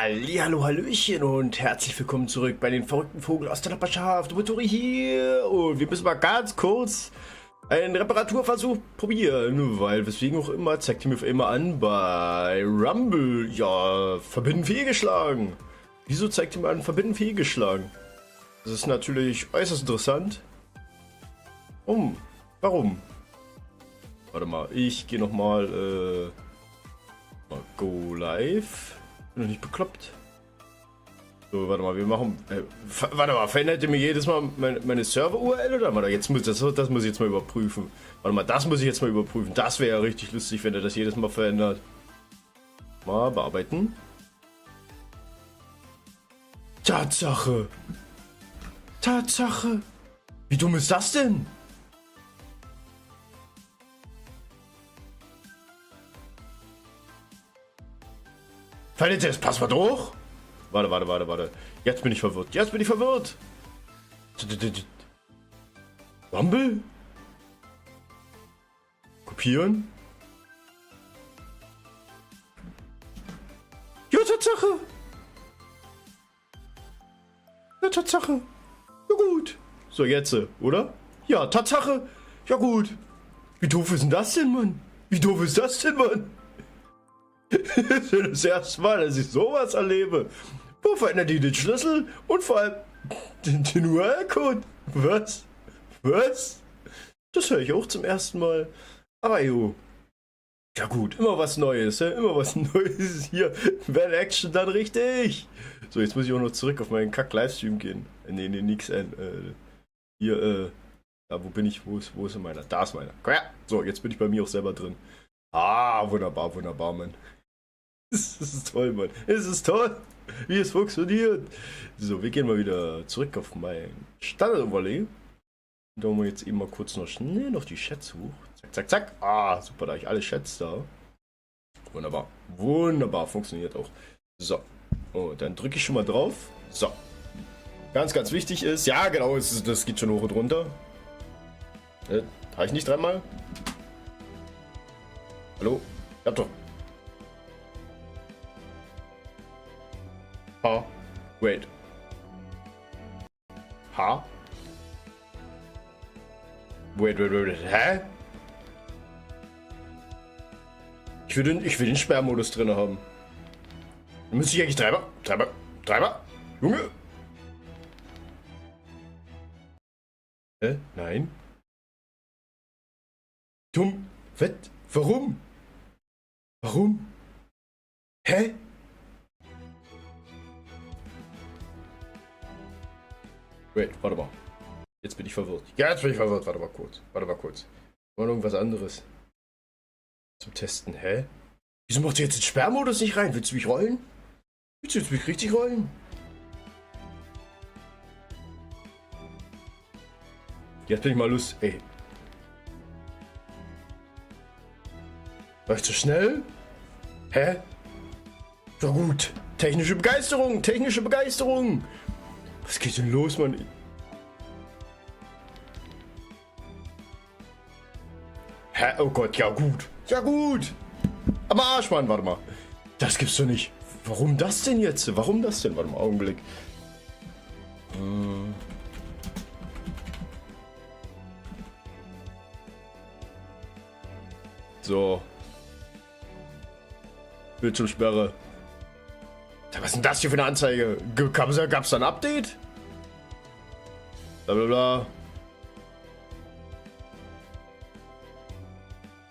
Hallihallo, Hallöchen und herzlich willkommen zurück bei den verrückten Vogel aus der Nachbarschaft. Motori hier und wir müssen mal ganz kurz einen Reparaturversuch probieren, weil weswegen auch immer, zeigt ihr mir auf einmal an bei Rumble, ja, Verbinden fehlgeschlagen. Wieso zeigt ihr mir an, Verbinden fehlgeschlagen? Das ist natürlich äußerst interessant. Warum? Warte mal, ich gehe nochmal, go live. Bin noch nicht bekloppt. So, warte mal, wir machen. Warte mal, verändert ihr mir jedes Mal meine Server-URL oder? Warte, jetzt muss das muss ich jetzt mal überprüfen. Warte mal, das muss ich jetzt mal überprüfen. Das wäre ja richtig lustig, wenn er das jedes Mal verändert. Mal bearbeiten. Tatsache! Tatsache! Wie dumm ist das denn? Fällt jetzt das Passwort hoch? Warte. Jetzt bin ich verwirrt. Rumble? Kopieren? Ja, Tatsache! Ja, Tatsache! Ja, gut. So, jetzt, oder? Ja, Tatsache! Ja, gut. Wie doof ist denn das denn, Mann? Das ist das erste Mal, dass ich sowas erlebe. Wo verändert die den Schlüssel und vor allem den URL-Code? Was? Das höre ich auch zum ersten Mal. Aber jo. Ja gut, immer was Neues, immer was Neues hier. Wenn Action, dann richtig. So, jetzt muss ich auch noch zurück auf meinen Kack-Livestream gehen. Nee, nix. Hier, wo bin ich? Wo ist denn meiner? Da ist meiner. Komm her. So, jetzt bin ich bei mir auch selber drin. Ah, wunderbar, Mann. Das ist toll, Mann. Es ist toll, wie es funktioniert. So, wir gehen mal wieder zurück auf mein Standard-Overlay. Da haben wir jetzt eben mal kurz noch schnell noch die Chats hoch. Zack. Ah, super, da ich alle Chats da. Wunderbar, funktioniert auch. So, und dann drücke ich schon mal drauf. So. Ganz wichtig ist, ja genau, das geht schon hoch und runter. Habe ich nicht dreimal? Hallo? Ich hab doch. Wait. Wait. Hä? Ich will den Sperrmodus drin haben. Dann müsste ich eigentlich dreimal. Junge! Hä? Nein? Dumm. Wett? Warum? Hä? Wait, warte mal. Jetzt bin ich verwirrt. Warte mal kurz. Mal irgendwas anderes. Zum Testen. Hä? Wieso macht ihr jetzt den Sperrmodus nicht rein? Willst du mich rollen? Willst du mich richtig rollen? Jetzt bin ich mal Lust. Ey. War ich zu schnell? Hä? So gut. Technische Begeisterung. Was geht denn los, Mann? Hä? Oh Gott, ja gut. Am Arsch, Mann, warte mal. Das gibt's doch nicht. Warum das denn jetzt? Warte mal, Augenblick. So. Bildschirmsperre. Was ist denn das hier für eine Anzeige? Gab's da ein Update? Blablabla.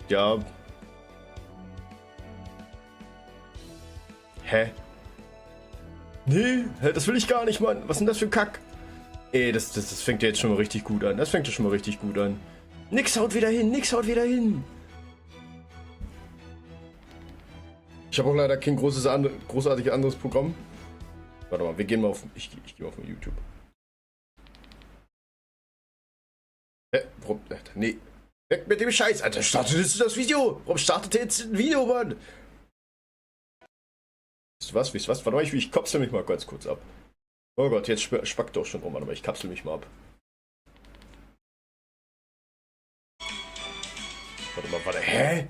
Ja. Hä? Nee, das will ich gar nicht, Mann. Was ist denn das für ein Kack? Ey, das fängt ja jetzt schon mal richtig gut an. Nix haut wieder hin. Ich habe auch leider kein großartig anderes Programm. Warte mal, wir gehen mal auf. Ich gehe mal auf YouTube. Warum? Nee. Weg mit dem Scheiß, Alter. Startet jetzt das Video. Warum startet jetzt ein Video, Mann? Wisst ihr was? Warte mal, ich kapsel mich mal ganz kurz ab. Oh Gott, jetzt spackt doch schon rum, aber ich kapsel mich mal ab. Warte. Hä?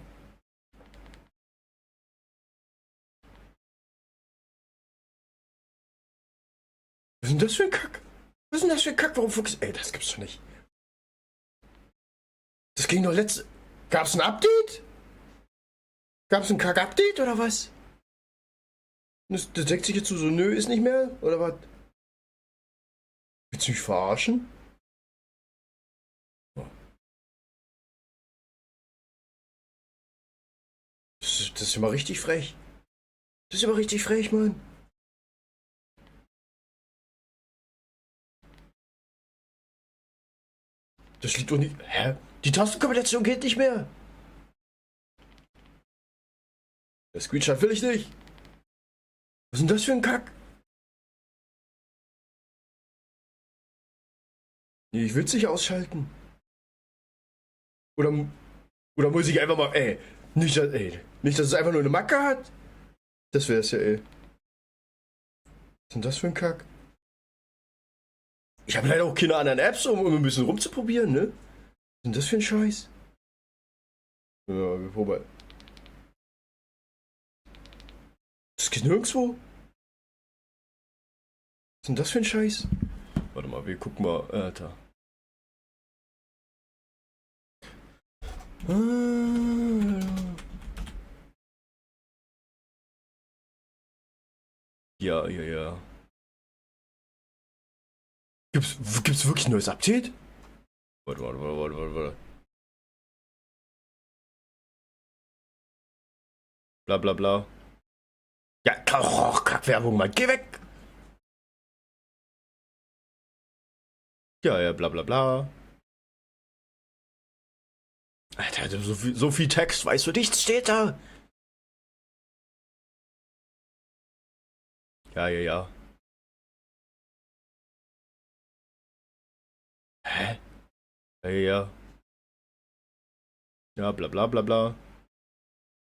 ist denn das für ein Kack? Was ist denn das für ein Kack? Warum funktioniert... Ey, das gibt's doch nicht. Das ging doch letzte... Gab's ein Update? Gab's ein Kack-Update oder was? Das deckt sich jetzt so, nö, ist nicht mehr? Oder was? Willst du mich verarschen? Das ist immer richtig frech. Das ist immer richtig frech, Mann. Das liegt doch nicht... Hä? Die Tastenkombination geht nicht mehr. Der Screenshot will ich nicht. Was ist denn das für ein Kack? Nee, ich will es nicht ausschalten. Oder muss ich einfach mal... nicht, dass es einfach nur eine Macke hat. Das wär's ja, ey. Was ist denn das für ein Kack? Ich habe leider auch keine anderen Apps, um ein bisschen rumzuprobieren, ne? Was ist denn das für ein Scheiß? Ja, wobei. Das geht nirgendwo. Was ist denn das für ein Scheiß? Warte mal, wir gucken mal, Alter. Ja. Gibt's wirklich ein neues Update? Warte. Bla bla bla. Ja, Kackwerbung, Mann, geh weg! Ja, bla bla bla. Alter, so viel Text, weißt du, nichts steht da. Ja. Hä? Ja. Ja, bla bla bla bla.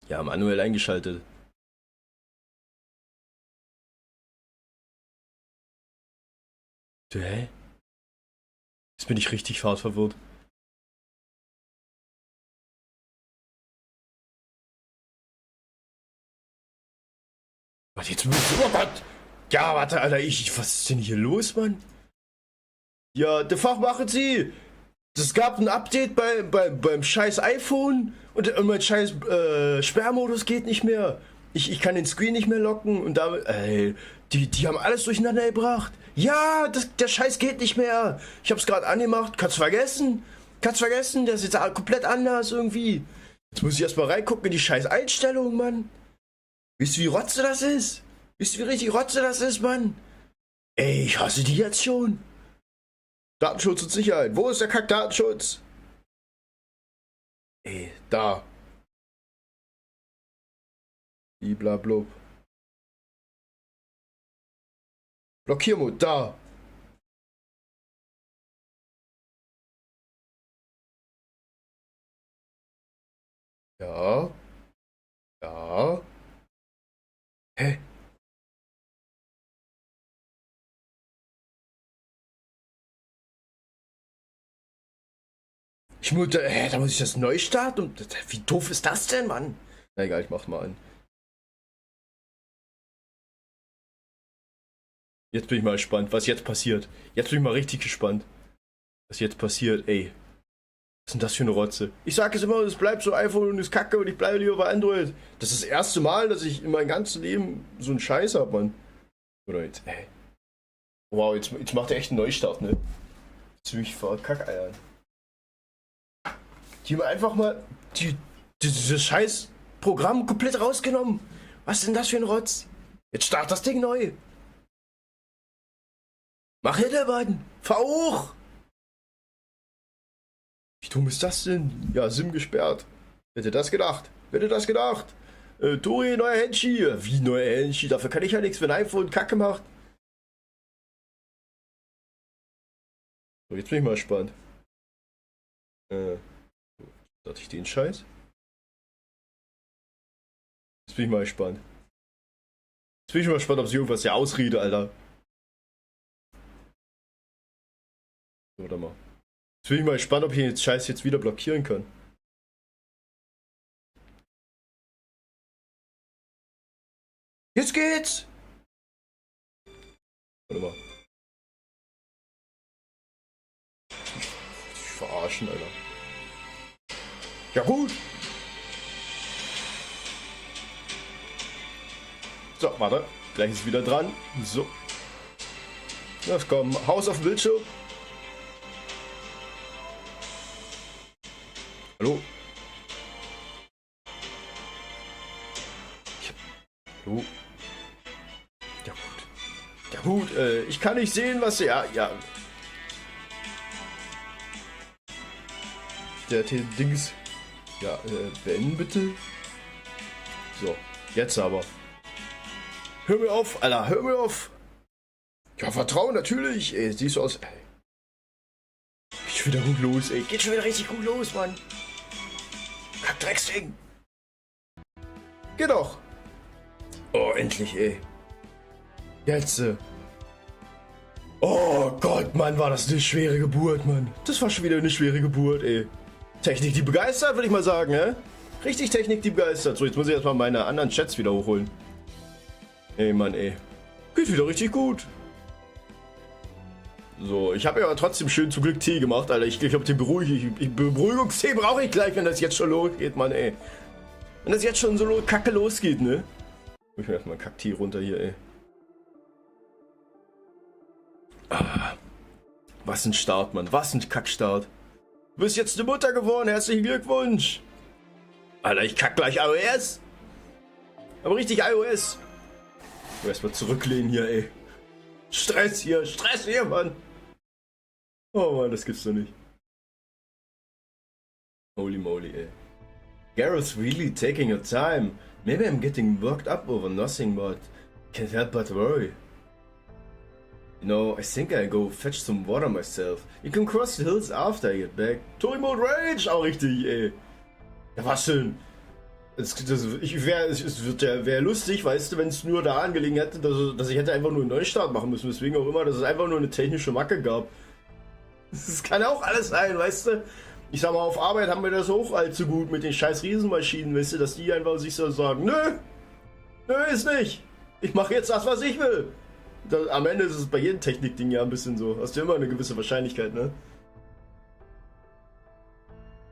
Ja, manuell eingeschaltet. Hä? Jetzt bin ich richtig verwirrt. Warte, jetzt muss ich... Oh Gott! Ja, warte, Alter, was ist denn hier los, Mann? Ja, der Fach machen Sie! Es gab ein Update beim scheiß iPhone und mein scheiß Sperrmodus geht nicht mehr. Ich kann den Screen nicht mehr locken und damit... die haben alles durcheinander gebracht. Ja, der Scheiß geht nicht mehr. Ich hab's gerade angemacht. Kannst vergessen. Der ist jetzt komplett anders irgendwie. Jetzt muss ich erstmal reingucken in die scheiß Einstellungen, Mann. Wisst ihr, wie Rotze das ist? Wisst ihr, wie richtig Rotze das ist, Mann? Ey, ich hasse die jetzt schon. Datenschutz und Sicherheit. Wo ist der Kack-Datenschutz? Ey, da. Bliblablub. Blockiermod, da. Ja. Hä? Da muss ich das neu starten? Wie doof ist das denn, Mann? Na egal, ich mach's mal an. Jetzt bin ich mal gespannt, was jetzt passiert. Jetzt bin ich mal richtig gespannt, was jetzt passiert. Ey, was ist denn das für eine Rotze? Ich sag es immer, es bleibt so iPhone und ist kacke und ich bleibe lieber bei Android. Das ist das erste Mal, dass ich in meinem ganzen Leben so einen Scheiß hab, Mann. Oder jetzt, ey. Wow, jetzt macht er echt einen Neustart, ne? Ziemlich verkackeiern. Die haben einfach mal dieses scheiß Programm komplett rausgenommen. Was ist denn das für ein Rotz? Jetzt start das Ding neu. Mach Hinterbutton. Fahr hoch. Wie dumm ist das denn? Ja, SIM gesperrt. Wer hätte das gedacht? Tori, neuer Handschi. Wie neuer Handschi? Dafür kann ich ja nichts, wenn ein iPhone Kacke macht. So, jetzt bin ich mal gespannt. Hatte ich den Scheiß? Jetzt bin ich mal gespannt. Ob sie irgendwas hier ausrede, Alter. So, warte mal. Jetzt bin ich mal gespannt, ob ich den Scheiß jetzt wieder blockieren kann. Jetzt geht's! Warte mal. verarschen, Alter. Ja gut. So, warte. Gleich ist wieder dran. So. Das kommt. Haus auf dem Bildschirm. Hallo? Hallo? Ja gut. Ja gut, ich kann nicht sehen, was... Ja. Der Dings... Ja, beenden bitte. So, jetzt aber. Hör mir auf, Alter, hör mir auf. Ja, Vertrauen natürlich, ey, siehst du aus... Ey. Geht schon wieder gut los, ey. Geht schon wieder richtig gut los, Mann. Kack-Drecksding. Geh doch. Oh, endlich, ey. Jetzt, Oh Gott, Mann, war das eine schwere Geburt, Mann. Das war schon wieder eine schwere Geburt, ey. Technik, die begeistert, würde ich mal sagen, Richtig Technik, die begeistert. So, jetzt muss ich erstmal meine anderen Chats wieder hochholen. Ey, Mann, ey. Geht wieder richtig gut. So, ich habe ja aber trotzdem schön zum Glück Tee gemacht, Alter. Ich glaube, den Beruhigungstee brauche ich gleich, wenn das jetzt schon losgeht, Mann, ey. Wenn das jetzt schon so kacke losgeht, ne? Ich mir erstmal Kacktee runter hier, ey. Ah, was ein Start, Mann. Was ein Kackstart. Du bist jetzt eine Mutter geworden. Herzlichen Glückwunsch. Alter, ich kack gleich iOS. Aber richtig iOS. Ich erstmal zurücklehnen hier, ey. Stress hier, Mann. Oh Mann, das gibt's doch nicht. Holy moly, ey. Gareth's really taking your time. Maybe I'm getting worked up over nothing, but can't help but worry. You know, I think I'll go fetch some water myself. You can cross the hills after I get back. Tory Mode Rage, auch richtig, ey. Ja, was denn? Es wäre lustig, weißt du, wenn es nur da angelegen hätte, dass ich hätte einfach nur einen Neustart machen müssen. Deswegen auch immer, dass es einfach nur eine technische Macke gab. Das kann auch alles sein, weißt du? Ich sag mal, auf Arbeit haben wir das auch allzu gut mit den scheiß Riesenmaschinen, weißt du, dass die einfach sich so sagen, nö, ist nicht. Ich mache jetzt das, was ich will. Am Ende ist es bei jedem Technikding ja ein bisschen so. Hast du immer eine gewisse Wahrscheinlichkeit, ne?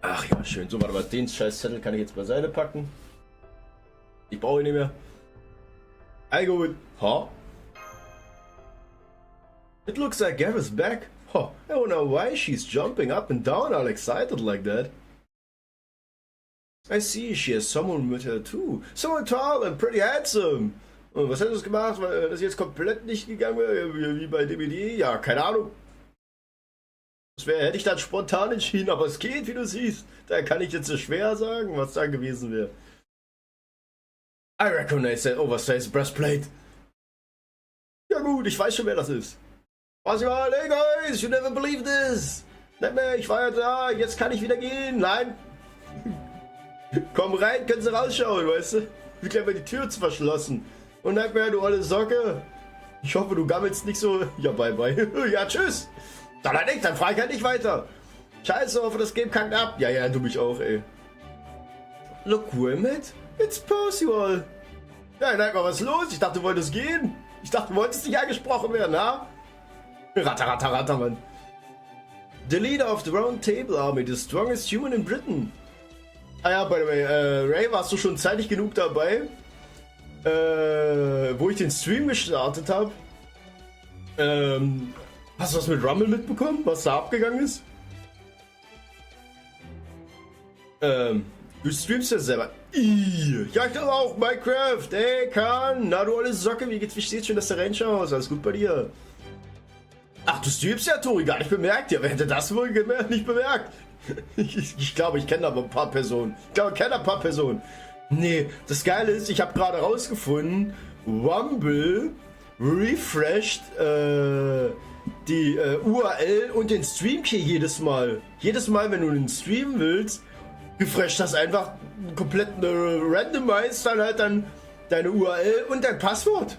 Ach ja, schön. So, warte mal, den scheiß Zettel kann ich jetzt beiseite packen. Ich brauche ihn nicht mehr. I go with... Huh? It looks like Gareth's back. Huh, I wonder why she's jumping up and down all excited like that. I see, she has someone with her too. Someone tall and pretty handsome. Und was hat das gemacht, weil das jetzt komplett nicht gegangen wäre, wie bei DBD? Ja, keine Ahnung. Das hätte ich dann spontan entschieden, aber es geht, wie du siehst. Da kann ich jetzt so schwer sagen, was da gewesen wäre. I recognize that oversized breastplate. Ja gut, ich weiß schon, wer das ist. Was ich mal, hey guys, you never believe this. Nightmare, ich war ja da, jetzt kann ich wieder gehen. Nein. Komm rein, können sie rausschauen, weißt du? Ich glaube, die Tür ist verschlossen. Und Nightmare, du alte Socke. Ich hoffe, du gammelst nicht so. Ja, bye bye. Ja, tschüss. Dann frage ich halt nicht weiter. Scheiße, hoffe, das Game kackt ab. Ja, du mich auch, ey. Look, who I met? It's Percival. Ja, Nightmare, was ist los? Ich dachte, du wolltest gehen. Ich dachte, du wolltest nicht angesprochen werden, ha? Ratter, Mann. The leader of the Round Table Army, the strongest human in Britain. Ah ja, by the way, Ray, warst du schon zeitig genug dabei, wo ich den Stream gestartet habe? Hast du was mit Rumble mitbekommen, was da abgegangen ist? Du streamst ja selber. Ja, ich glaube auch, Minecraft. Ey, Kahn. Na, du alte Socke, wie steht's schon, dass der reinschaust? Alles gut bei dir? Ach, du streamst ja, Tori, gar nicht bemerkt. Ja, wer hätte das wohl nicht bemerkt? Ich glaube, ich kenne aber ein paar Personen. Nee, das Geile ist, ich habe gerade rausgefunden, Rumble refresht die URL und den Stream-Key jedes Mal. Jedes Mal, wenn du einen streamen willst, refresht das einfach komplett randomized dann deine URL und dein Passwort.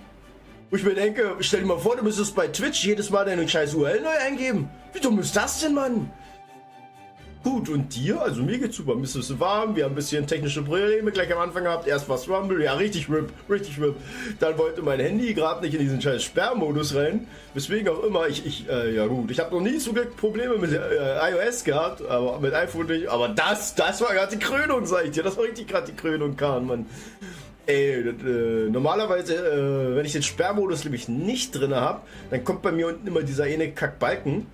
Wo ich mir denke, stell dir mal vor, du müsstest bei Twitch jedes Mal deine scheiß URL neu eingeben. Wie dumm ist das denn, Mann? Gut, und dir? Also mir geht's super. Ein bisschen warm, wir haben ein bisschen technische Probleme gleich am Anfang gehabt. Erst war Rumble, ja, richtig RIP, richtig RIP. Dann wollte mein Handy gerade nicht in diesen scheiß Sperrmodus rein. Weswegen auch immer, ja gut, ich habe noch nie so Probleme mit iOS gehabt, aber mit iPhone nicht. Aber das war gerade die Krönung, sag ich dir. Das war richtig gerade die Krönung, Kahn, Mann. Ey, normalerweise, wenn ich den Sperrmodus nämlich nicht drin habe, dann kommt bei mir unten immer dieser eine Kackbalken.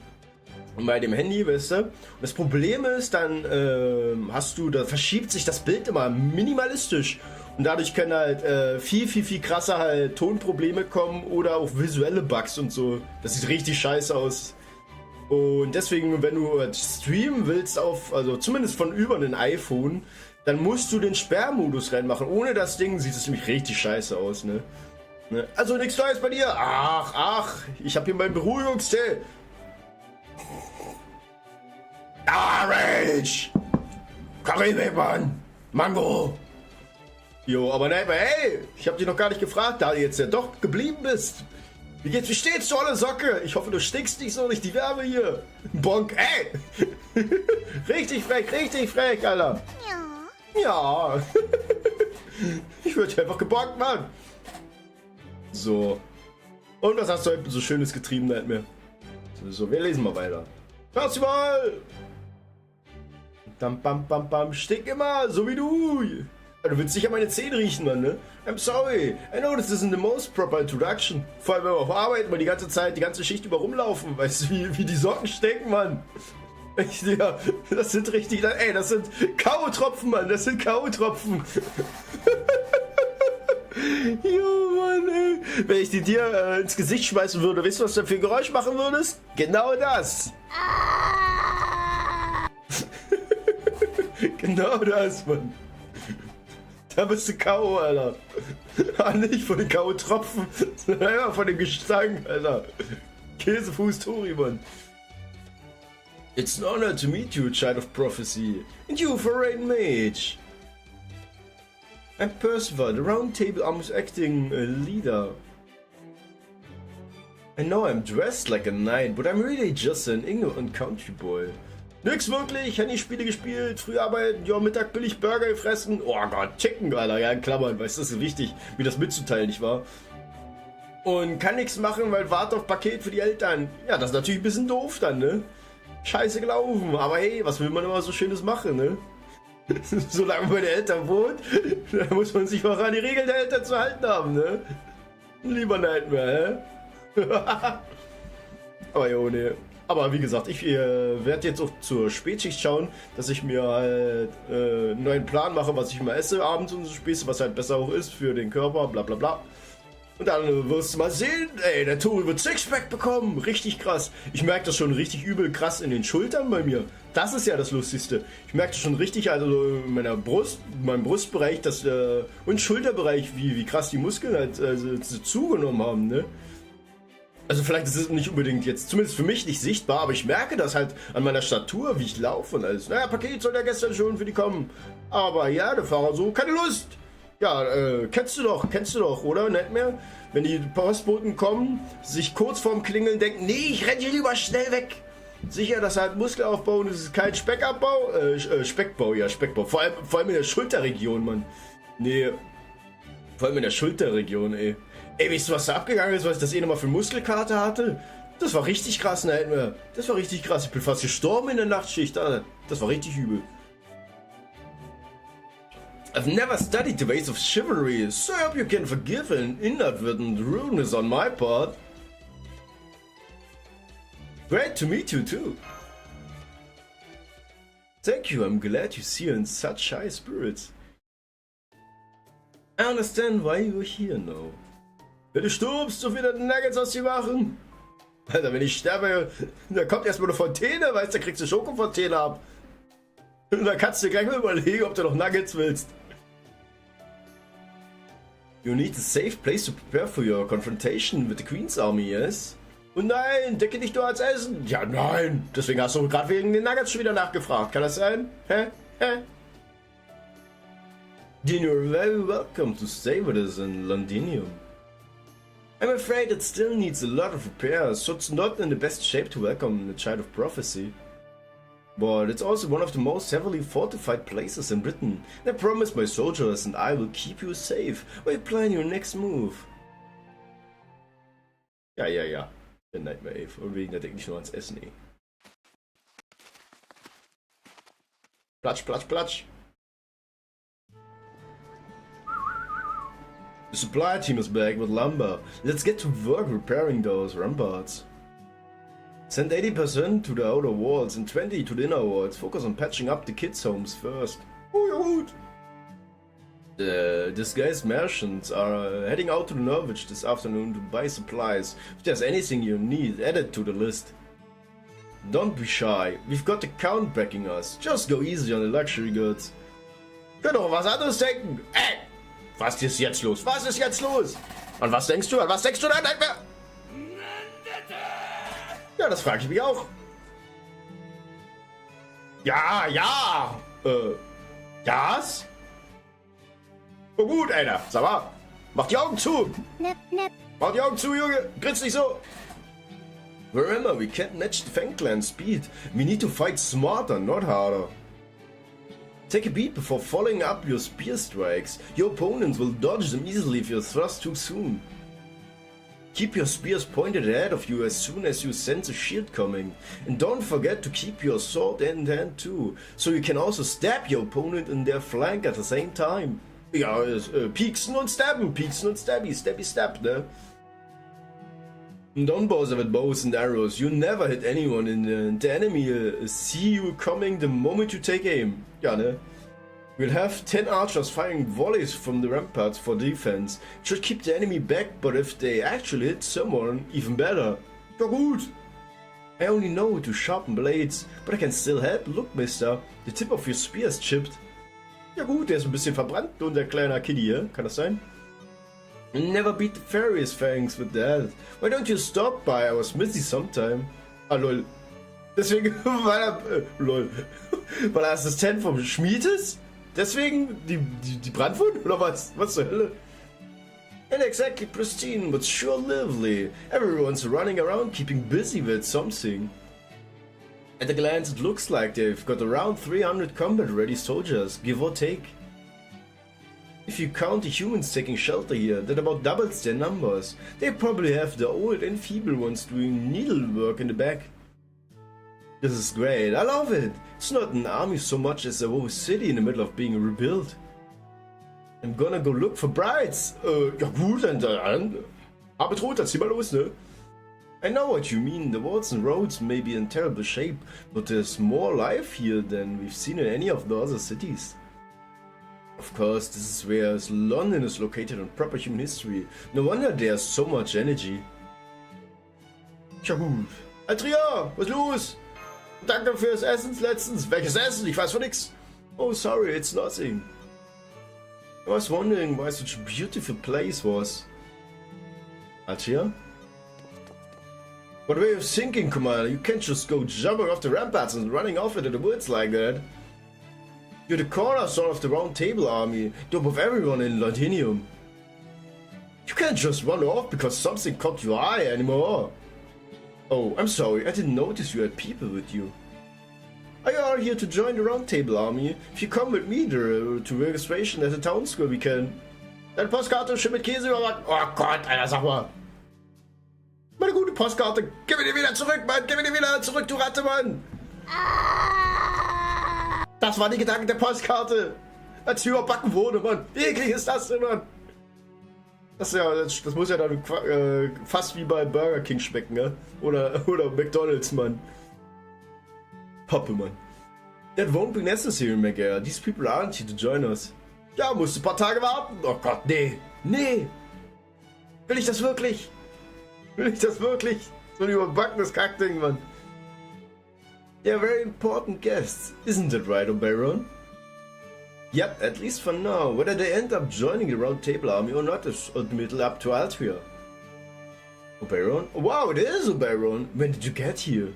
Bei dem Handy, weißt du? Und das Problem ist, dann da verschiebt sich das Bild immer minimalistisch. Und dadurch können halt viel krasser halt Tonprobleme kommen oder auch visuelle Bugs und so. Das sieht richtig scheiße aus. Und deswegen, wenn du streamen willst also zumindest von über ein iPhone, dann musst du den Sperrmodus reinmachen. Ohne das Ding sieht es nämlich richtig scheiße aus, ne? Also nichts Neues bei dir. Ach, ich habe hier meinen Beruhigungstee. Rage! Karibik, Mann! Mango! Jo, aber nein, hey! Ich hab dich noch gar nicht gefragt, da du jetzt ja doch geblieben bist. Wie steht's, du olle Socke? Ich hoffe, du stinkst nicht so durch die Wärme hier. Bonk, ey! Richtig frech, Alter. Ja. Ich würde dich einfach gebonkt, Mann. So. Und was hast du heute so Schönes getrieben, Nightmare? So, wir lesen mal weiter. Hörst du mal! Bam, stink immer, so wie du! Du willst sicher meine Zähne riechen, Mann, ne? I'm sorry, I know this isn't the most proper introduction. Vor allem, wenn wir auf Arbeit mal die ganze Schicht über rumlaufen. Weißt du, wie die Socken stinken, Mann? Ja, das sind richtig, ey, das sind K.O.-Tropfen, Mann, das sind K.O.-Tropfen. Jo, Mann, ey. Wenn ich die dir ins Gesicht schmeißen würde, weißt du, was du für ein Geräusch machen würdest? Genau das. Genau das, Mann. Da bist du K.O., Alter. Nicht von den K.O.-Tropfen, sondern einfach von dem Gestank, Alter. Käsefuß Tori, Mann. It's an honor to meet you, child of prophecy. And you, foreign mage. I'm Percival, the round table almost acting leader. I know I'm dressed like a knight, but I'm really just an ignorant country boy. Nix wirklich, Handyspiele gespielt, früh arbeiten, ja, Mittag billig Burger gefressen. Oh Gott, Chicken, Alter, ja, in Klammern, weißt du, das ist wichtig, mir das mitzuteilen, nicht wahr? Und kann nichts machen, weil warte auf Paket für die Eltern. Ja, das ist natürlich ein bisschen doof dann, ne? Scheiße gelaufen, aber hey, was will man immer so Schönes machen, ne? Solange man bei den Eltern wohnt, da muss man sich auch an die Regeln der Eltern zu halten haben, ne? Lieber Nightmare, hä? Aber jo, ne. Aber wie gesagt, ich werde jetzt auch zur Spätschicht schauen, dass ich mir halt einen neuen Plan mache, was ich mal esse abends und so Späße, was halt besser auch ist für den Körper, bla bla bla. Und dann wirst du mal sehen, ey, der Tori wird Sixpack bekommen. Richtig krass. Ich merke das schon richtig übel krass in den Schultern bei mir. Das ist ja das Lustigste. Ich merke das schon richtig, also in meiner Brust, in meinem Brustbereich und Schulterbereich, wie krass die Muskeln halt zugenommen haben, ne? Also vielleicht ist es nicht unbedingt jetzt, zumindest für mich nicht sichtbar, aber ich merke das halt an meiner Statur, wie ich laufe und alles. Naja, Paket soll ja gestern schon für die kommen. Aber ja, der Fahrer so, keine Lust. Ja, kennst du doch, oder? Nicht mehr? Wenn die Postboten kommen, sich kurz vorm Klingeln denken, nee, ich renne hier lieber schnell weg. Sicher, das ist halt Muskelaufbau und es ist kein Speckabbau. Speckbau, ja, Speckbau. Vor allem in der Schulterregion, Mann. Nee, vor allem in der Schulterregion, ey. Ey, weißt du, was da abgegangen ist, weil ich das nochmal für Muskelkater hatte? Das war richtig krass, ne? Das war richtig krass. Ich bin fast gestorben in der Nachtschicht, Alter. Das war richtig übel. I've never studied the ways of chivalry, so I hope you can forgive an inadvertent rudeness on my part. Great to meet you too. Thank you, I'm glad you see you in such high spirits. I understand why you're here now. Wenn du stirbst, so wieder Nuggets aus dir machen. Alter, wenn ich sterbe, da kommt erstmal eine Fontäne, weißt du, da kriegst du Schokofontäne ab. Und dann kannst du dir gleich mal überlegen, ob du noch Nuggets willst. You need a safe place to prepare for your confrontation with the Queen's Army, yes? Und nein, decke dich nur als Essen. Ja, nein. Deswegen hast du gerade wegen den Nuggets schon wieder nachgefragt. Kann das sein? Hä? Then you're very welcome to stay with us in Londinium. I'm afraid it still needs a lot of repairs, so it's not in the best shape to welcome the Child of Prophecy. but it's also one of the most heavily fortified places in Britain. I promise my soldiers and I will keep you safe while you plan your next move. Ja. Der Nightmare Eve. Und wegen, der denkt nicht nur ans Essen, ey. Platsch. The supply team is back with lumber. Let's get to work repairing those ramparts. Send 80% to the outer walls and 20% to the inner walls. Focus on patching up the kids' homes first. Oh, ja gut. The disguised merchants are heading out to the Norwich this afternoon to buy supplies. If there's anything you need, add it to the list. Don't be shy. We've got the Count backing us. Just go easy on the luxury goods. Könnt doch was anderes denken. Ey! Was ist jetzt los? An was denkst du? An was denkst du da? Ja, das frage ich mich auch. Ja. Jas? Oh gut, Alter. Sag mal. Mach die Augen zu. Mach die Augen zu, Junge. Grinst nicht so. Remember, we can't match the Fang Clan's speed. We need to fight smarter, not harder. Take a beat before following up your spear strikes. Your opponents will dodge them easily if you thrust too soon. Keep your spears pointed ahead of you as soon as you sense a shield coming. And don't forget to keep your sword in hand too, so you can also stab your opponent in their flank at the same time. Ja, pieksen und stabben, stabby stab, ne? Don't bother with bows and arrows. You never hit anyone and the enemy see you coming the moment you take aim. Ja, ne? We'll have 10 archers firing volleys from the ramparts for defense. It should keep the enemy back, but if they actually hit someone, even better. Ja gut. I only know to sharpen blades, but I can still help. Look, mister, the tip of your spear is chipped. Ja gut, der ist ein bisschen verbrannt, unser kleiner Kitty hier. Kann das sein? Never beat the fairy's fangs with that. Why don't you stop by our smithy sometime? Ah, lol. Deswegen, weil er Assistent vom Schmied ist? Deswegen die Brandwunde? Oder was? Was zur Hölle? Ain't exactly pristine, but sure lively. Everyone's running around keeping busy with something. At a glance, it looks like they've got around 300 combat-ready soldiers, give or take. If you count the humans taking shelter here, that about doubles their numbers. They probably have the old and feeble ones doing needlework in the back. This is great, I love it. It's not an army so much as a whole city in the middle of being rebuilt. I'm gonna go look for brides. Ja gut, dann. Abendrot, dann zieh mal los, ne? I know what you mean, the walls and roads may be in terrible shape, but there's more life here than we've seen in any of the other cities. Of course, this is where London is located on proper human history. No wonder there's so much energy. Tja gut. Altria, was los? Danke fürs Essen letztens. Welches Essen? Ich weiß von nix. Oh, sorry, it's nothing. I was wondering why such a beautiful place was. Altria? What way of thinking, Commander? You can't just go jumping off the ramparts and running off into the woods like that. You're the cornerstone of the Round Table Army, top of everyone in Londinium. You can't just run off because something caught your eye anymore. Oh, I'm sorry, I didn't notice you had people with you. I are here to join the Round Table Army. If you come with me to registration at the town square, we can. Deine Postkarte schön mit Käse überbacken. Oh Gott, Alter, sag mal. Meine gute Postkarte, gib mir die wieder zurück, Mann. Gib mir die wieder zurück, du Ratte, Mann. Das war die Gedanken der Postkarte. Als sie überbacken wurde, Mann. Wie eklig ist das denn, Mann? Das muss ja dann fast wie bei Burger King schmecken, ne? Oder McDonald's, Mann. Pappe, Mann. That won't be necessary, McGare. These people aren't here to join us. Ja, musst du ein paar Tage warten. Oh Gott, nee. Nee. Will ich das wirklich? So ein überbackenes Kackding, Mann. They're very important guests, isn't it right, Oberon? Yep, at least for now. Whether they end up joining the Round Table Army or not is ultimately up to Altria. Oberon? Wow, it is Oberon! When did you get here?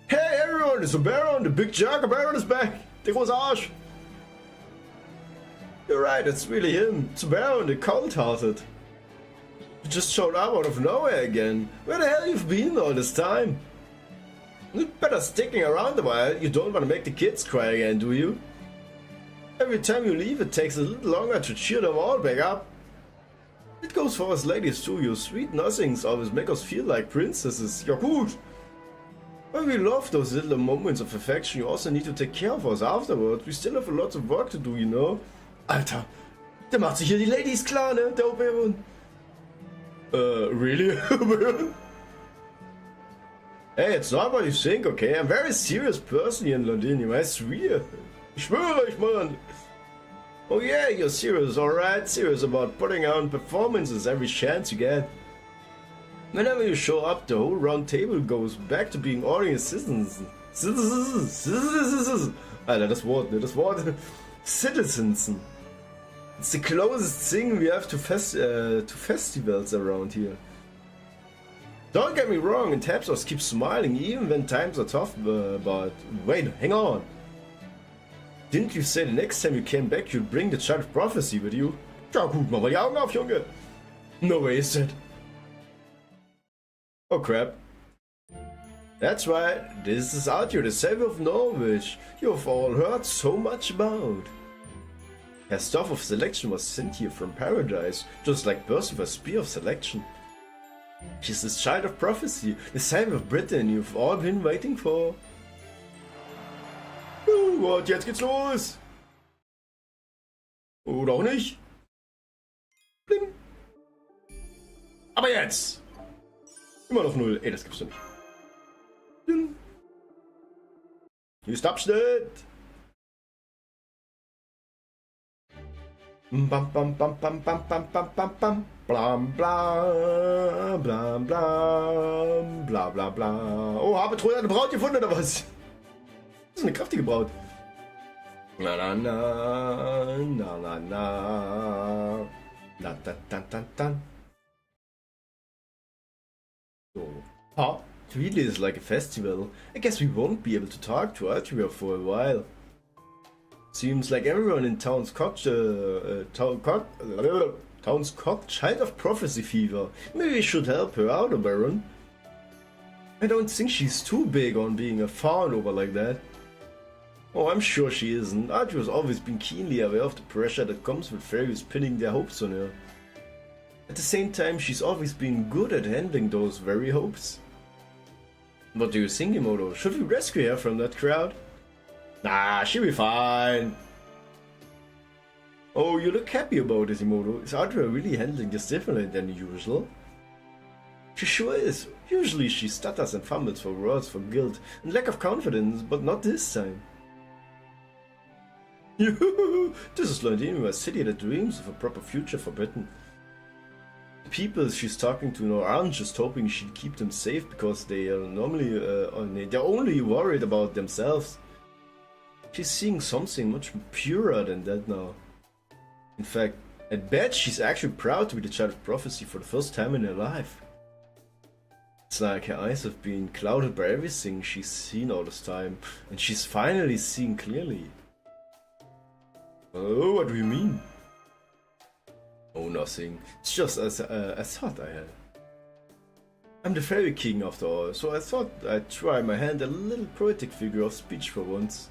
Hey everyone, it's Oberon, the big jerk. Oberon is back! Der große Arsch! You're right, it's really him. It's Oberon, the cold-hearted. You just showed up out of nowhere again. Where the hell you've been all this time? You'd better sticking around a while. You don't want to make the kids cry again, do you? Every time you leave, it takes a little longer to cheer them all back up. It goes for us ladies too. Your sweet nothings always make us feel like princesses. Ja gut. But we love those little moments of affection. You also need to take care of us afterwards. We still have a lot of work to do, you know. Alter, der macht sich hier die Ladies klar, ne? Der Oberon. Really? Hey, it's not what you think, okay? I'm a very serious person here in London, I swear. Ich schwöre euch, man. Oh yeah, you're serious, alright? Serious about putting on performances every chance you get. Whenever you show up, the whole round table goes back to being ordinary citizens. Alter, das Wort, ne? Das Wort. Citizens. It's the closest thing we have to festivals around here. Don't get me wrong, and Tapsos keeps smiling even when times are tough, but wait, hang on. Didn't you say the next time you came back you'd bring the Child of Prophecy with you? Ja gut, mach mal die Augen auf, Junge. No way is it. Oh crap. That's right, this is Arthur, the Savior of Norwich, you've all heard so much about. Her staff of selection was sent here from paradise, just like Percival's spear of selection. She's the Child of Prophecy, the Savior of Britain you've all been waiting for. Und jetzt geht's los! Oder auch nicht? Blim. Aber jetzt! Immer noch 0. Ey, das gibt's doch nicht. Blim. Hier ist Abschnitt! Bam bam bam bam bam bam bam bam bam. Blam blam blam blam bla bla bla. Oh, habe Troja eine Braut gefunden oder was? Das ist eine kraftige Braut. Na na na na na na na da da da da. So. Oh, it really is like a festival. I guess we won't be able to talk to Attribution for a while. Seems like everyone in town's caught Child of Prophecy fever. Maybe we should help her out, Baron. I don't think she's too big on being a fawn over like that. Oh, I'm sure she isn't. Arthur has always been keenly aware of the pressure that comes with fairies pinning their hopes on her. At the same time, she's always been good at handling those very hopes. What do you think, Imoto? Should we rescue her from that crowd? Nah, she'll be fine. Oh, you look happy about this, Imoto. Is Arthur really handling this differently than usual? She sure is. Usually she stutters and fumbles for words for guilt and lack of confidence, but not this time. This is London, a city that dreams of a proper future for Britain. The people she's talking to now aren't just hoping she'll keep them safe because they are they're only worried about themselves. She's seeing something much purer than that now. In fact, I bet she's actually proud to be the Child of Prophecy for the first time in her life. It's like her eyes have been clouded by everything she's seen all this time, and she's finally seeing clearly. Oh, what do you mean? Oh, nothing. It's just a thought I had. I'm the Fairy King after all, so I thought I'd try my hand at a little poetic figure of speech for once.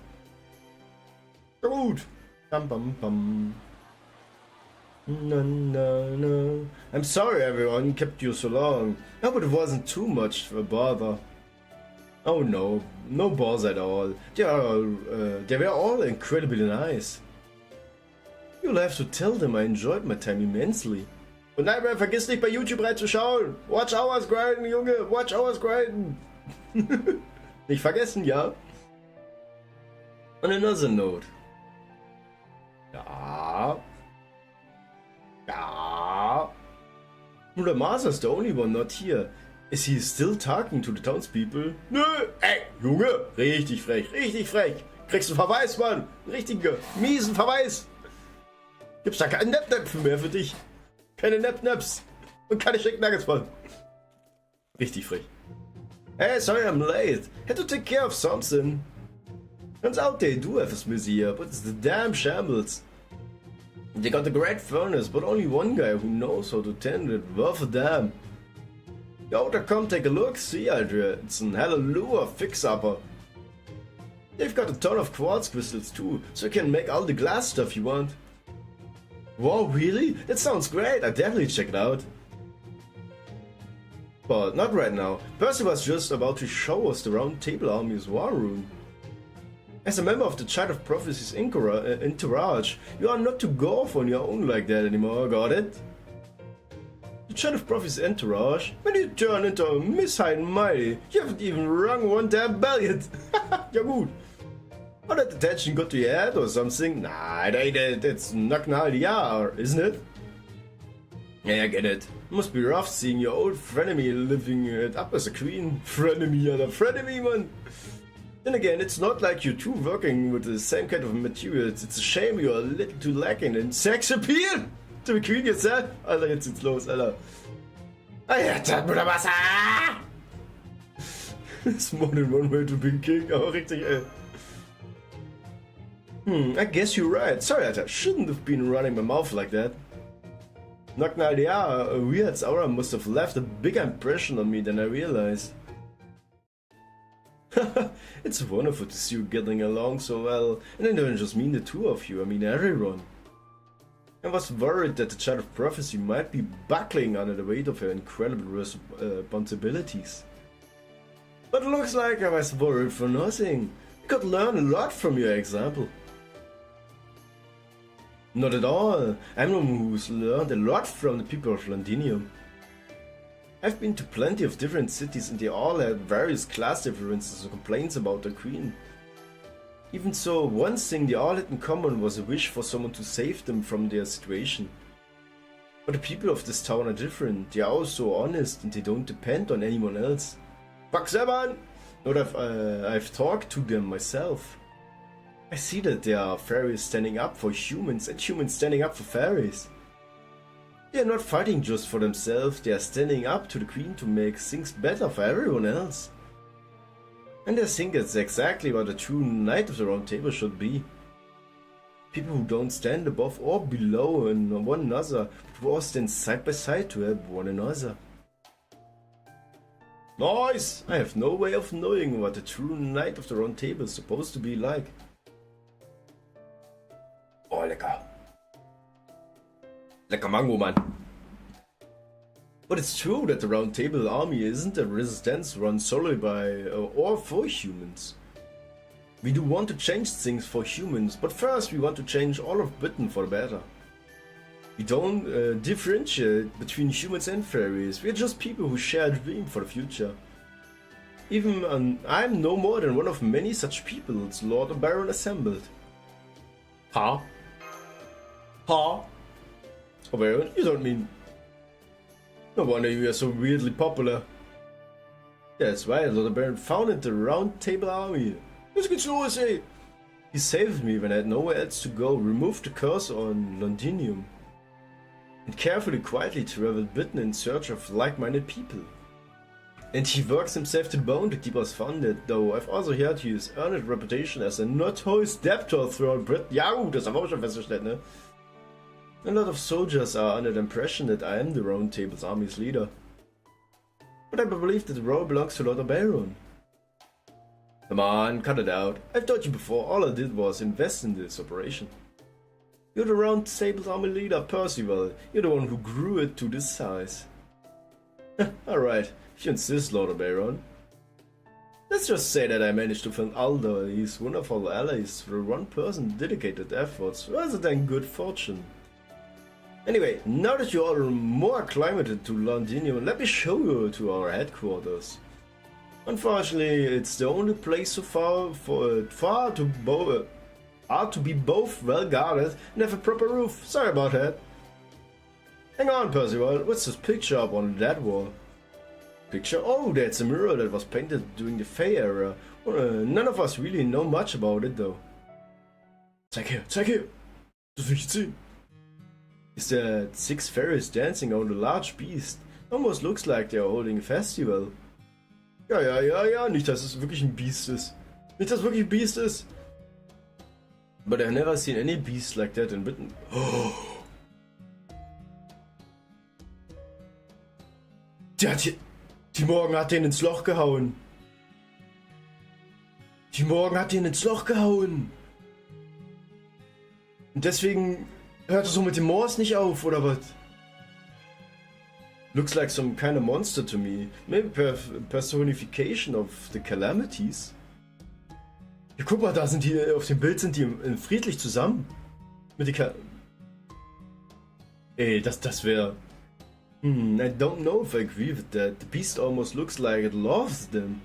Good. Bum bum bum. No, no, no. I'm sorry everyone kept you so long. I hope it wasn't too much of a bother. Oh no, no bother at all. They were all incredibly nice. You'll have to tell them I enjoyed my time immensely. Und nein, vergiss nicht bei YouTube reinzuschauen. Watch Hours grinden, Junge. Watch Hours grinden. Nicht vergessen, ja? On another note. Ja. Ja. Bruder Master's the only one not here. Is he still talking to the townspeople? Nö. Ey, Junge. Richtig frech. Richtig frech. Kriegst du Verweis, Mann. Richtigen, miesen Verweis. Gibt's da keine Nap-Näpfe mehr für dich? Keine Nap-Naps. Und keine Chicken Nuggets, Mann. Richtig frech. Hey, sorry I'm late. Had to take care of something. Turns out they do have a smithy here, but it's the damn shambles. They got a great furnace, but only one guy who knows how to tend it worth a damn. Yo, da come take a look, see Alter, it's an hallelujah fix-upper. They've got a ton of quartz crystals too, so you can make all the glass stuff you want. Wow, really? That sounds great, I'll definitely check it out. But not right now. Percy was just about to show us the Round Table Army's war room. As a member of the Child of Prophecy's entourage, you are not to go off on your own like that anymore, got it? The Child of Prophecy's entourage? When you turn into a Miss High and Mighty, you haven't even rung one damn bell yet. Ja gut. Or that attention got to your head or something? Nah, it ain't it. It's Nagnal, isn't it? Yeah, I get it. Must be rough seeing your old frenemy living it up as a queen. Frenemy, man. Then again, it's not like you two working with the same kind of materials. It's a shame you're a little too lacking in sex appeal. To be queen yourself. Alter, jetzt geht's los, Alter. Alter, Bruderwasser! It's more than one way to be king. Aber richtig, ey. I guess you're right. Sorry, Alter. Shouldn't have been running my mouth like that. Nagnaldia, a weird's aura must have left a bigger impression on me than I realized. It's wonderful to see you getting along so well, and I don't just mean the two of you, I mean everyone. I was worried that the Child of Prophecy might be buckling under the weight of her incredible responsibilities. But it looks like I was worried for nothing. I could learn a lot from your example. Not at all. I'm the one who's learned a lot from the people of Londinium. I've been to plenty of different cities and they all had various class differences and complaints about the queen. Even so, one thing they all had in common was a wish for someone to save them from their situation. But the people of this town are different. They are all so honest and they don't depend on anyone else. Fuck Seban! Not I've talked to them myself. I see that there are fairies standing up for humans and humans standing up for fairies. They are not fighting just for themselves, they are standing up to the queen to make things better for everyone else. And I think that's exactly what a true Knight of the Round Table should be. People who don't stand above or below one another, but who all stand side by side to help one another. Nice! I have no way of knowing what a true Knight of the Round Table is supposed to be like. Oh, lecker. Lecker Mango, man. But it's true that the Round Table Army isn't a resistance run solely by or for humans. We do want to change things for humans, but first we want to change all of Britain for the better. We don't differentiate between humans and fairies, we're just people who share a dream for the future. Even I'm no more than one of many such peoples Lord and Baron assembled. Huh? Huh? Oh, Baron, you don't mean... No wonder you are so weirdly popular. That's right, Lord Baron founded the Round Table Army. Let's get los, ey! He saved me when I had nowhere else to go, removed the curse on Londinium, and carefully, quietly traveled Britain in search of like-minded people. And he works himself to the bone to keep us funded, though I've also heard his earned reputation as a notorious debtor throughout Britain. Ja gut, das haben wir auch schon festgestellt, ne? A lot of soldiers are under the impression that I am the Round Table's army's leader. But I believe that the role belongs to Lord Baron. Come on, cut it out. I've told you before, all I did was invest in this operation. You're the Round Table's army leader, Percival. You're the one who grew it to this size. Alright, if you insist, Lord Baron. Let's just say that I managed to find Alder, his wonderful allies, through one person's dedicated efforts, rather than good fortune. Anyway, now that you are more acclimated to Londinium, let me show you to our headquarters. Unfortunately, it's the only place so far to be both well guarded and have a proper roof. Sorry about that. Hang on, Percival, what's this picture up on that wall? Picture? Oh, that's a mural that was painted during the Fey era. None of us really know much about it though. Zeig her! Das will ich sehen. Is that 6 fairies dancing on a large beast? Almost looks like they are holding a festival. Ja, nicht, dass es wirklich ein Biest ist. Nicht, dass es wirklich ein Biest ist. But I've never seen any beast like that in Britain. Oh. Der hat hier... Die Morgen hat den ins Loch gehauen. Die Morgen hat den ins Loch gehauen. Und deswegen hört es so mit dem Morse nicht auf, oder was? Looks like some kind of monster to me. Maybe personification of the calamities. Ja, guck mal, da sind die, auf dem Bild sind die friedlich zusammen. Mit den Ey, das wäre... I don't know if I agree with that. The beast almost looks like it loves them.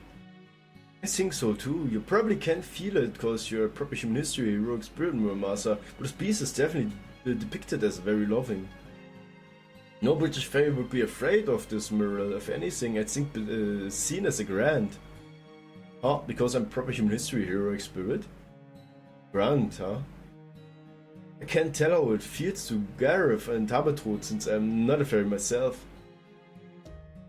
I think so too. You probably can't feel it because you're a proper human history heroic spirit mirror master, but this beast is definitely depicted as very loving. No British fairy would be afraid of this mirror. If anything, I think seen as a grand. Huh? Because I'm proper human history heroic spirit? Grand, huh? I can't tell how it feels to Gareth and Habertrud since I'm not a fairy myself.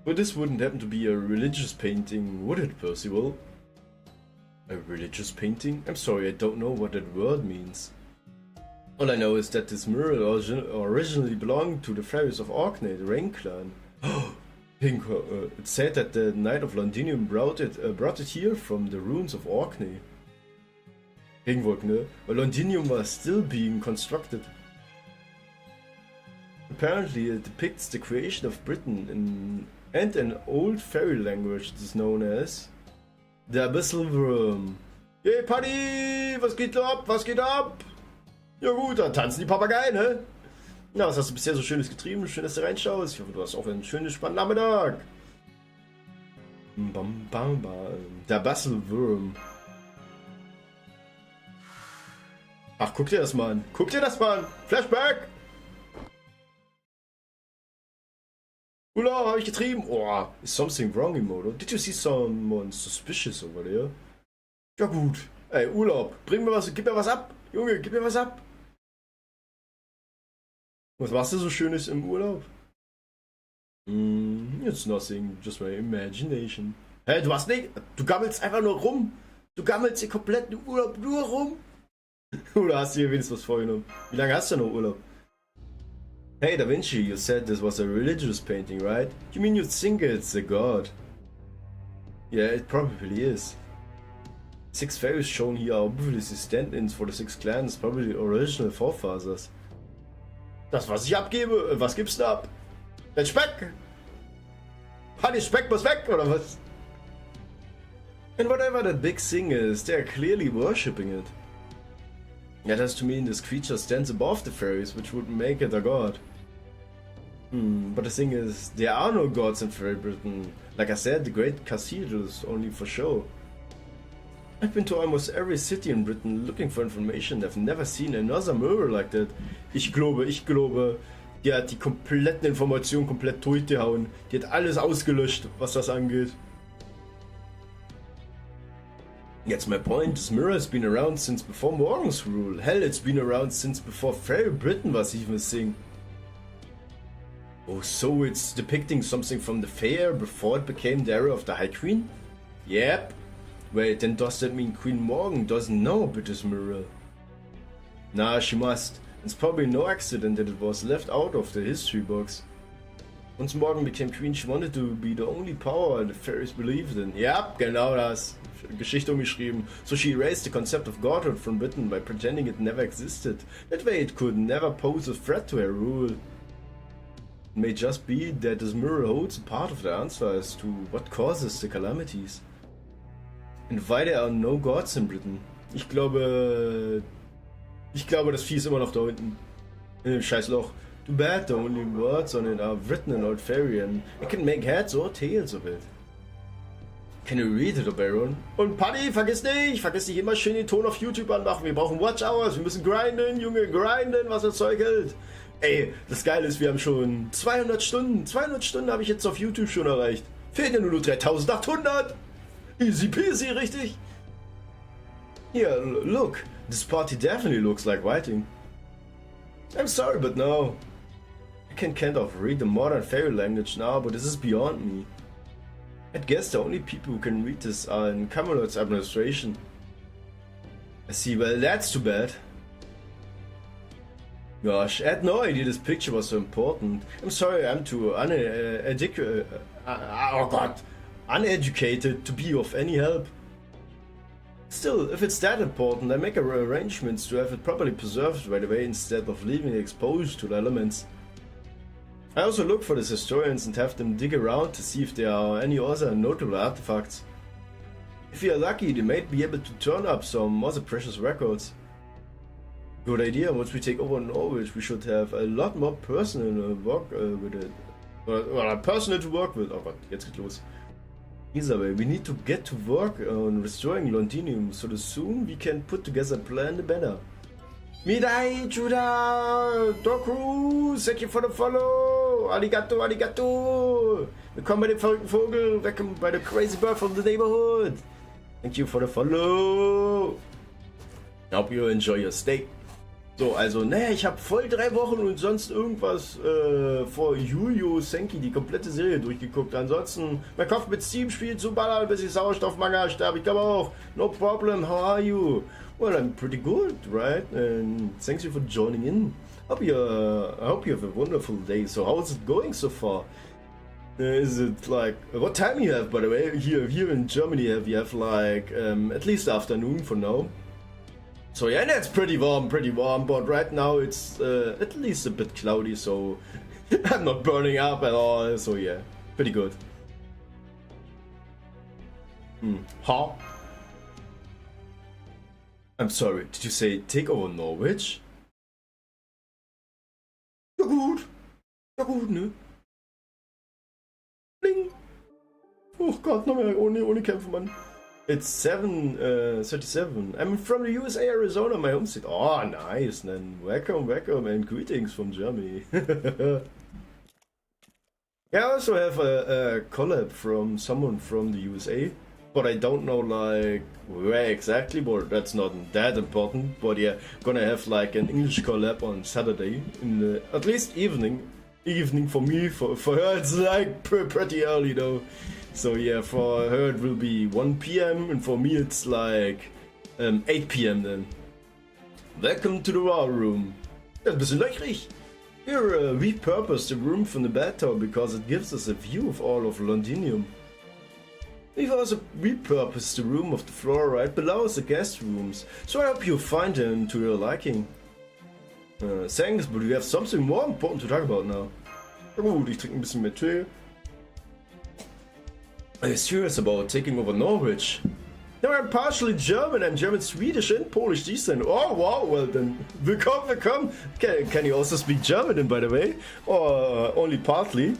But this wouldn't happen to be a religious painting, would it, Percival? A religious painting? I'm sorry, I don't know what that word means. All I know is that this mural originally belonged to the fairies of Orkney, the Rain Clan. Pink, it's said that the Knight of Londinium brought it here from the ruins of Orkney. Regenwolken, ne? Weil Londinium was still being constructed. Apparently it depicts the creation of Britain and an old fairy language that is known as the Abyssal Worm. Hey Paddy, was geht ab? Was geht ab? Ja gut, dann tanzen die Papageien, ne? Na, was hast du bisher so Schönes getrieben? Schön, dass du reinschaust. Ich hoffe, du hast auch einen schönen, spannenden Nachmittag. Bam, bam, bam. Der Abyssal Worm. Ach, guck dir das mal an. Guck dir das mal an. Flashback! Ula, hab ich getrieben. Oh, is something wrong, Imoto? Did you see someone suspicious over there? Ja gut. Ey, Urlaub. Bring mir was, gib mir was ab. Junge, gib mir was ab. Was machst du so Schönes im Urlaub? It's nothing, just my imagination. Hä, du hast nicht... Du gammelst einfach nur rum. Du gammelst hier komplett im Urlaub nur rum. Oder hast du hier wenigstens was vorgenommen? Wie lange hast du noch Urlaub? Hey Da Vinci, you said this was a religious painting, right? You mean you think it's a god? Yeah, it probably is. 6 fairies shown here are obviously stand-ins for the 6 clans, probably the original forefathers. Das, was ich abgebe, was gibst du ab? Den Speck! Hat die Speck muss weg, oder was? And whatever that big thing is, they're clearly worshipping it. Yeah, that's to mean this creature stands above the fairies, which would make it a god. But the thing is, there are no gods in Fairy Britain. Like I said, the Great Cathedral is only for show. I've been to almost every city in Britain looking for information. I've never seen another mirror like that. Ich glaube, die hat die kompletten Informationen komplett durchgehauen. Die hat alles ausgelöscht, was das angeht. That's my point. This mirror has been around since before Morgan's rule. Hell, it's been around since before Fairy Britain was even a thing. Oh, so it's depicting something from the fair before it became the era of the High Queen? Yep. Wait, then does that mean Queen Morgan doesn't know about this mirror? Nah, she must. It's probably no accident that it was left out of the history books. Once Morgan became queen, she wanted to be the only power the fairies believed in. Ja, genau das. Geschichte umgeschrieben. So she erased the concept of godhood from Britain by pretending it never existed. That way it could never pose a threat to her rule. It may just be that this mirror holds a part of the answer as to what causes the calamities. And why there are no gods in Britain. Ich glaube, das Vieh ist immer noch da unten. In dem scheiß Loch. Too bad the only words on it are written in Old Fairy and it can make heads or tails of it. Can you read it, Baron? Und Paddy, vergiss nicht immer schön den Ton auf YouTube anmachen. Wir brauchen Watch Hours, wir müssen grinden, Junge, grinden, was das Zeug hält. Ey, das Geile ist, wir haben schon 200 Stunden habe ich jetzt auf YouTube schon erreicht. Fehlen ja nur 3800. Easy peasy, richtig? Yeah, look, this party definitely looks like writing. I'm sorry, but no. I can kind of read the modern fairy language now, but this is beyond me. I'd guess the only people who can read this are in Camelot's administration. I see, well that's too bad. Gosh, I had no idea this picture was so important. I'm sorry I'm too inadequate. Oh god. uneducated to be of any help. Still, if it's that important, I make arrangements to have it properly preserved right away instead of leaving it exposed to the elements. I also look for the historians and have them dig around to see if there are any other notable artifacts. If we are lucky, they might be able to turn up some other precious records. Good idea. Once we take over Norwich, we should have a lot more personal work with it. Or personal to work with. Oh Gott, jetzt geht's los. Either way, we need to get to work on restoring Londinium, so the sooner we can put together a plan, the better. Midai, Judah, Doku, thank you for the follow. Arigato, arigato. Willkommen bei dem verrückten Vogel. Willkommen bei the crazy bird from the neighborhood. Thank you for the follow. I hope you enjoy your stay. So, also, naja, ich habe voll 3 Wochen und sonst irgendwas vor Julio Senki die komplette Serie durchgeguckt. Ansonsten, mein Kopf mit Steam spielt so ballern, bis ich Sauerstoffmangel sterbe. Ich glaube auch. No problem, how are you? Well, I'm pretty good, right? And thanks you for joining in. I hope you have a wonderful day. So, how's it going so far? Is it like, what time you have, by the way? Here in Germany, you have like at least afternoon for now. So yeah, that's pretty warm, but right now it's at least a bit cloudy, so I'm not burning up at all, so yeah, pretty good. Huh? I'm sorry, did you say take over Norwich? Ja gut, ne? Bling! Oh Gott, noch mehr ohne Kämpfe, Mann. It's 7:37. I'm from the USA, Arizona, my home state. Oh, nice, then welcome, and greetings from Germany. Yeah, I also have a collab from someone from the USA, but I don't know like where exactly, but that's not that important. But yeah, gonna have like an English collab on Saturday in the at least evening for me. For her it's like pretty early though. So yeah, for her it will be 1 PM and for me it's like 8 PM then. Welcome to the War Room. Ja, ein bisschen löchrig. Here we repurposed the room from the bathtub because it gives us a view of all of Londinium. We've also repurposed the room of the floor right below as the guest rooms, so I hope you find them to your liking. Thanks, but we have something more important to talk about now. Gut, ich trinke ein bisschen mehr Tee. Are you serious about taking over Norwich? No, I'm partially German. I'm German, Swedish, and Polish descent. Oh wow, well then, willkommen. Can you also speak German then, by the way? Or only partly?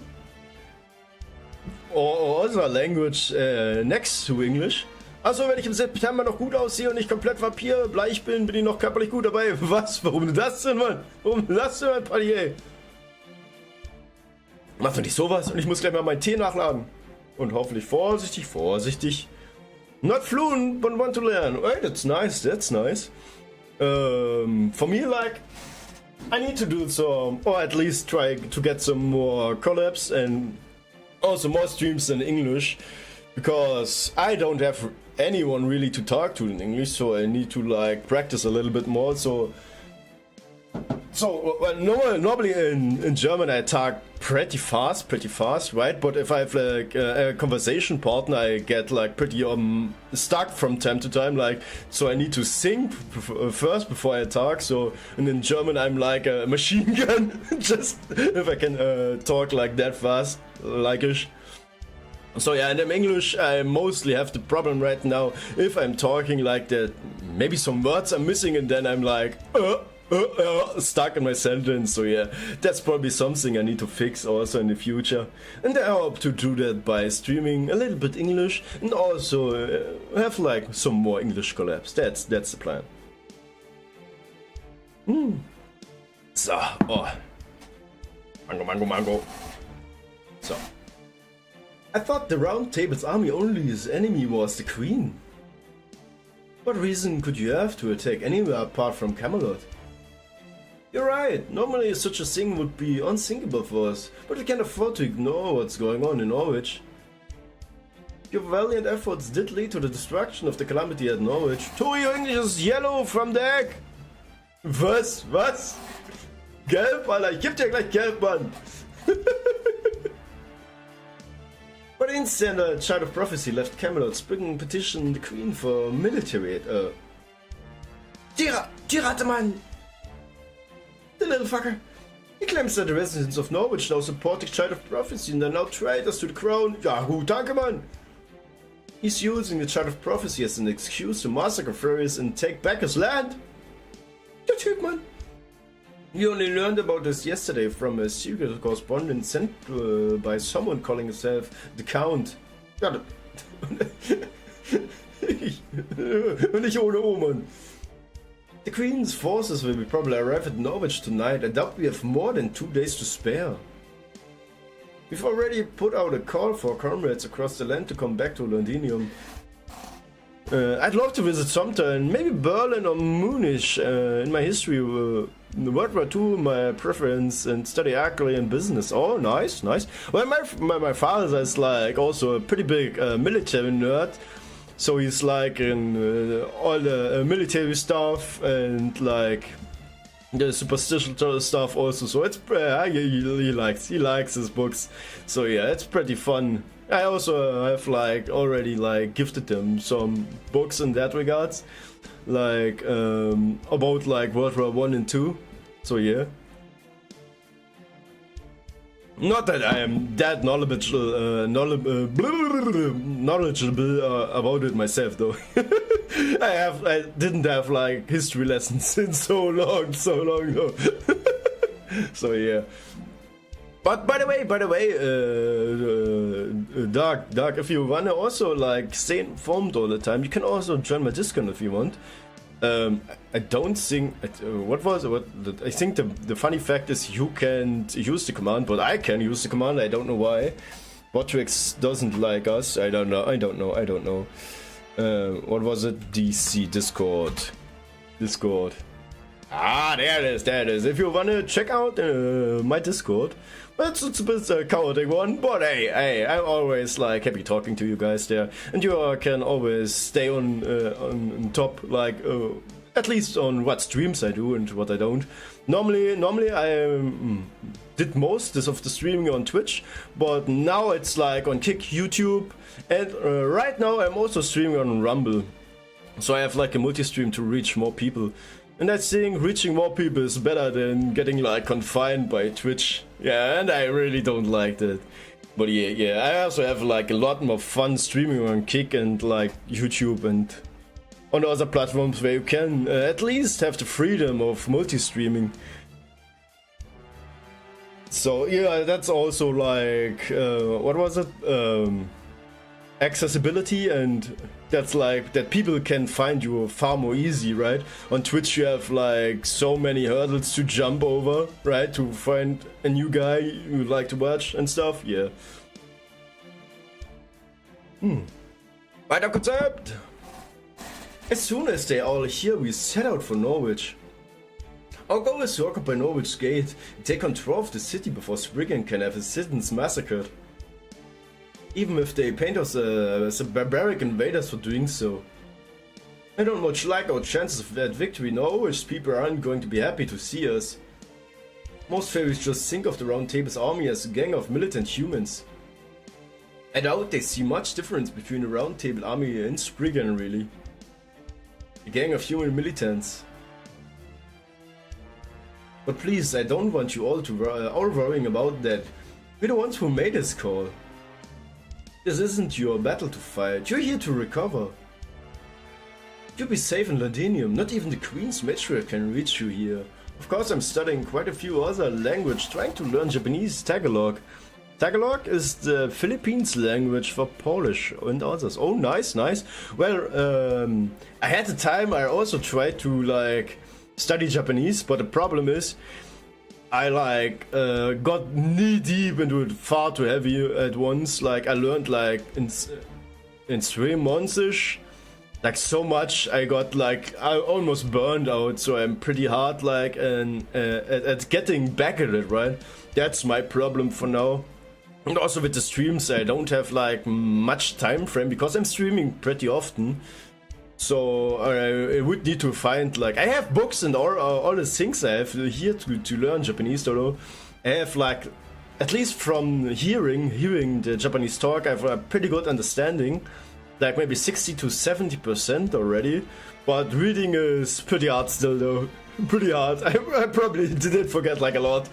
Or other language next to English? Also, wenn ich im September noch gut aussehe und nicht komplett vampierbleich bin, bin ich noch körperlich gut dabei. Was? Warum das denn, Mann? Warum das denn, Mann, Palier? Mach doch nicht sowas und ich muss gleich mal meinen Tee nachladen. Und hoffentlich vorsichtig. Not fluent, but want to learn. Oh, that's nice. For me, like, I need to do some, or at least try to get some more collabs and also more streams in English, because I don't have anyone really to talk to in English, so I need to like practice a little bit more. So well, normally in German I talk pretty fast, right? But if I have like a conversation partner, I get like pretty stuck from time to time. Like, so I need to think first before I talk. So, and in German I'm like a machine gun. Just if I can talk like that fast, like-ish. So yeah, and in English I mostly have the problem right now. If I'm talking like that, maybe some words are missing, and then I'm like stuck in my sentence. So yeah, that's probably something I need to fix also in the future. And I hope to do that by streaming a little bit English and also have like some more English collabs. That's the plan. So, oh. Mango. So. I thought the Round Table's army only's enemy was the Queen. What reason could you have to attack anywhere apart from Camelot? You're right, normally such a thing would be unthinkable for us, but we can't afford to ignore what's going on in Norwich. Your valiant efforts did lead to the destruction of the calamity at Norwich. To your English is yellow from the egg! Was? Gelb, Alter, ich geb dir gleich gelb, Mann! But instead, a Child of Prophecy left Camelot springing petition the Queen for military aid. Tirateman! The little fucker. He claims that the residents of Norwich now support the Child of Prophecy and are now traitors to the crown. Yahoo, danke man! He's using the Child of Prophecy as an excuse to massacre furries and take back his land. Der Typ, man. We only learned about this yesterday from a secret correspondence sent by someone calling himself the Count. Ja, nicht ohne O, Mann. The Queen's forces will probably arrive at Norwich tonight. I doubt we have more than 2 days to spare. We've already put out a call for comrades across the land to come back to Londinium. I'd love to visit sometime, maybe Berlin or Munich. In my history, World War II, my preference, and study archery and business. Oh, nice, nice. Well, my father is like also a pretty big military nerd, so he's like in all the military stuff and like the superstition stuff also. So it's he likes his books. So yeah, it's pretty fun. I also have like already like gifted them some books in that regards, like about like World War 1 and 2. So yeah. Not that I am that knowledgeable about it myself though. I didn't have like history lessons in so long though. So yeah. But by the way, Dark, if you wanna also like stay informed all the time, you can also join my Discord if you want. I don't think I think the funny fact is you can't use the command, but I can use the command. I don't know why. Botrix doesn't like us. I don't know. What was it? DC Discord. Ah, there it is. If you wanna check out my Discord. It's a bit chaotic one, but hey, I'm always like happy talking to you guys there, and you can always stay on top, like at least on what streams I do and what I don't. Normally I did most of the streaming on Twitch, but now it's like on Kick, YouTube, and right now I'm also streaming on Rumble, so I have like a multi-stream to reach more people. And I think reaching more people is better than getting like confined by Twitch. Yeah, and I really don't like that. But yeah, I also have like a lot more fun streaming on Kick and like YouTube and on other platforms where you can at least have the freedom of multi-streaming. So yeah, that's also like, what was it? Accessibility, and that's like that people can find you far more easy, right? On Twitch you have like so many hurdles to jump over, right? To find a new guy you'd like to watch and stuff, yeah. Weiter Konzept! As soon as they're all here, we set out for Norwich. Our goal is to occupy Norwich Gate and take control of the city before Spriggan can have his citizens massacred. Even if they paint us as a barbaric invaders for doing so. I don't much like our chances of that victory. Norwich people aren't going to be happy to see us. Most fairies just think of the Round Table's army as a gang of militant humans. I doubt they see much difference between the Round Table army and Spriggan really. A gang of human militants. But please, I don't want you all to all worrying about that. We're the ones who made this call. This isn't your battle to fight, you're here to recover. You'll be safe in Londinium, not even the Queen's matriarch can reach you here. Of course I'm studying quite a few other languages, trying to learn Japanese Tagalog. Tagalog is the Philippines language for Polish and others. Oh, nice. Well, I had the time, I also tried to like study Japanese, but the problem is I like got knee deep into it far too heavy at once. Like I learned like in 3 months-ish, like so much. I got like I almost burned out. So I'm pretty hard like at getting back at it. Right, that's my problem for now. And also with the streams, I don't have like much time frame because I'm streaming pretty often. So I would need to find like I have books and all the things I have here to learn Japanese. Though I have like at least from hearing the Japanese talk, I have a pretty good understanding, like maybe 60 to 70% already. But reading is pretty hard still, though. Pretty hard. I probably did forget like a lot.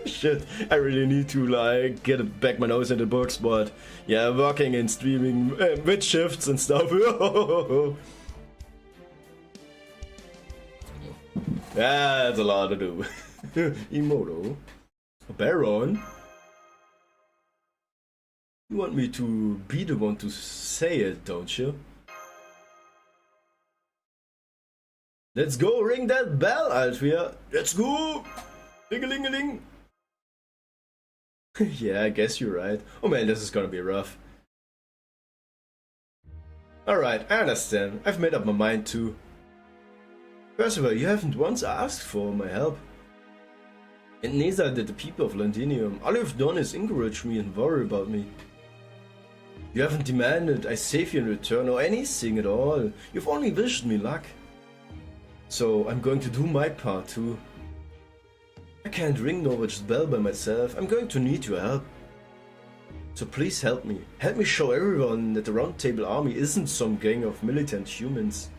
Shit, I really need to like get back my nose in the books. But yeah, working and streaming with shifts and stuff. Yeah, that's a lot to do. Emoto. Baron? You want me to be the one to say it, don't you? Let's go, ring that bell, Altvia. Let's go! Ding-a-ling-a-ling! Yeah, I guess you're right. Oh man, this is gonna be rough. Alright, I understand. I've made up my mind too. First of all, you haven't once asked for my help. And neither did the people of Londinium. All you've done is encourage me and worry about me. You haven't demanded I save you in return or anything at all. You've only wished me luck. So I'm going to do my part too. I can't ring Norwich's bell by myself. I'm going to need your help. So please help me. Help me show everyone that the Round Table Army isn't some gang of militant humans.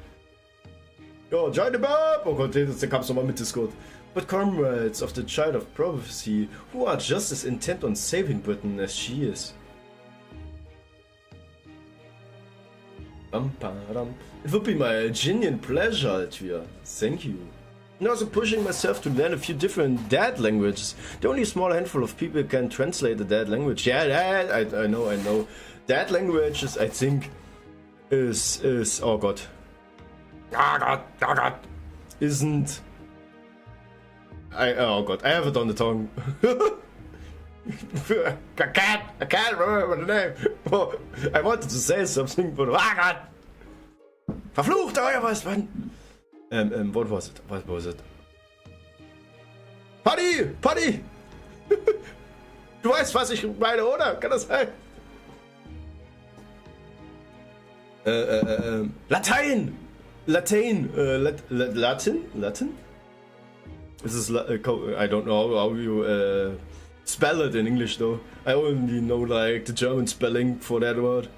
Jo, join the Birb! Oh Gott, der kam's nochmal mit Discord. But comrades of the Child of Prophecy, who are just as intent on saving Britain as she is. It would be my genuine pleasure, Altvia. Thank you. And also pushing myself to learn a few different dead languages. The only small handful of people can translate the dead language. Yeah, I know. Dead languages, I think, is oh god. Oh god. Isn't... oh god, I have it on the tongue. I can't remember the name. Oh, I wanted to say something, but oh god. Verflucht, euer was, Mann. What was it? What was it? Paddy! Du weißt, was ich meine, oder? Kann das sein? Latein! Latin? This is I don't know how you spell it in English though. I only know like the German spelling for that word.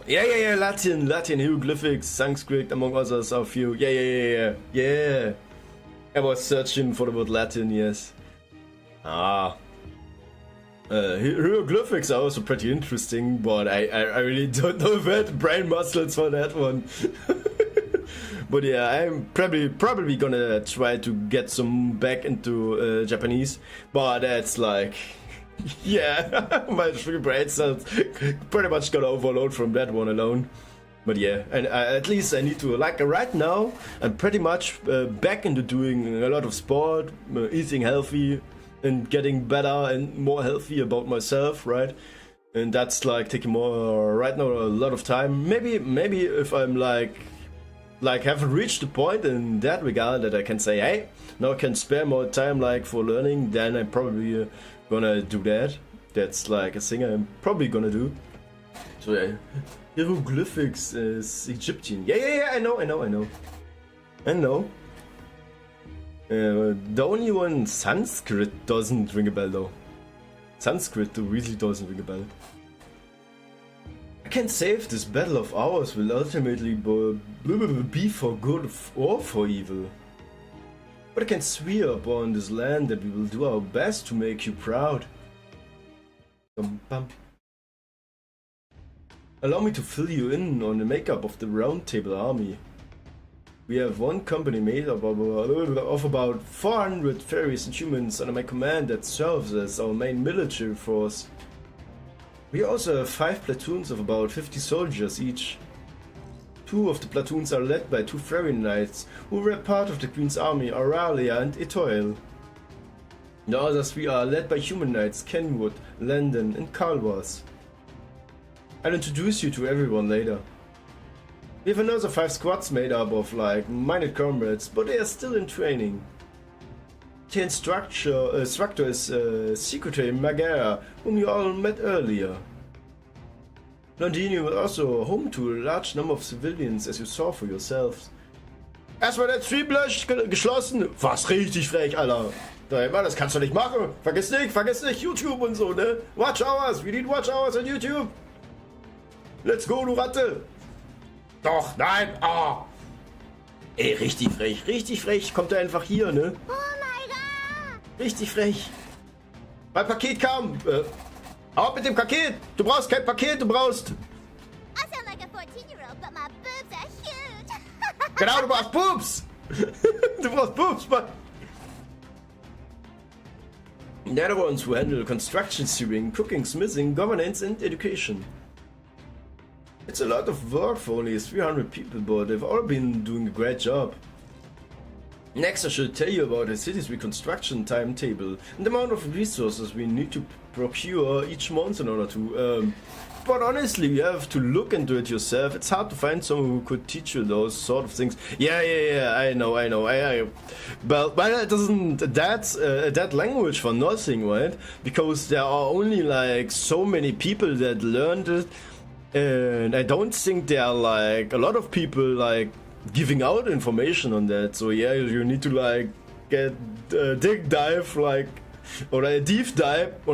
Yeah, Latin, hieroglyphics, Sanskrit, among others, a few. Yeah. I was searching for the word Latin, yes. Hieroglyphics are also pretty interesting, but I really don't know if I had brain muscles for that one. But yeah, I'm probably gonna try to get some back into Japanese, but that's like, yeah, my brain cells pretty much got overload from that one alone. But yeah, and at least I need to, like right now, I'm pretty much back into doing a lot of sport, eating healthy, and getting better and more healthy about myself, right? And that's like taking more right now a lot of time. Maybe if I'm like haven't reached the point in that regard that I can say, hey, now I can spare more time like for learning, then I'm probably gonna do that. That's like a thing I'm probably gonna do. So yeah, hieroglyphics is Egyptian. Yeah, I know. The only one, Sanskrit, doesn't ring a bell though. Sanskrit really doesn't ring a bell. I can't say if this battle of ours will ultimately be for good or for evil. But I can swear upon this land that we will do our best to make you proud. Allow me to fill you in on the makeup of the Round Table Army. We have one company made up of about 400 fairies and humans under my command that serves as our main military force. We also have 5 platoons of about 50 soldiers each. 2 of the platoons are led by 2 fairy knights who were part of the Queen's army, Auralia and Etoile. The others 3 are led by human knights Kenwood, Landon and Kalwas. I'll introduce you to everyone later. We have another 5 squads made up of like minded comrades, but they are still in training. The instructor is Secretary Magera, whom you all met earlier. Londinium is also home to a large number of civilians, as you saw for yourselves. Erstmal der Stream geschlossen! Was richtig frech, Alter! Da immer, das kannst du nicht machen. Vergiss nicht, YouTube und so, ne? Watch hours, we need watch hours on YouTube. Let's go, du Ratte. Doch, nein, ah. Ey, richtig frech. Kommt er einfach hier, ne? Oh my god! Richtig frech. Mein Paket kam. Auf mit dem Paket. Du brauchst kein Paket, du brauchst... I sound like a 14-year-old, but my boobs are huge. Genau, du brauchst Boobs. Du brauchst Boobs, Mann. They're the ones who handle construction, sewing, cooking, smithing, governance and education. It's a lot of work for only 300 people, but they've all been doing a great job. Next I should tell you about the city's reconstruction timetable and the amount of resources we need to procure each month in order to... But honestly, you have to look into it yourself. It's hard to find someone who could teach you those sort of things. Yeah, I know. But it doesn't adapt that language for nothing, right? Because there are only like so many people that learned it, and I don't think there are like a lot of people like giving out information on that. So yeah, you need to like get a deep dive on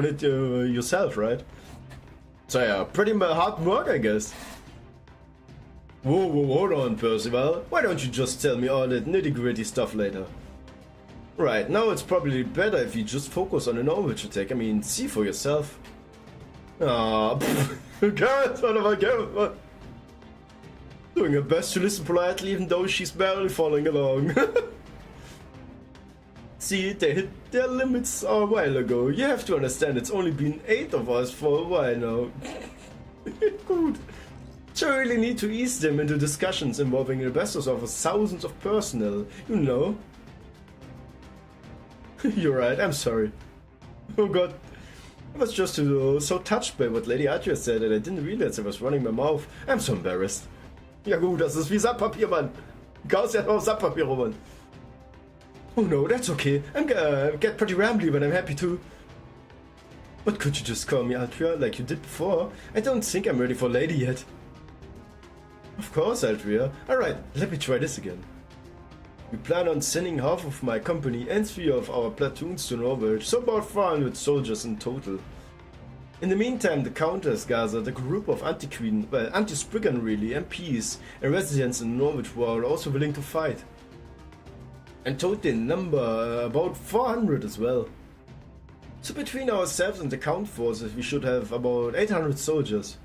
it yourself, right? So yeah, pretty hard work, I guess. Whoa, hold on, Percival. Why don't you just tell me all that nitty-gritty stuff later? Right, now it's probably better if you just focus on the Norwich attack. I mean, see for yourself. Garrett, Garrett. Doing her best to listen politely even though she's barely following along. See, they hit their limits a while ago. You have to understand it's only been 8 of us for a while now. Good. So you really need to ease them into discussions involving investors of thousands of personnel, you know. You're right, I'm sorry. Oh god. I was just so touched by what Lady Adria said that I didn't realize I was running my mouth. I'm so embarrassed. Ja gut, das ist wie Sandpapier, Mann. Chaos ja auf Sandpapier, Roman. Oh no, that's okay. I'm get pretty rambly when I'm happy to. But could you just call me Altria like you did before? I don't think I'm ready for Lady yet. Of course, Altria. Alright, let me try this again. We plan on sending half of my company and 3 of our platoons to Norwich, so about 400 soldiers in total. In the meantime, the Count has gathered a group of anti-Queen, well, anti-Spriggan really, MPs and residents in Norwich who are also willing to fight. And total number about 400 as well. So between ourselves and the Count forces we should have about 800 soldiers.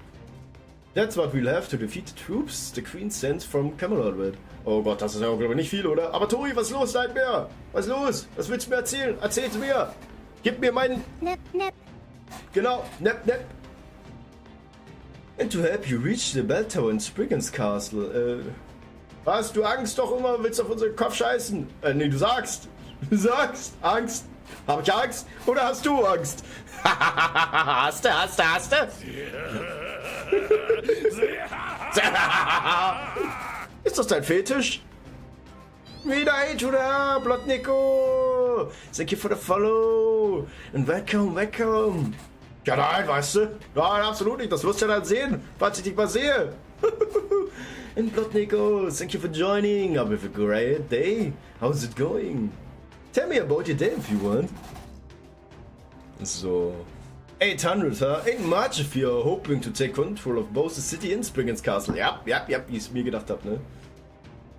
That's what we'll have to defeat the troops the Queen sends from Camelot with. Oh Gott, das ist ja glaube ich nicht viel, oder? Aber Tori, was ist los, Nightmare? Was ist los? Was willst du mir erzählen? Erzähl's mir! Gib mir meinen... Nip, nip. Genau, nep. And to help you reach the bell tower in Spriggan's Castle, was, du Angst doch immer, willst auf unseren Kopf scheißen? Nee, du sagst. Angst. Hab ich Angst? Oder hast du Angst? Hast du? Ist das dein Fetisch? Wieder hey to the Blood Nico! Thank you for the follow! And welcome! Ja nein, weißt du? Nein, absolut nicht, das wirst du ja dann sehen, falls ich dich mal sehe! And Blood Nico, thank you for joining! Have a great day! How's it going? Tell me about your day if you want! So... 800, huh? Ain't much if you're hoping to take control of both the city and Spriggan's Castle. Ja, wie ich es mir gedacht habe, ne?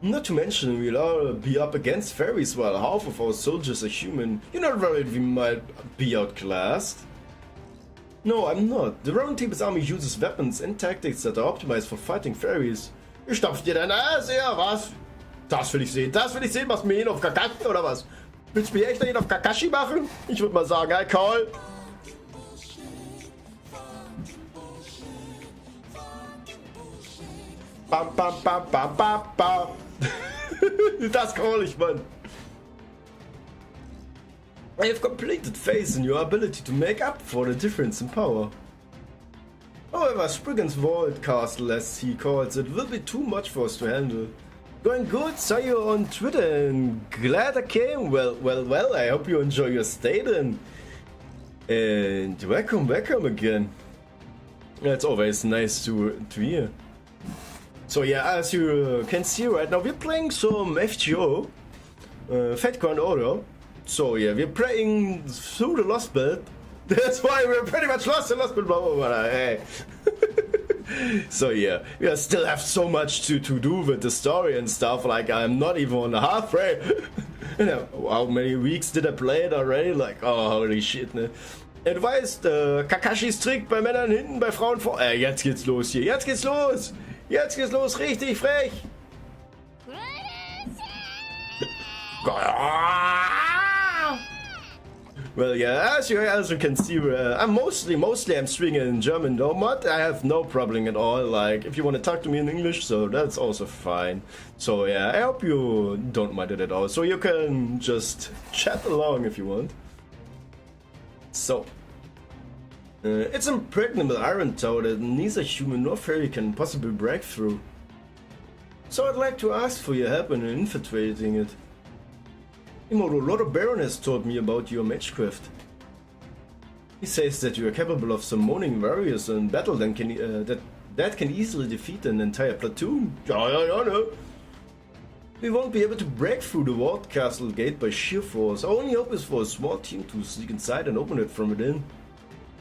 Not to mention, we'll all be up against fairies while half of our soldiers are human. You're not worried we might be outclassed? No, I'm not. The Round Table's army uses weapons and tactics that are optimized for fighting fairies. Ich stopf dir dein Ass, ja, was? Das will ich sehen, was mir hin auf Kakashi oder was? Willst du mir echt hin auf Kakashi machen? Ich würde mal sagen, I call. Bam. Das call ich, Mann. I have completed faith in your ability to make up for the difference in power. However, Spriggan's Vault Castle, as he calls it, will be too much for us to handle. Going good, saw you on Twitter and glad I came. Well, I hope you enjoy your stay then. And welcome again. It's always nice to hear. So yeah, as you can see right now, we're playing some FGO, Fat Grand Order. So yeah, we're playing through the Lostbelt. That's why we're pretty much lost in Lostbelt. Hey. So yeah, we still have so much to do with the story and stuff. Like I'm not even on the halfway. You know, how many weeks did I play it already? Like, oh holy shit, ne? Du weißt, Kakashis Trick bei Männern hinten, bei Frauen vor. Jetzt geht's los hier. Jetzt geht's los. Jetzt geht's los, richtig frech. Well, yeah, as you can see, I'm mostly I'm speaking in German, though, but I have no problem at all. Like, if you want to talk to me in English, so that's also fine. So yeah, I hope you don't mind it at all. So you can just chat along if you want. So, it's an impregnable iron tower that neither human nor fairy can possibly break through. So I'd like to ask for your help in infiltrating it. Imoto, Lord of Baron has told me about your magecraft. He says that you are capable of summoning warriors in battle that can easily defeat an entire platoon. Yeah, no. We won't be able to break through the walled castle gate by sheer force. Our only hope is for a small team to sneak inside and open it from within.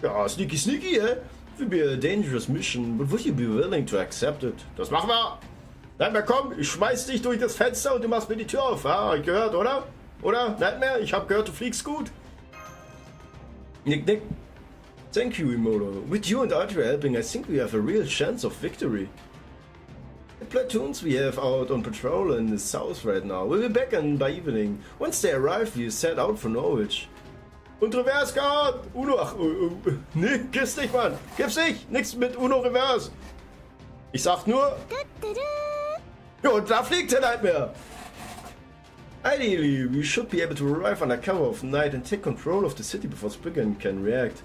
Ja, sneaky, eh? It would be a dangerous mission, but would you be willing to accept it? Das machen wir! Nightmare, komm, ich schmeiß dich durch das Fenster und du machst mir die Tür auf. Ah, ich gehört, oder? Oder? Nightmare, ich hab gehört, du fliegst gut. Nick. Thank you, Imoto. With you and Arthur helping, I think we have a real chance of victory. The platoons we have out on patrol in the south right now will be back by evening. Once they arrive, we set out for Norwich. Und Reverse Guard! Uno, ach, nee, gib's nicht, Mann! Gib's nicht! Nichts mit Uno Reverse! Ich sag nur... Ja, und da fliegt der Nightmare! Ideally, we should be able to arrive under cover of night and take control of the city before Spriggan can react.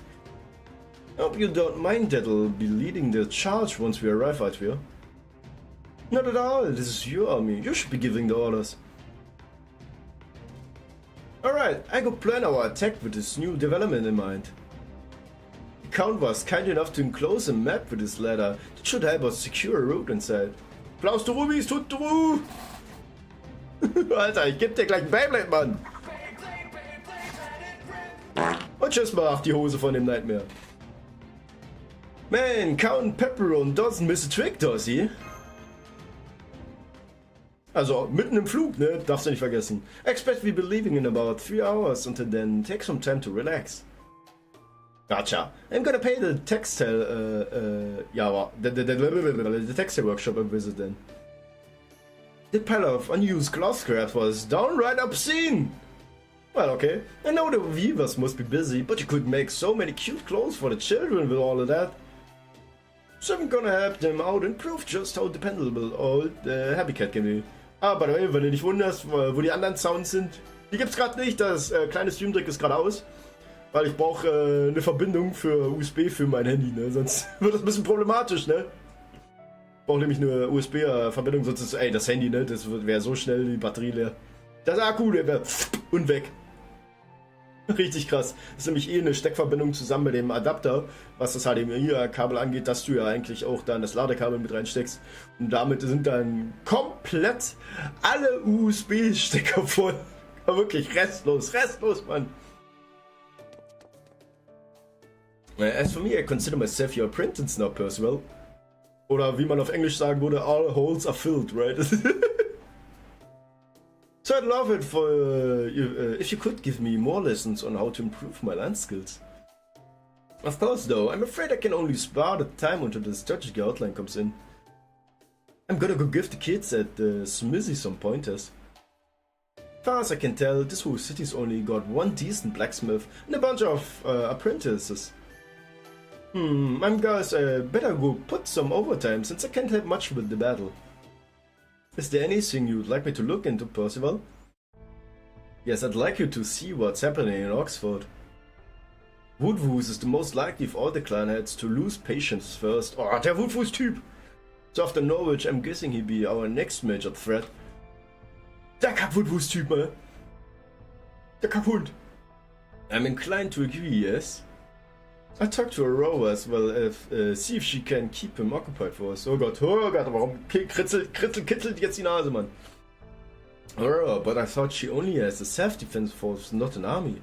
I hope you don't mind that'll be leading the charge once we arrive out here. Not at all, this is your army. You should be giving the orders. Alright, I go plan our attack with this new development in mind. The Count was kind enough to enclose a map with his ladder that should help us secure a route inside. Klaus du Rubis, tut du! Alter, ich geb dir gleich ein Beyblade, Mann! Und tschüss mal auf die Hose von dem Nightmare. Man, Count Pepperon doesn't miss a trick, does he? Also, mitten im Flug, ne? Darfst du nicht vergessen. Expect we'll be leaving in about 3 hours. Until then, take some time to relax. Gotcha. I'm gonna pay the textile, the textile workshop a visit then. The pile of unused cloth scraps was downright obscene. Well, okay. I know the weavers must be busy, but you could make so many cute clothes for the children with all of that. So I'm gonna help them out and prove just how dependable old Happy Cat can be. Ah, by the way, wenn du dich wunderst, wo die anderen Sounds sind, die gibt's gerade nicht. Das kleine Stream-Trick ist gerade aus. Weil ich brauche eine Verbindung für USB für mein Handy, ne? Sonst wird das ein bisschen problematisch, ne? Ich brauche nämlich eine USB-Verbindung, sonst ist das Handy, ne? Das wäre so schnell die Batterie leer. Das Akku, der wäre und weg. Richtig krass. Das ist nämlich eine Steckverbindung zusammen mit dem Adapter, was das HDMI-Kabel angeht, dass du ja eigentlich auch dann das Ladekabel mit reinsteckst. Und damit sind dann komplett alle USB-Stecker voll. Wirklich restlos, Mann. As for me, I consider myself your apprentice now, Percival. Oder wie man auf Englisch sagen würde, all holes are filled, right? So I'd love it for if you could give me more lessons on how to improve my land skills. Of course, though, I'm afraid I can only spare the time until the strategic outline comes in. I'm gonna go give the kids at the smithy some pointers. As far as I can tell, this whole city's only got one decent blacksmith and a bunch of apprentices. I guess I better go put some overtime since I can't help much with the battle. Is there anything you'd like me to look into, Percival? Yes, I'd like you to see what's happening in Oxford. Woodwoos is the most likely of all the clan heads to lose patience first. Oh, der Woodwoos-Typ! So after Norwich, I'm guessing he'll be our next major threat. Der Kack-Woodwoos-Typ, man! Der Kackhund! I'm inclined to agree, yes? I talked to Aurora as well, see if she can keep him occupied for us. Oh Gott, warum kitzelt jetzt die Nase, Mann? Oh, but I thought she only has a self-defense force, not an army.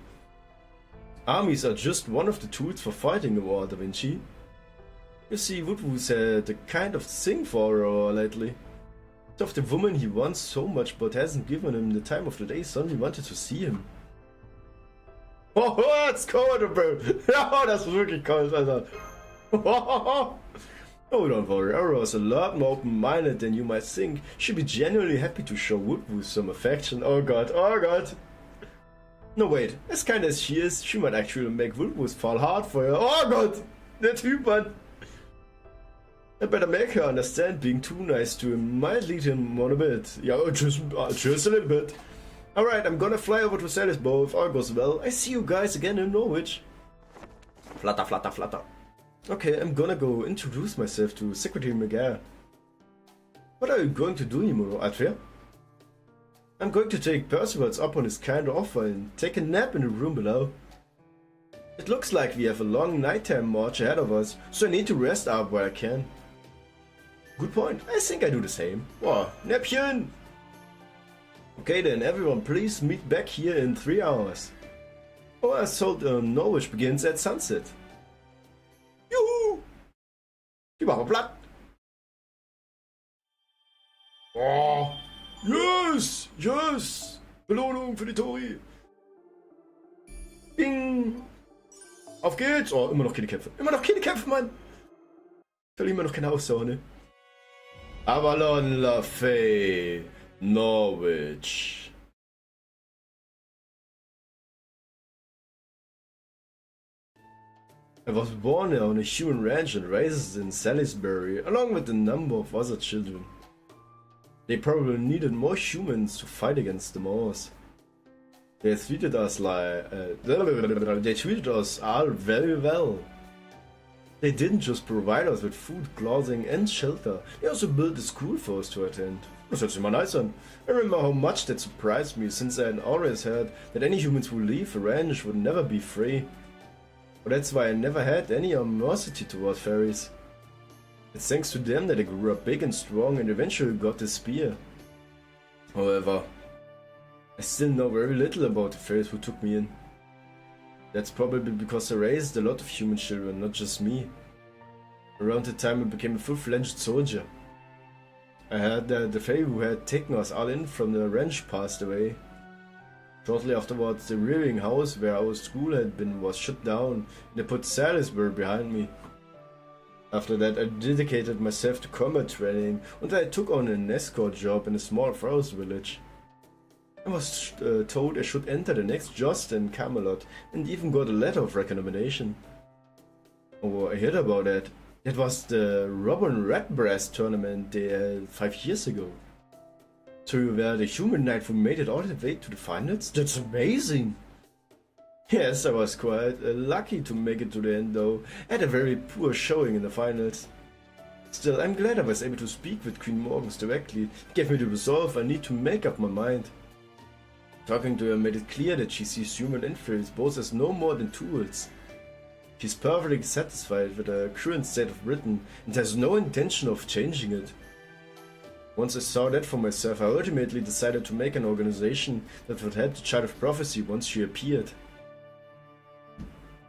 Armies are just one of the tools for fighting a war, Da Vinci. You see, Woodwoo's had a kind of thing for her lately. Of the woman he wants so much but hasn't given him the time of the day suddenly wanted to see him. Oh, that's cold, bro! Oh, that's wirklich cold, Alter. Oh, don't worry, Aura is a lot more open-minded than you might think. She'd be genuinely happy to show Woodwoo some affection. Oh god, oh god. No wait, as kind as she is, she might actually make Woodwoo's fall hard for her. Oh god, der Typ, Mann. I better make her understand being too nice to him might lead him on a bit. Yeah, just a little bit. Alright, I'm gonna fly over to Salisbury if all goes well. I see you guys again in Norwich. Flutter, flutter, flutter. Okay, I'm gonna go introduce myself to Secretary McGare. What are you going to do, Nimuro, Atria? I'm going to take Percival's up on his kind offer and take a nap in the room below. It looks like we have a long nighttime march ahead of us, so I need to rest up where I can. Good point. I think I do the same. Wow, Näppchen! Okay then, everyone, please meet back here in 3 hours. Oh, I was told Norwich begins at sunset. Juhu! Die machen wir platt! Oh, yes! Yes! Belohnung für die Tori! Bing! Auf geht's! Oh, immer noch keine Kämpfe. Immer noch keine Kämpfe, Mann! Ich will immer noch keine Aussau, ne? Avalon La Fee, Norwich. I was born on a human ranch and raised in Salisbury, along with a number of other children. They probably needed more humans to fight against the Moors. They treated us all very well. They didn't just provide us with food, clothing and shelter, they also built a school for us to attend. Das hört sich mal nice an. I remember how much that surprised me, since I had always heard that any humans who leave a ranch would never be free. But that's why I never had any animosity toward fairies. It's thanks to them that I grew up big and strong and eventually got the spear. However, I still know very little about the fairies who took me in. That's probably because I raised a lot of human children, not just me. Around the time I became a full-fledged soldier. I heard that the fairy who had taken us all in from the ranch passed away. Shortly afterwards, the rearing house where our school had been was shut down and they put Salisbury behind me. After that, I dedicated myself to combat training and I took on an escort job in a small forest village. I was told I should enter the next Joust in Camelot and even got a letter of recommendation. Oh, I heard about that. That was the Robin Redbreast tournament they held 5 years ago. So you were the human knight who made it all the way to the finals? That's amazing! Yes, I was quite lucky to make it to the end though. I had a very poor showing in the finals. Still, I'm glad I was able to speak with Queen Morgans directly. It gave me the resolve I need to make up my mind. Talking to her made it clear that she sees human influence both as no more than tools. She's perfectly satisfied with the current state of Britain and has no intention of changing it. Once I saw that for myself, I ultimately decided to make an organization that would help the Child of Prophecy once she appeared.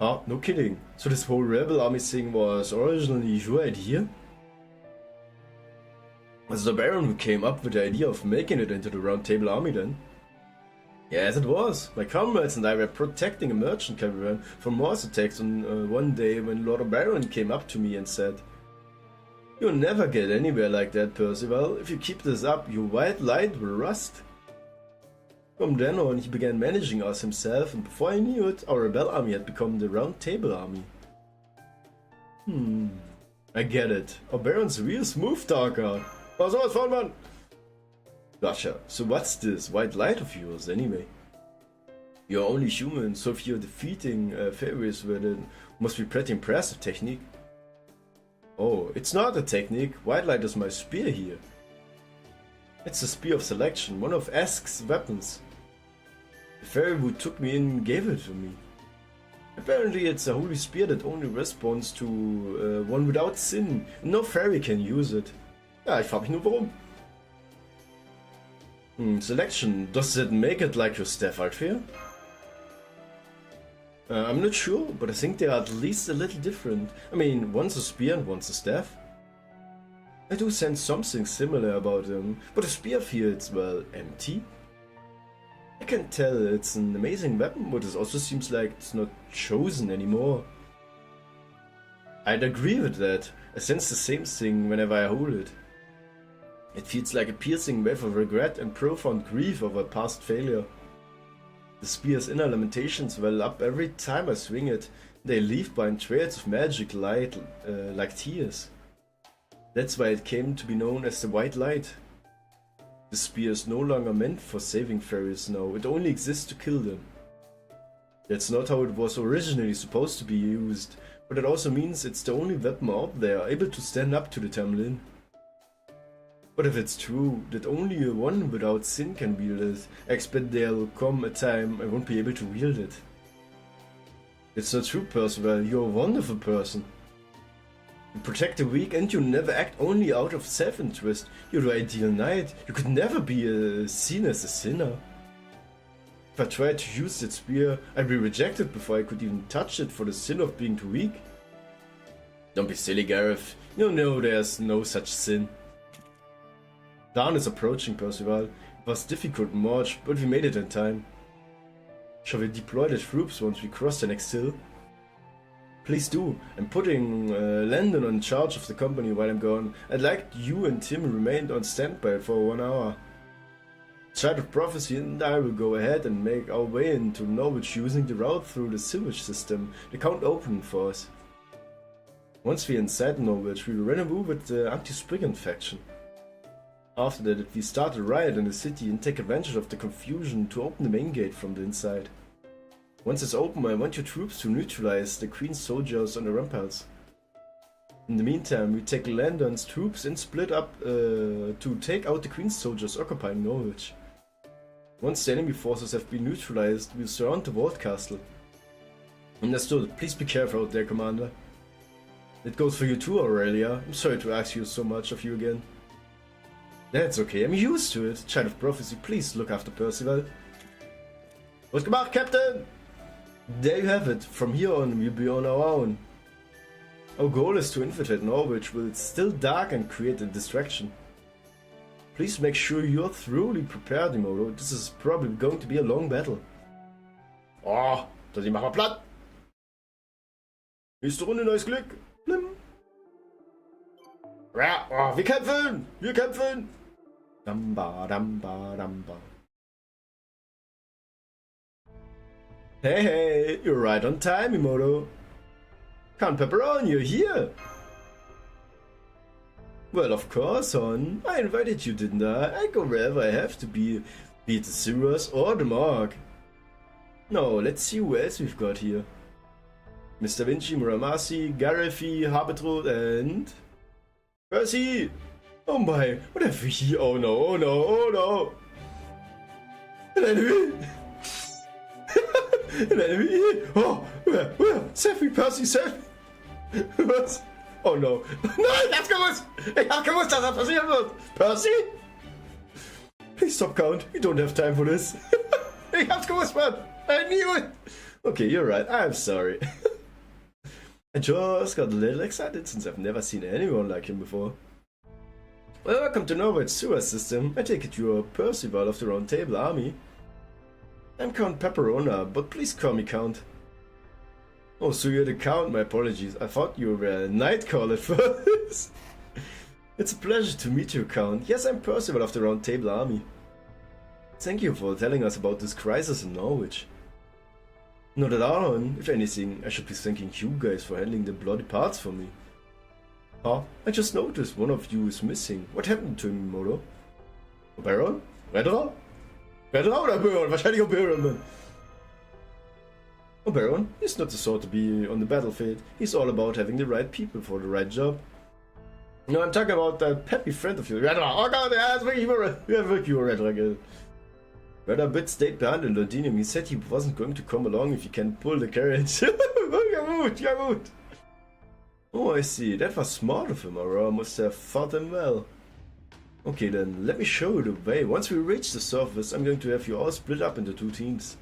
Ah, no kidding. So this whole rebel army thing was originally your idea? Was it the Baron who came up with the idea of making it into the Round Table Army then? Yes, it was. My comrades and I were protecting a merchant caravan from Morse attacks on one day when Lord Baron came up to me and said, "You'll never get anywhere like that, Percival. If you keep this up, your white light will rust." From then on, he began managing us himself, and before I knew it, our rebel army had become the Round Table Army. I get it. Baron's a real smooth talker. Oh, sowas von, Mann! Gotcha. So what's this white light of yours, anyway? You're only human, so if you're defeating fairies with it, must be pretty impressive technique. Oh, it's not a technique. White light is my spear here. It's the Spear of Selection, one of Ask's weapons. The fairy who took me in gave it to me. Apparently it's a holy spear that only responds to one without sin. No fairy can use it. Ja, ich frage mich nur warum. Selection. Does that make it like your staff art fair? I'm not sure, but I think they are at least a little different. I mean, one's a spear and one's a staff. I do sense something similar about them, but the spear feels, well, empty. I can tell it's an amazing weapon, but it also seems like it's not chosen anymore. I'd agree with that. I sense the same thing whenever I hold it. It feels like a piercing wave of regret and profound grief over past failure. The spear's inner lamentations well up every time I swing it. They leave behind trails of magic light, like tears. That's why it came to be known as the White Light. The spear is no longer meant for saving fairies now, it only exists to kill them. That's not how it was originally supposed to be used, but it also means it's the only weapon out there able to stand up to the Tamlin. But if it's true that only one without sin can wield it, I expect there'll come a time I won't be able to wield it. It's not true, Percival, you're a wonderful person. You protect the weak and you never act only out of self-interest. You're the ideal knight. You could never be seen as a sinner. If I tried to use that spear, I'd be rejected before I could even touch it for the sin of being too weak. Don't be silly, Gareth. You know there's no such sin. Dawn is approaching, Percival. It was a difficult march, but we made it in time. Shall we deploy the troops once we cross the next hill? Please do. I'm putting Landon in charge of the company while I'm gone. I'd like you and Tim remain on standby for 1 hour. Child of Prophecy and I will go ahead and make our way into Norwich using the route through the sewage system the Count opened for us. Once we're inside Norwich, we will rendezvous with the anti-Spriggan faction. After that, we start a riot in the city and take advantage of the confusion to open the main gate from the inside. Once it's open, I want your troops to neutralize the Queen's soldiers on the ramparts. In the meantime, we take Landon's troops and split up to take out the Queen's soldiers occupying Norwich. Once the enemy forces have been neutralized, we'll surround the walled castle. Understood. Please be careful out there, Commander. It goes for you too, Aurelia. I'm sorry to ask you so much of you again. That's okay, I'm used to it. Child of Prophecy, please look after Percival. Gut gemacht, Captain! There you have it. From here on, we'll be on our own. Our goal is to infiltrate Norwich while it's still dark and create a distraction. Please make sure you're thoroughly prepared, Imoto. This is probably going to be a long battle. Oh, das machen wir platt! Nächste Runde, neues Glück! Blim. Ja, oh, wir kämpfen! Wir kämpfen! Damba, damba, damba. Hey, you're right on time, Imoto. Count Pepperoni, you're here! Well, of course, hon. I invited you, didn't I? I go wherever I have to be it the Sewers or the Mark. Now, let's see who else we've got here. Mr. Vinci, Muramasi, Garafi, Harbitrud, and... Percy! Oh my, what have we here? Oh no, oh no, oh no! An enemy! An enemy! Oh, where? Save Percy, save me! Was? Oh no. Nein, ich hab's gewusst! Ich hab gewusst, dass das passieren wird! Percy? Please stop, Count. We don't have time for this. Ich hab's gewusst, man! I knew it! Okay, you're right. I'm sorry. I just got a little excited since I've never seen anyone like him before. Well, welcome to Norwich Sewer System. I take it you're Percival of the Round Table Army. I'm Count Pepperona, but please call me Count. Oh, so you're the Count, my apologies. I thought you were a Night Call at first. It's a pleasure to meet you, Count. Yes, I'm Percival of the Round Table Army. Thank you for telling us about this crisis in Norwich. Not at all, hon. If anything, I should be thanking you guys for handling the bloody parts for me. Huh? I just noticed one of you is missing. What happened to him, Modo? Baron? Redra? Redra oder Baron? Wahrscheinlich Baron, man. Oh, Baron, he's not the sort to be on the battlefield. He's all about having the right people for the right job. No, I'm talking about that peppy friend of yours. Redra! Oh god, yeah, wirklich Redra, again. Redra Bit stayed behind in Londinium. He said he wasn't going to come along if he can't pull the carriage. Ja gut. Oh, I see. That was smart of him. Aurora must have thought him well. Okay, then let me show you the way. Once we reach the surface, I'm going to have you all split up into 2 teams.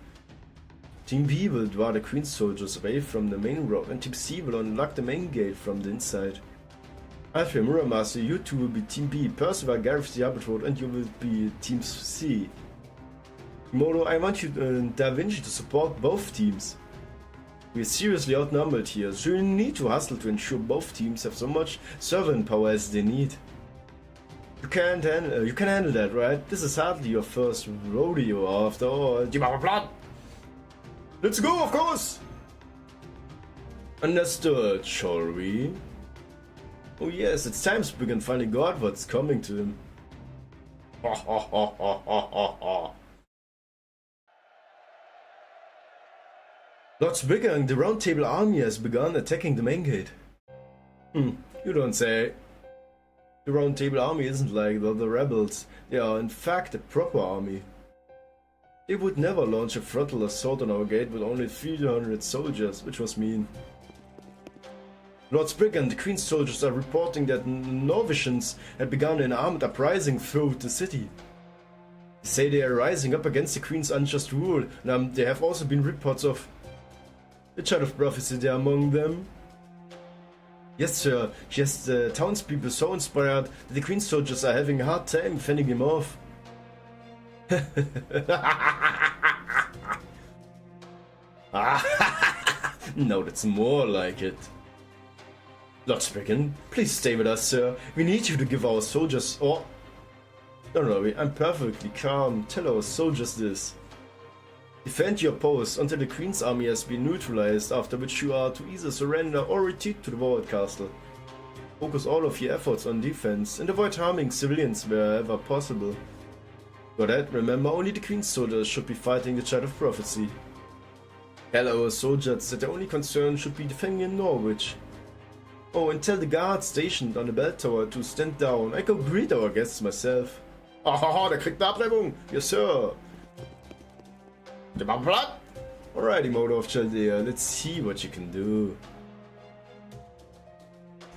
Team B will draw the Queen soldiers away from the main road, and Team C will unlock the main gate from the inside. After Mirror Master, you two will be Team B, Percival, Gareth the Arbiter, and you will be Team C. Modo, I want you and Da Vinci to support both teams. We are seriously outnumbered here, so you need to hustle to ensure both teams have so much servant power as they need. You can handle that, right? This is hardly your first rodeo after all. Let's go, of course! Understood, shall we? Oh yes, it's time Sprig finally got what's coming to him. Lord Sprig and the Round Table army has begun attacking the main gate. You don't say. The Round Table army isn't like the other rebels. They are in fact a proper army. They would never launch a frontal assault on our gate with only 300 soldiers, which was mean. Lord Sprig and the Queen's soldiers are reporting that Norwegians had begun an armed uprising throughout the city. They say they are rising up against the Queen's unjust rule, and there have also been reports of the Child of Prophecy there among them. Yes, sir. Yes, the townspeople so inspired that the Queen's soldiers are having a hard time fending him off. No, that's more like it. Lord Spriggan, please stay with us, sir. We need you to give our soldiers... Oh, don't worry, I'm perfectly calm. Tell our soldiers this. Defend your post until the Queen's army has been neutralized, after which you are to either surrender or retreat to the Vault Castle. Focus all of your efforts on defense and avoid harming civilians wherever possible. For that, remember, only the Queen's soldiers should be fighting the Child of Prophecy. Tell our soldiers that their only concern should be defending Norwich. Oh, and tell the guards stationed on the bell tower to stand down. I go greet our guests myself. Hahaha, der kriegt eine Abreibung. Yes, sir. Alrighty, Modo of Chaldea, let's see what you can do.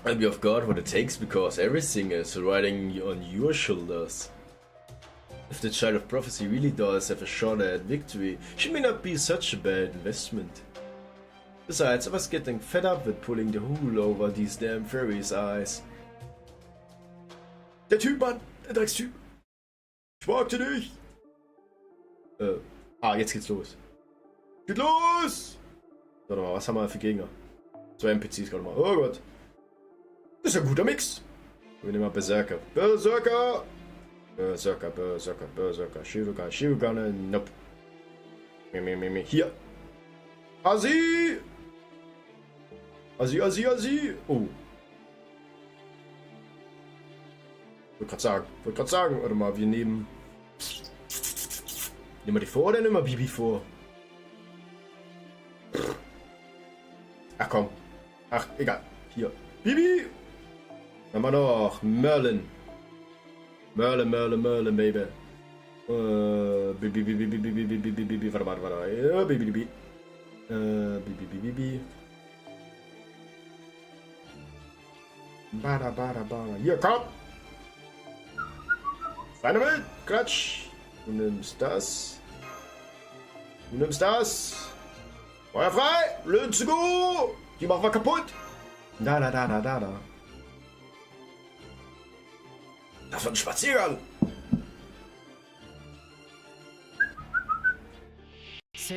I'll be off guard what it takes because everything is riding on your shoulders. If the Child of Prophecy really does have a shot at victory, she may not be such a bad investment. Besides, I was getting fed up with pulling the wool over these damn fairies' eyes. Der Typ, Mann! Der Dreckstyp! Ich magte dich! Jetzt geht's los. Geht los! Warte mal, was haben wir für Gegner? 2 NPCs gerade mal. Oh Gott. Das ist ein guter Mix. Wir nehmen mal Berserker. Berserker! Berserker, Berserker, Berserker. Shirugan, Shirugan, nope. Hier. Asi! Asi, Asi, Asi! Oh. Wollte gerade sagen. Warte mal, wir nehmen... Nehmen wir die vor oder nehmen wir Bibi vor? Ach komm. Ach, egal. Hier. Bibi! Dann haben wir noch Merlin. Merlin, baby. Bibi. Warte. Ja, Bibi. Bibi. Bada. Hier, komm! Rein damit! Klatsch! Du nimmst das. Feuer frei! Let's go! Die machen wir kaputt! Da. Das wird ein Spaziergang! Das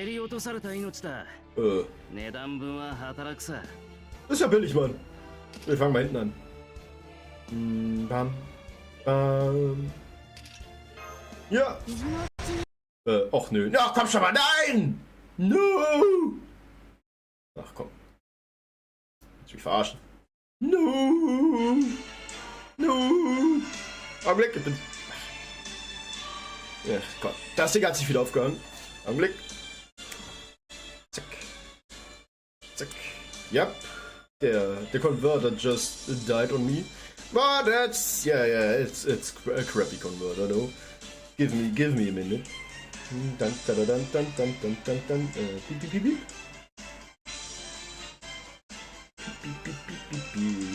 ist ja billig, Mann. Wir fangen mal hinten an. Bam. Ja. Och nö. Ach komm schon mal, nein! No! Ach komm. Willst du mich verarschen? No! Augenblick, ich bin... Ja, Gott. Das Ding hat sich wieder aufgehört. Augenblick. Zack. Yep. The converter just died on me. But that's... Yeah, it's a crappy converter though. Give me a minute. Dun. Beep.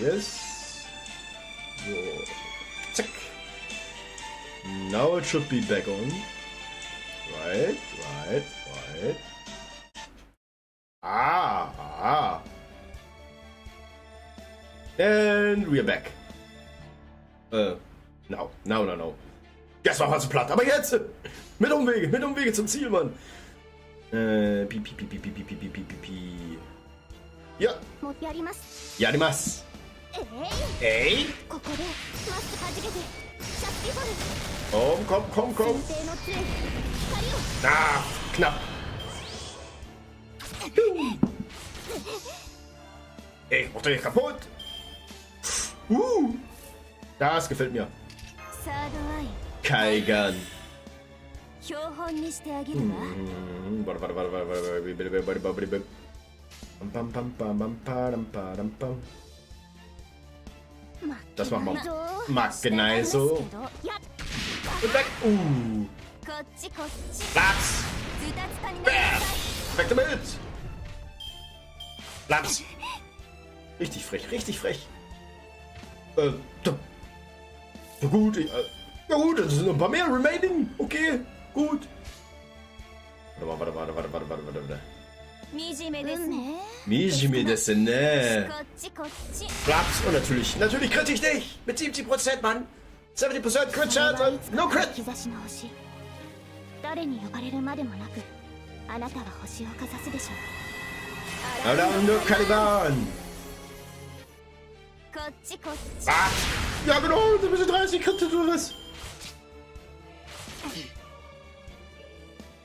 Yes. So. Zack. Now it should be back on. Right. Ah. And we are back. No. Das war zu platt. Aber jetzt! Mit Umwege zum Ziel, Mann. Ja. Yarimasu. Ey. Komm. Ah, knapp. Ey, mach dich kaputt. Das gefällt mir. Kaigan. Warte. Das machen wir. Genauso. Und weg. Platz. Weg damit. Platz. Richtig frech. Gut. Ja gut, es sind ein paar mehr remaining. Okay, gut. Warte. Mijime desu ne. Platz und natürlich kritte ich dich. Mit 70%, Mann. 70% Crit Chance. No Crit. Nur Caliban. Ja genau, da bist du 30 Crit oder was?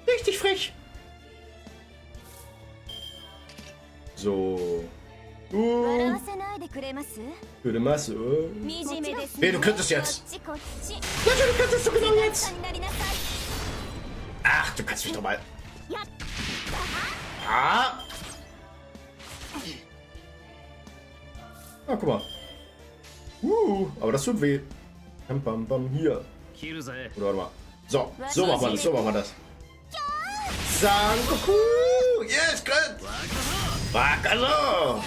Richtig frech. So. Hey, du könntest jetzt. Natürlich könntest du genau jetzt. Ach, du kannst mich doch mal. Ah, guck mal. Aber das tut weh. Hier. Oder warte mal. So machen wir das. Sangoku! Yes, Crit! Wakazo!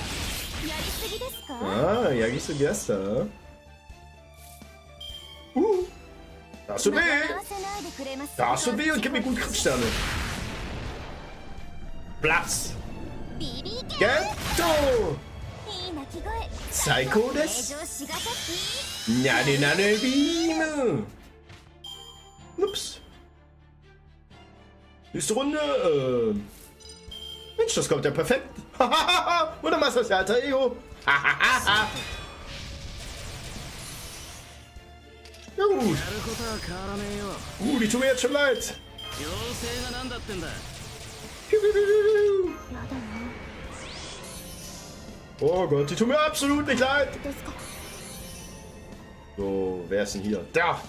Yagisu Gesta. Das tut weh und gib mir gut Crit-Sterne. Platz! Getto! Psycho des? Nane Beam! Ups. Nächste Runde. Mensch, das kommt ja perfekt. Oder machst du das ja, alter Ego? Ja gut. Die tun mir jetzt schon leid. Oh Gott, die tun mir absolut nicht leid. So, wer ist denn hier? Da!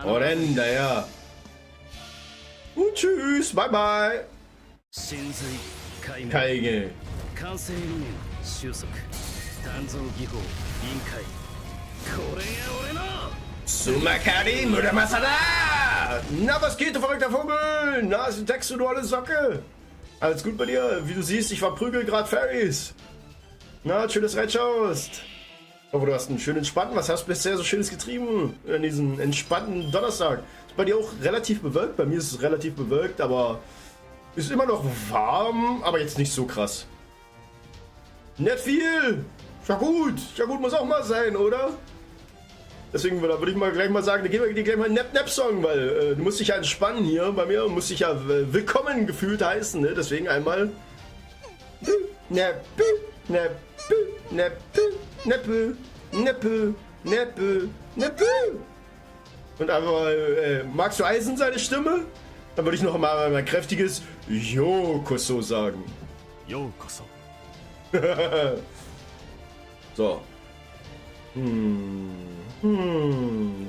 Orenda, ja. Und tschüss, bye bye. Kaige. Sumakari Muramasada! Na, was geht, du verrückter Vogel? Na, ist Text, du alle Socke? Alles gut bei dir? Wie du siehst, ich verprügel gerade Fairies. Na, schön, dass du reinschaust. Ich hoffe, du hast einen schönen entspannten. Was hast du bisher so Schönes getrieben in diesem entspannten Donnerstag? Ist bei dir auch relativ bewölkt? Bei mir ist es relativ bewölkt, aber ist immer noch warm, aber jetzt nicht so krass. Nicht viel. Ja gut, muss auch mal sein, oder? Deswegen würde ich mal gleich mal sagen, da gehen wir gleich mal einen Nap-Song, weil du musst dich ja entspannen hier bei mir und musst dich ja willkommen gefühlt heißen, ne? Deswegen einmal und einfach, magst du Eisen seine Stimme? Dann würde ich noch mal ein kräftiges Yokoso sagen. Yokoso. So.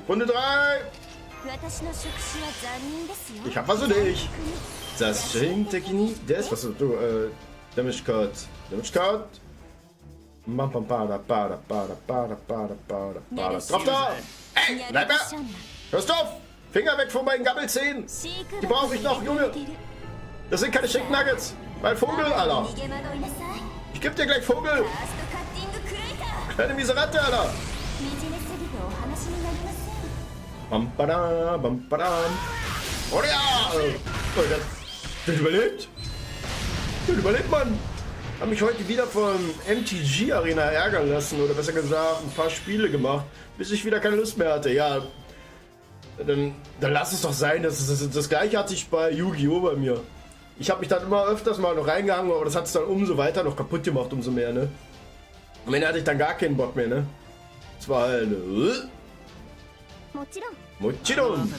Runde 3. Ich hab was für dich. Das Tekini. Das, was du, Damage Card. Drauf da! Ey, bleib da! Hörst du auf! Finger weg von meinen Gabbelzähnen! Die brauche ich noch, Junge! Das sind keine Chicken Nuggets! Mein Vogel, Alter! Ich geb dir gleich Vogel! Kleine Miserante, Alter! Bam, badam, bam, badam. Oh ja! Oh, der überlebt! Der überlebt, Mann! Hab mich heute wieder von MTG Arena ärgern lassen, oder besser gesagt, ein paar Spiele gemacht, bis ich wieder keine Lust mehr hatte. Ja, dann lass es doch sein. Das gleiche hatte ich bei Yu-Gi-Oh! Bei mir. Ich habe mich dann immer öfters mal noch reingehangen, aber das hat es dann umso weiter noch kaputt gemacht, umso mehr, ne? Am Ende hatte ich dann gar keinen Bock mehr, ne? Das war halt, Mochiron!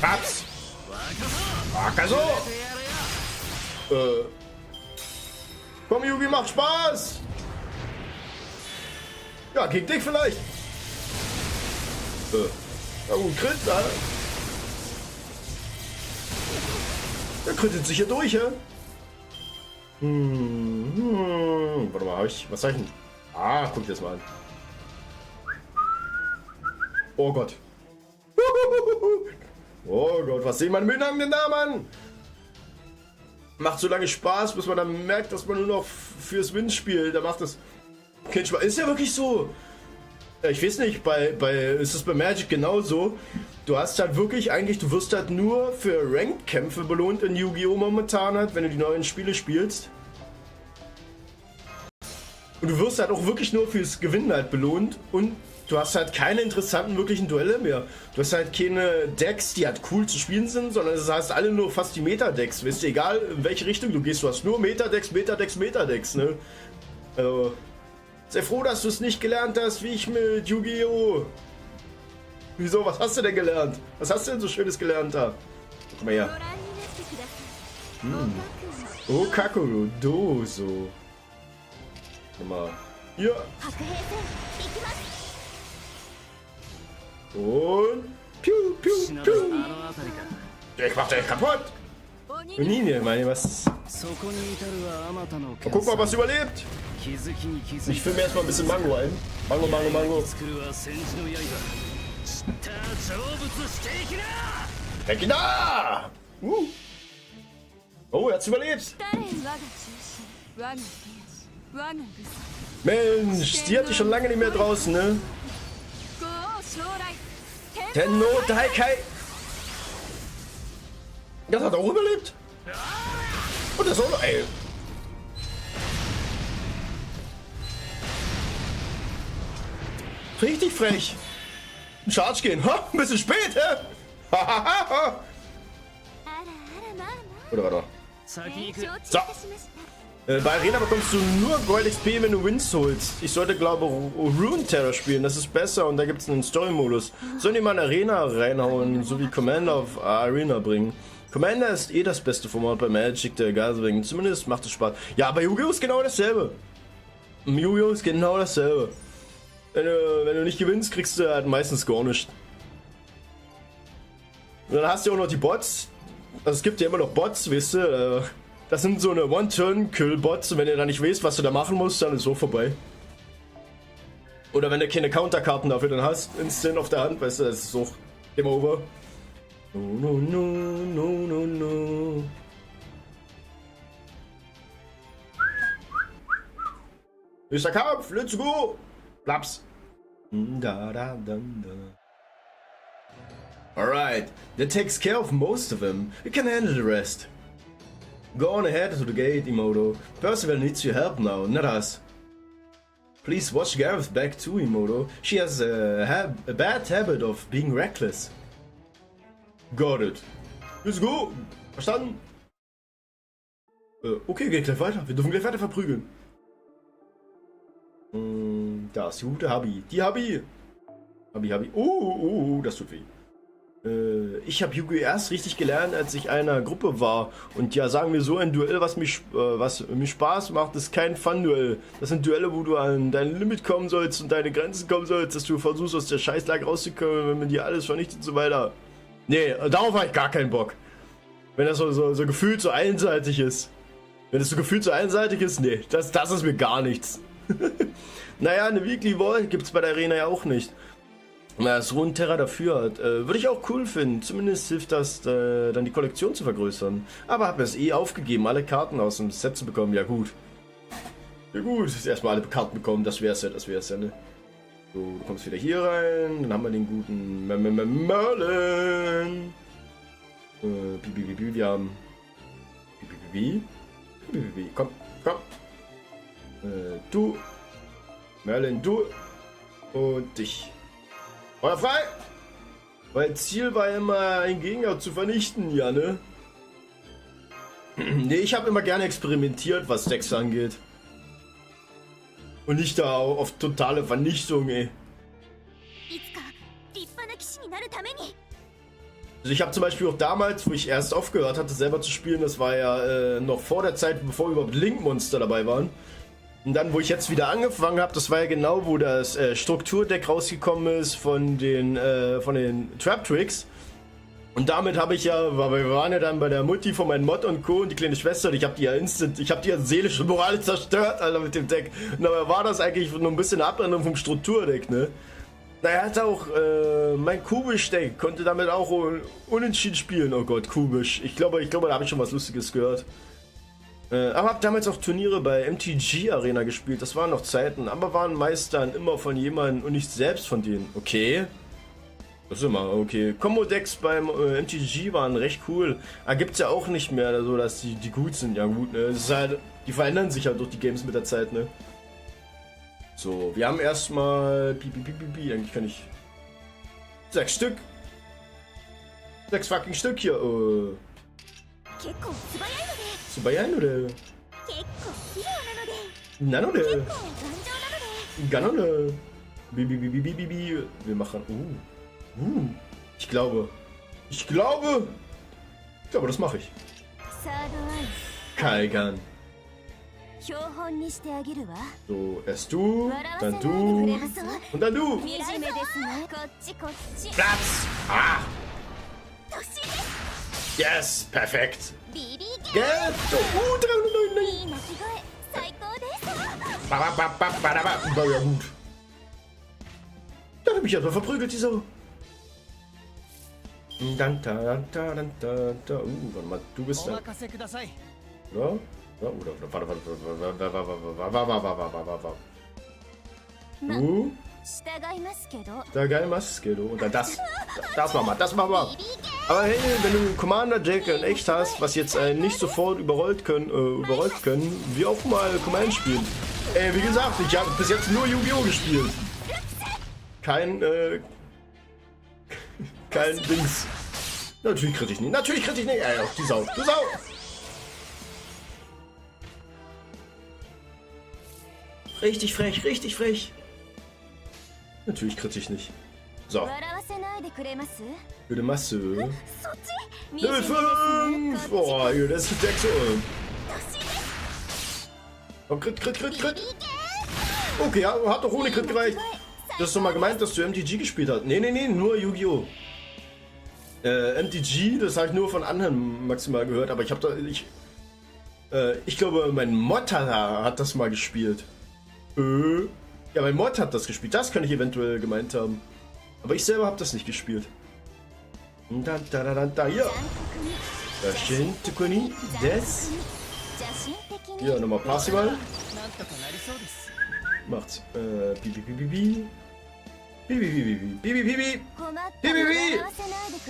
Paps! Wakaso! Komm, Yugi, macht Spaß! Ja, gegen dich vielleicht! Na gut, Crit, da! Der crittet sich hier durch, hä? Warte mal, was sag ich denn? Ah, guck dir das mal an. Oh Gott. Oh Gott, was sehen meine Mühen denn da, Mann? Macht so lange Spaß, bis man dann merkt, dass man nur noch fürs Win spielt. Da macht das keinen Spaß. Ist ja wirklich so. Ich weiß nicht, ist es bei Magic genauso. Du hast halt wirklich, du wirst halt nur für Ranked-Kämpfe belohnt in Yu-Gi-Oh! Momentan halt, wenn du die neuen Spiele spielst. Und du wirst halt auch wirklich nur fürs Gewinnen halt belohnt. Und du hast halt keine interessanten wirklichen Duelle mehr. Du hast halt keine Decks, die halt cool zu spielen sind, sondern es heißt alle nur fast die Meta-Decks. Weißt du, egal in welche Richtung du gehst, du hast nur Meta-Decks, ne? Also, sei froh, dass du es nicht gelernt hast, wie ich mit Yu-Gi-Oh! Wieso, was hast du denn gelernt? Was hast du denn so Schönes gelernt da? Guck mal her. Okaku Doso. Guck mal. Hier. Und piu, piu, piu. Ich mach dich kaputt. Linie, meine was? Guck mal, was überlebt. Ich filme erstmal ein bisschen Mango ein. Mango. Rekina! Oh, er hat's überlebt. Mensch, die hatte ich schon lange nicht mehr draußen, ne? Tenno Daikai. Das hat auch überlebt. Und das Solo, ey. Richtig frech. Charge gehen. Ha, ein bisschen spät, hä? Oder warte. So. Bei Arena bekommst du nur Gold XP, wenn du Wins holst. Ich sollte, glaube ich, Rune Terror spielen. Das ist besser und da gibt es einen Story-Modus. Sollen die mal in Arena reinhauen, so wie Commander auf Arena bringen? Commander ist eh das beste Format bei Magic, der deswegen. Zumindest macht es Spaß. Ja, bei Yu-Gi-Oh! Ist genau dasselbe. Yu-Gi-Oh! Ist genau dasselbe. Wenn du nicht gewinnst, kriegst du halt meistens gar nichts. Und dann hast du auch noch die Bots. Also es gibt ja immer noch Bots, weißt du. Das sind so eine One-Turn-Kill-Bots. Und wenn du da nicht weißt, was du da machen musst, dann ist so vorbei. Oder wenn du keine Counterkarten dafür dann hast, instant auf der Hand, weißt du, das ist so Game over. No. Nächster Kampf, let's go! Plaps. Alright, that takes care of most of them. You can handle the rest. Go on ahead to the gate, Imoto. Percival needs your help now, not us. Please watch Gareth back too, Imoto. She has a bad habit of being reckless. Got it. Let's go. Verstanden? Okay, geht gleich weiter. Wir dürfen gleich weiter verprügeln. Da ist die gute Habi. Die Habi. Habi. Das tut weh. Ich habe Yu-Gi-Oh! Erst richtig gelernt, als ich einer Gruppe war. Und ja, sagen wir so, ein Duell, was mir Spaß macht, ist kein Fun-Duell. Das sind Duelle, wo du an dein Limit kommen sollst und deine Grenzen kommen sollst, dass du versuchst, aus der Scheißlage rauszukommen, wenn man dir alles vernichtet und so weiter. Nee, darauf habe ich gar keinen Bock. Wenn das so gefühlt so einseitig ist. Wenn das so gefühlt so einseitig ist, nee, das ist mir gar nichts. Naja, eine Weekly Wall gibt es bei der Arena ja auch nicht. Das Runeterra dafür hat. Würde ich auch cool finden. Zumindest hilft das, dann die Kollektion zu vergrößern. Aber habe es aufgegeben, alle Karten aus dem Set zu bekommen. Ja gut. Ja gut, erstmal alle Karten bekommen, das wär's ja, ne? So, du kommst wieder hier rein. Dann haben wir den guten Merlin. Wir haben... Komm. Du. Merlin, du. Und dich. Feuer frei! Mein Ziel war immer, einen Gegner zu vernichten, ja, ne? Nee, ich habe immer gerne experimentiert, was Decks angeht. Und nicht da auf totale Vernichtung, ey. Also ich habe zum Beispiel auch damals, wo ich erst aufgehört hatte, selber zu spielen, das war ja noch vor der Zeit, bevor überhaupt Link-Monster dabei waren. Und dann, wo ich jetzt wieder angefangen habe, das war ja genau, wo das Strukturdeck rausgekommen ist von den Trap-Tricks. Und damit habe ich ja, weil wir waren ja dann bei der Mutti von meinem Mod und Co. und die kleine Schwester und ich habe die ja seelisch und moralisch zerstört, Alter, mit dem Deck. Und dabei war das eigentlich nur ein bisschen eine Abänderung vom Strukturdeck, ne? Na, er hat auch, mein Kubisch-Deck konnte damit auch unentschieden spielen. Oh Gott, Kubisch. Ich glaube, da habe ich schon was Lustiges gehört. Aber habe damals auch Turniere bei MTG Arena gespielt. Das waren noch Zeiten, aber waren meist dann immer von jemandem und nicht selbst von denen. Okay. Das ist immer okay. Combo-Decks beim MTG waren recht cool. Aber gibt's ja auch nicht mehr, so dass die gut sind. Ja gut, ne? Das ist halt, die verändern sich halt durch die Games mit der Zeit, ne? So, wir haben erstmal eigentlich kann ich 6 Stück. 6 fucking Stück hier. Tsubayai Nanode. Ganone. Wir machen. Ich glaube, das mache ich. Kaigan. So, erst du, dann du und dann du. Platz! Ah! Yes, perfekt. Geld! 309. War ja gut. Da hab ich mich erstmal verprügelt, die Sau. Warte mal, du bist da. Ja? Oder warte. Und dann das machen wir. Aber hey, wenn du einen Commander Jack in echt hast, was jetzt nicht sofort überrollt können, wir auch mal Command spielen. Ey, wie gesagt, ich habe bis jetzt nur Yu-Gi-Oh! Gespielt. Kein Dings. Natürlich kritisch nicht. Ey, du Sau. Richtig frech. Natürlich kritisch nicht. So. Für die Masse. Level 5! Boah, das ist der so. Oh, Crit. Okay, ja, hat doch ohne Crit gereicht. Du hast doch mal gemeint, dass du MTG gespielt hast. Nee, nur Yu-Gi-Oh! MTG, das habe ich nur von anderen maximal gehört, aber ich glaube, mein Mod hat das mal gespielt. Ja, mein Mod hat das gespielt. Das kann ich eventuell gemeint haben. Aber ich selber habe das nicht gespielt. Da, hier. Das. Hier, nochmal Parsival. Macht's. Bibi.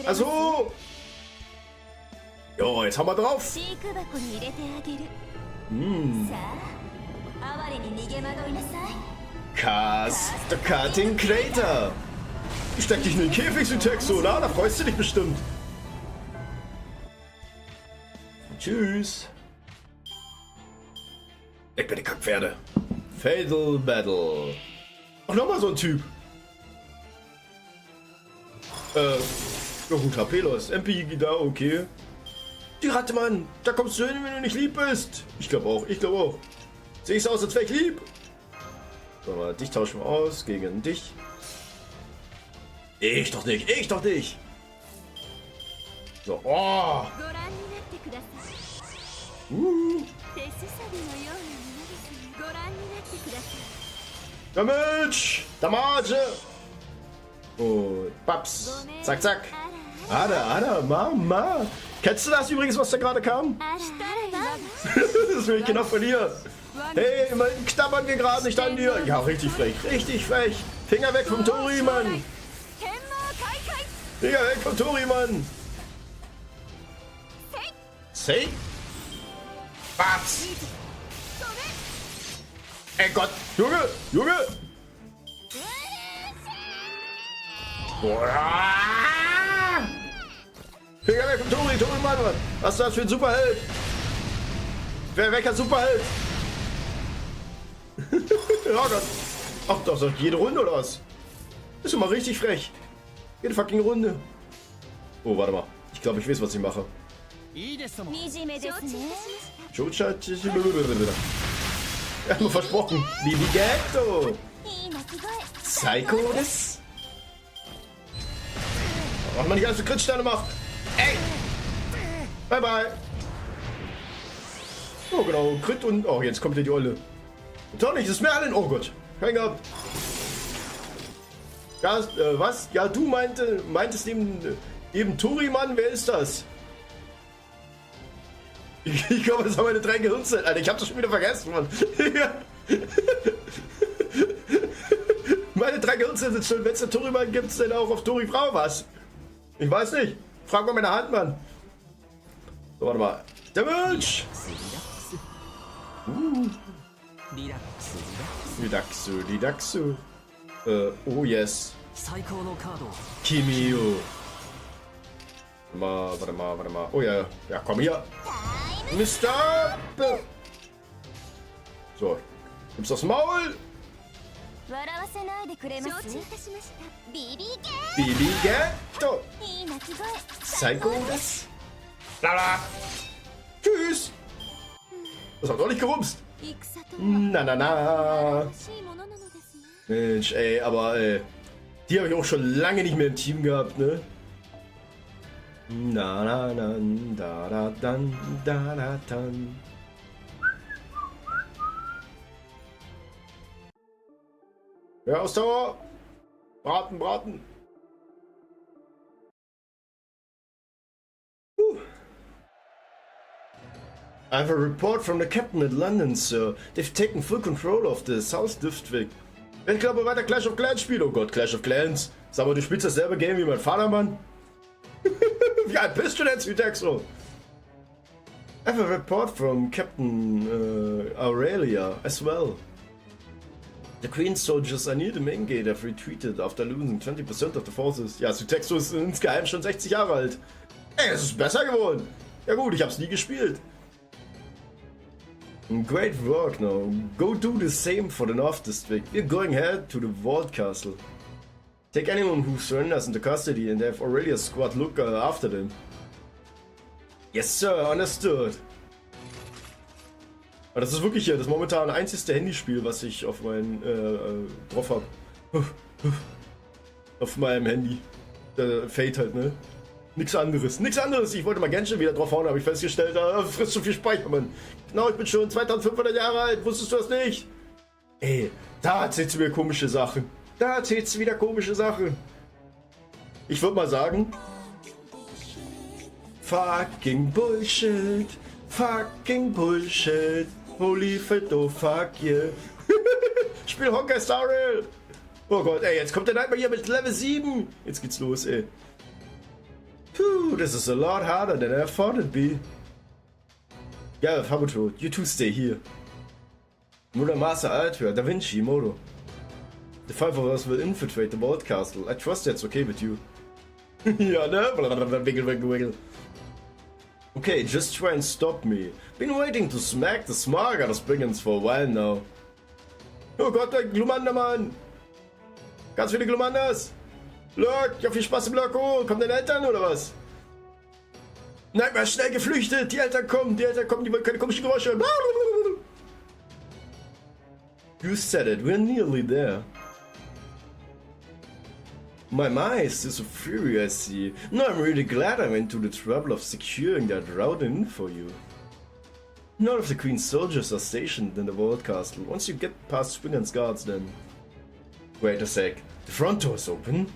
Also. Jo, jetzt haben wir drauf. Cast the Cutting Crater. Steck dich in den Käfig, Syntax, oder? Da freust du dich bestimmt. Tschüss. Ich bin die Kackpferde. Fatal Battle. Ach, nochmal so ein Typ. Ja gut, HP los. MP da, okay. Die Ratte, Mann. Da kommst du hin, wenn du nicht lieb bist. Ich glaube auch. Sehe ich aus, als wäre ich lieb? So, mal, dich tauschen wir aus gegen dich. Ich doch nicht. So, oh. Damage. Und Paps. Zack. Ada, Mama. Kennst du das übrigens, was da gerade kam? Das will ich genau von dir. Hey, immerhin knabbern wir gerade nicht an dir. Ja, richtig frech, richtig frech. Finger weg vom Tori, Mann. Finger weg vom Tori, Mann. Say? Was? Ey Gott, Junge, Junge. Finger weg vom Tori, Tori, Mann. Was ist das für ein Superheld? Wer welcher Superheld? Oh Gott. Ach, das ist jede Runde oder was? Ist immer richtig frech. Jede fucking Runde. Oh, warte mal. Ich glaube, ich weiß, was ich mache. Jocha. Er hat mir versprochen. Libigetto. Psycho ist. Warum man nicht alles für Crit-Sterne macht. Ey. Bye, bye. Oh, genau. Crit und... Oh, jetzt kommt die Olle. Doch nicht, das ist Merlin. Oh Gott. Hang up. Ja, was? Ja, du meintest eben Tori, Mann. Wer ist das? Ich glaube, das haben meine 3 Gehirnzellen. Alter, ich hab das schon wieder vergessen, Mann. Meine 3 Gehirnzellen sind schon. Wenn es der Tori, Mann gibt es denn auch auf Tori Frau was? Ich weiß nicht. Frag mal meine Hand, Mann. So, warte mal. Damage! Lidaxu. Oh yes. Kimio. Warte mal. Oh ja. Ja, komm hier. Mr. So. Gibt's das Maul? Bibi Ghetto. Psycho ist. Lala. Tschüss. Das hat doch nicht gerumst. Na. Mensch, ey, aber die habe ich auch schon lange nicht mehr im Team gehabt, ne? Da. Ja, Ausdauer. Braten. I have a report from the captain at London, sir. They've taken full control of the South District. Ich glaube, weiter Clash of Clans spielen. Oh Gott, Clash of Clans. Sag mal, du spielst dasselbe Game wie mein Vater, Mann. Wie alt bist du denn, Südexo? I have a report from Captain Aurelia as well. The Queen's soldiers are near the main gate have retreated after losing 20% of the forces. Ja, Südexo ist insgeheim schon 60 Jahre alt. Ey, es ist besser geworden. Ja gut, ich hab's nie gespielt. Great work now. Go do the same for the North District. We're going ahead to the Vault Castle. Take anyone who surrenders into custody and have Aurelia's squad look after them. Yes, sir, understood. Aber das ist wirklich hier das momentan einzigste Handyspiel, was ich auf mein drauf hab. Auf meinem Handy. Fate halt, ne? Nichts anderes. Ich wollte mal Genshin wieder drauf hauen, habe ich festgestellt, frisst zu viel Speicher, Mann. Genau, ich bin schon 2500 Jahre alt, wusstest du das nicht? Ey, da erzählt sie mir komische Sachen. Ich würde mal sagen... Fucking Bullshit. Holy fett, oh fuck yeah. Spiel Honkai Star Rail. Oh Gott, ey, jetzt kommt der Nightmare hier mit Level 7. Jetzt geht's los, ey. Puh, this is a lot harder than I thought it'd be. Yeah, Fabuto, you two stay here. Muramasa Altua, Da Vinci, Modo. The 5 of us will infiltrate the Vault Castle. I trust that's okay with you. Ja, ne? Wiggle. Okay, just try and stop me. Been waiting to smack the smart out of Brigands for a while now. Oh Gott, der Glumanda, Mann! Ganz viele Glumandas! Look, ja viel Spaß im Loco! Kommen deine Eltern oder was? Nein, mal schnell geflüchtet! Die Eltern kommen, die wollen keine komischen Geräusche! You said it, we're nearly there. My, is this a fury I see? No, I'm really glad I went to the trouble of securing that route in for you. None of the Queen's soldiers are stationed in the Vault Castle. Once you get past Spinner's guards, then... Wait a sec, the front door is open?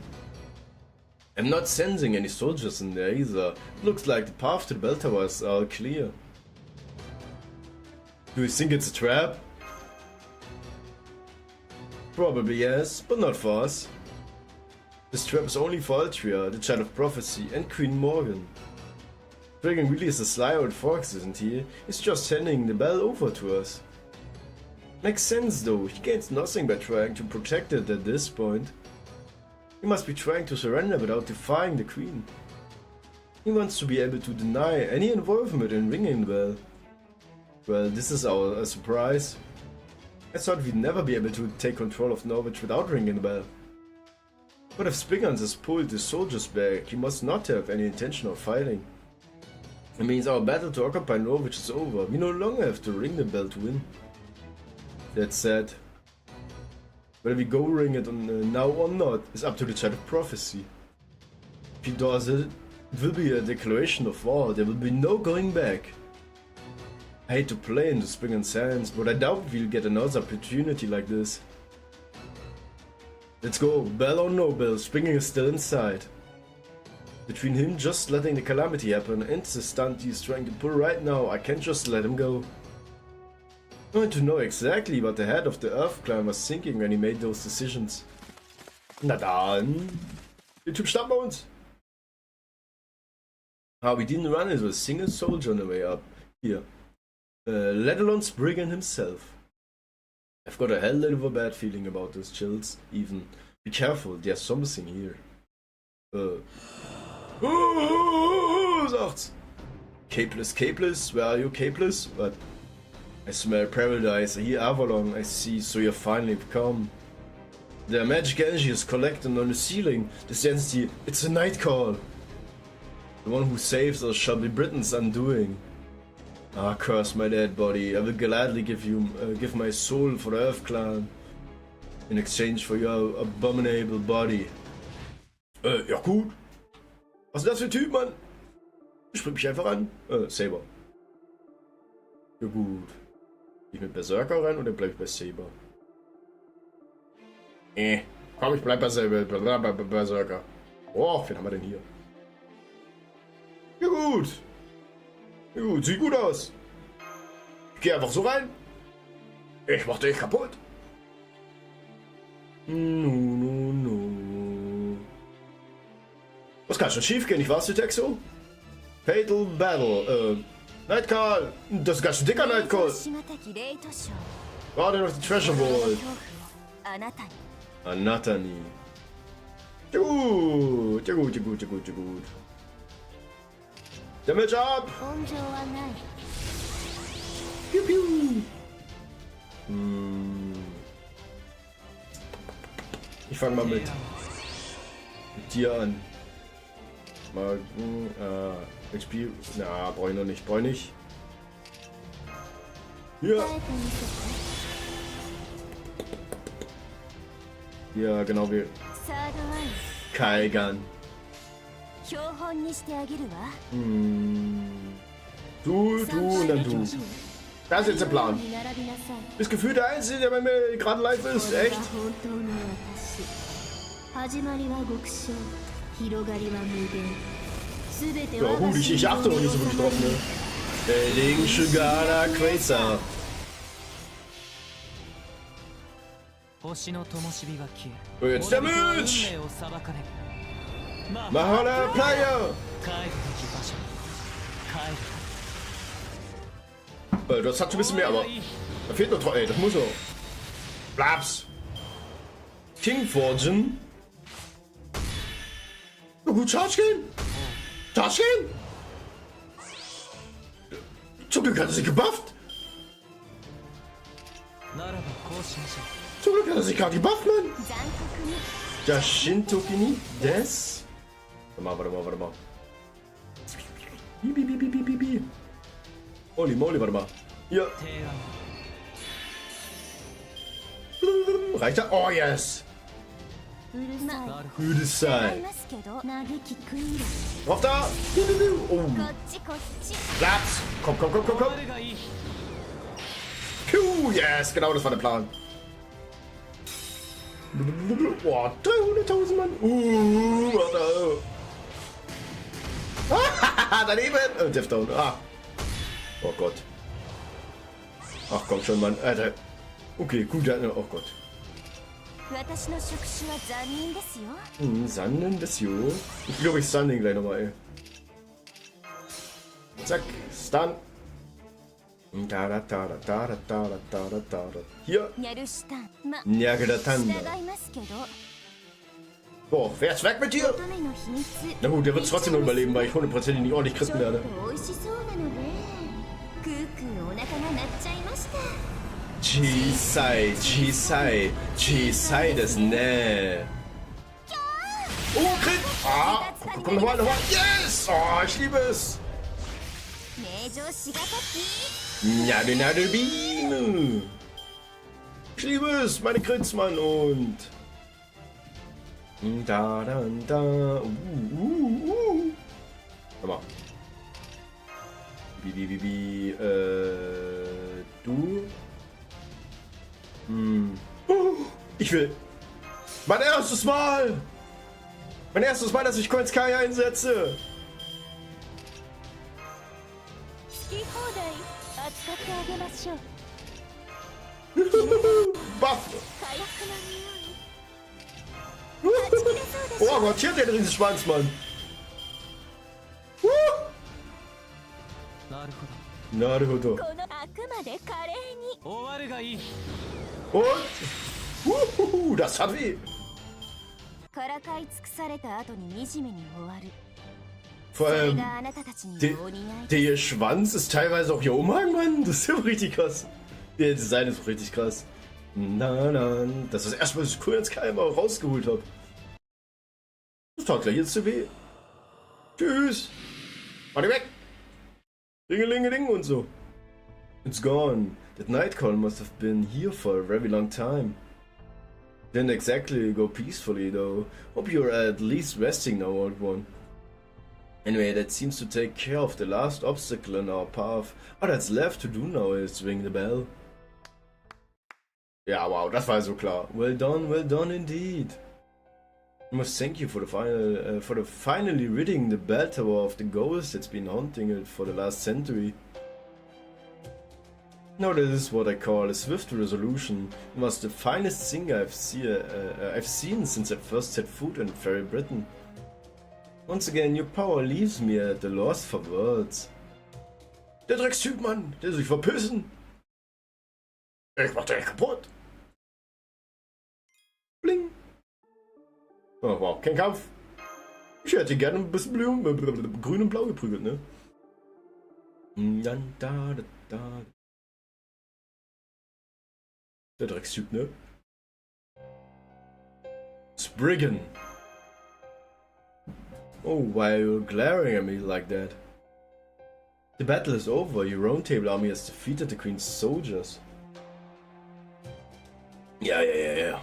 I'm not sensing any soldiers in there either. It looks like the path to the bell tower is all clear. Do you think it's a trap? Probably yes, but not for us. This trap is only for Altria, the Child of Prophecy, and Queen Morgan. Dragon really is a sly old fox, isn't he? He's just handing the bell over to us. Makes sense though, he gains nothing by trying to protect it at this point. He must be trying to surrender without defying the Queen. He wants to be able to deny any involvement in ringing the bell. Well, this is a surprise. I thought we'd never be able to take control of Norwich without ringing the bell. But if Spingans has pulled the soldiers back, he must not have any intention of fighting. It means our battle to occupy Norwich is over. We no longer have to ring the bell to win. That's sad. Whether we go ring it now or not is up to the Child of Prophecy. If he does it, it will be a declaration of war. There will be no going back. I hate to play into Spingan's hands, but I doubt we'll get another opportunity like this. Let's go, bell or no bell, Spingan is still inside. Between him just letting the calamity happen and the stunt he's trying to pull right now, I can't just let him go. I want to know exactly what the head of the Earth Clan was thinking when he made those decisions. Na dann, der Typ starten bei uns. We didn't run into a single soldier on the way up here, let alone Spriggan himself. I've got a hell of a bad feeling about those chills, even. Be careful, there's something here. Sagt's. Capeless, where are you, Capeless? But I smell paradise, I hear Avalon, I see, so you're finally come. The magic energy is collected on the ceiling, this entity, it's a night call. The one who saves us shall be Britain's undoing. Ah, curse my dead body, I will gladly give my soul for the Earth Clan. In exchange for your abominable body. Ja gut. Was ist das für ein Typ, Mann? Ich spring mich einfach an. Saber. Ja gut. Ich mit Berserker rein oder bleib ich bei Saber? Komm, ich bleib bei Saber. Berserker. Oh, wen haben wir denn hier? Ja gut. Ja gut, sieht gut aus. Ich geh einfach so rein. Ich mach dich kaputt. No. Was kann schon schief gehen, ich war's, Texo? Fatal Battle, Nightcall. Das ist ganz schön dicker Nightcall. Gerade noch die Treasure Vault. Anatani. Ja gut. Damage up! Piu piu! Ich fange mal mit dir an. HP. Na, brauche ich noch nicht. Hier! Ja, genau wie Kaigan. Du und dann du. Das ist jetzt der Plan. Bist gefühlt der Einzige, der bei mir gerade live ist. Echt? Ja, gut, ich achte noch nicht so wirklich drauf, ne? Legen Shigara Quasar. Jetzt der Milch! Mahala Player! Das hat schon ein bisschen mehr, aber da fehlt noch. Ey, das muss er. Blaps! King Fortune. Oh, gut, Charge gehen! Zum Glück hat er sich gebufft! Zum Glück hat er sich gerade gebufft, Mann! Das Shintokini des. Warte mal. Bi. Holy moly, warte mal. Hier. Reicht er? Oh, yes! Udesai. Drauf da! Oh. Platz! Komm. Piu, yes! Genau, das war der Plan. Boah, 300.000 Mann. Warte. Daneben! Death Down. Oh Gott. Ach komm schon, Mann. Alter. Okay, gut. Oh Gott. Sanden des Jo. Ich glaube, ich stun den gleich nochmal, ey. Zack, Stun. Hier. Nyagedatanda. Boah, wer ist weg mit dir? Na gut, der wird trotzdem noch überleben, weil ich 100% nicht ordentlich kritten werde. Chisai desu ne. Oh, Crit! Ah, komm, nochmal. Yes! Oh, ich liebe es. Biene. Ich liebe es, meine Crits, Mann, und... Da. Hör mal. Wie, du? Ich will... Mein erstes Mal, dass ich Coins Kai einsetze! Buff! Oh Gott, hier hat der riesen Schwanz, Mann! Naruhodo. Und? Das hat weh! Vor allem, der Schwanz ist teilweise auch hier Umhang, Mann. Das ist ja richtig krass. Der Design ist auch richtig krass. Das ist das erste Mal, dass ich Coins Kai mal rausgeholt habe. Das tat gleich jetzt zu weh. Tschüss. Mach die weg. Ringelingeling und so. It's gone. That night call must have been here for a very long time. Didn't exactly go peacefully though. Hope you're at least resting now, old one. Anyway, that seems to take care of the last obstacle in our path. All that's left to do now is ring the bell. Ja, wow, das war so klar. Well done indeed. I must thank you for the finally ridding the bell tower of the ghost that's been haunting it for the last century. Now that is what I call a swift resolution. It was the finest thing I've seen since I first set foot in Fairy Britain. Once again, your power leaves me at the loss for words. Der Dreckstyp, Mann, der sich verpissen. Ich mach dich kaputt. Bling. Oh wow, kein Kampf. Ich hätte gerne ein bisschen grün und blau geprügelt, ne? Der Dreckstyp, ne? Spriggan. Oh, why are you glaring at me like that? The battle is over. Your Round Table army has defeated the Queen's soldiers. Yeah.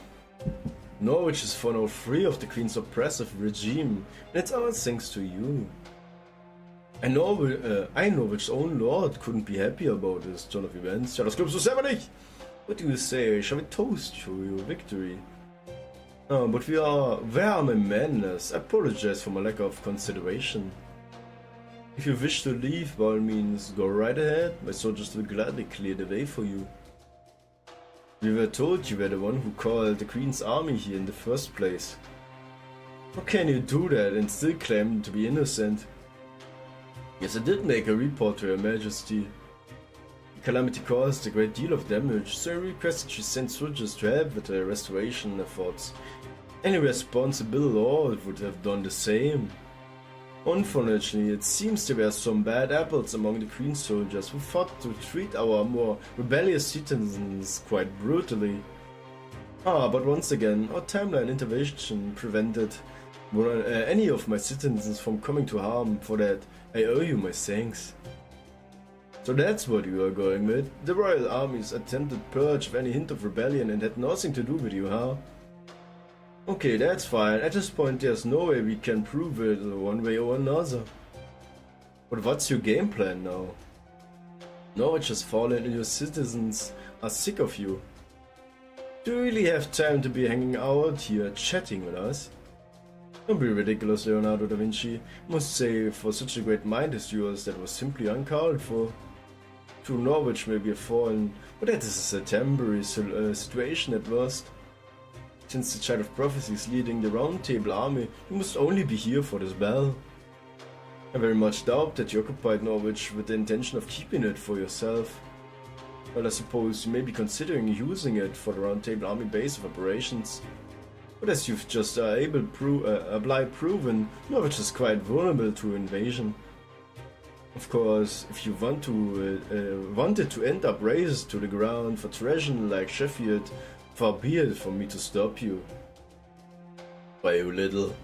Norwich is for now free of the Queen's oppressive regime, and it's all thanks to you. I know which own lord couldn't be happy about this turn of events. Ja, das glaubst du selber nicht! What do you say? Shall we toast to your victory? But where are my manners? I apologize for my lack of consideration. If you wish to leave, by all means, go right ahead. My soldiers will gladly clear the way for you. We were told you were the one who called the Queen's army here in the first place. How can you do that and still claim to be innocent? Yes, I did make a report to Her Majesty. The calamity caused a great deal of damage, so I requested she send soldiers to help with the restoration efforts. Any responsible lord would have done the same. Unfortunately, it seems there were some bad apples among the Queen's soldiers who fought to treat our more rebellious citizens quite brutally. But once again, our timeline intervention prevented any of my citizens from coming to harm. For that, I owe you my thanks. So that's what you are going with? The royal army's attempted purge of any hint of rebellion and had nothing to do with you, huh? Okay, that's fine. At this point there's no way we can prove it one way or another. But what's your game plan now? Norwich has fallen and your citizens are sick of you. Do you really have time to be hanging out here chatting with us? Don't be ridiculous, Leonardo da Vinci. I must say, for such a great mind as yours, that was simply uncalled for. True, Norwich may be fallen, but that is a temporary situation at worst. Since the Child of Prophecy is leading the Round Table army, you must only be here for the spell. I very much doubt that you occupied Norwich with the intention of keeping it for yourself. Well, I suppose you may be considering using it for the Round Table army base of operations. But as you've just proven, Norwich is quite vulnerable to invasion. Of course, if you wanted to end up razed to the ground for treasure like Sheffield, far be it for me to stop you. By a little.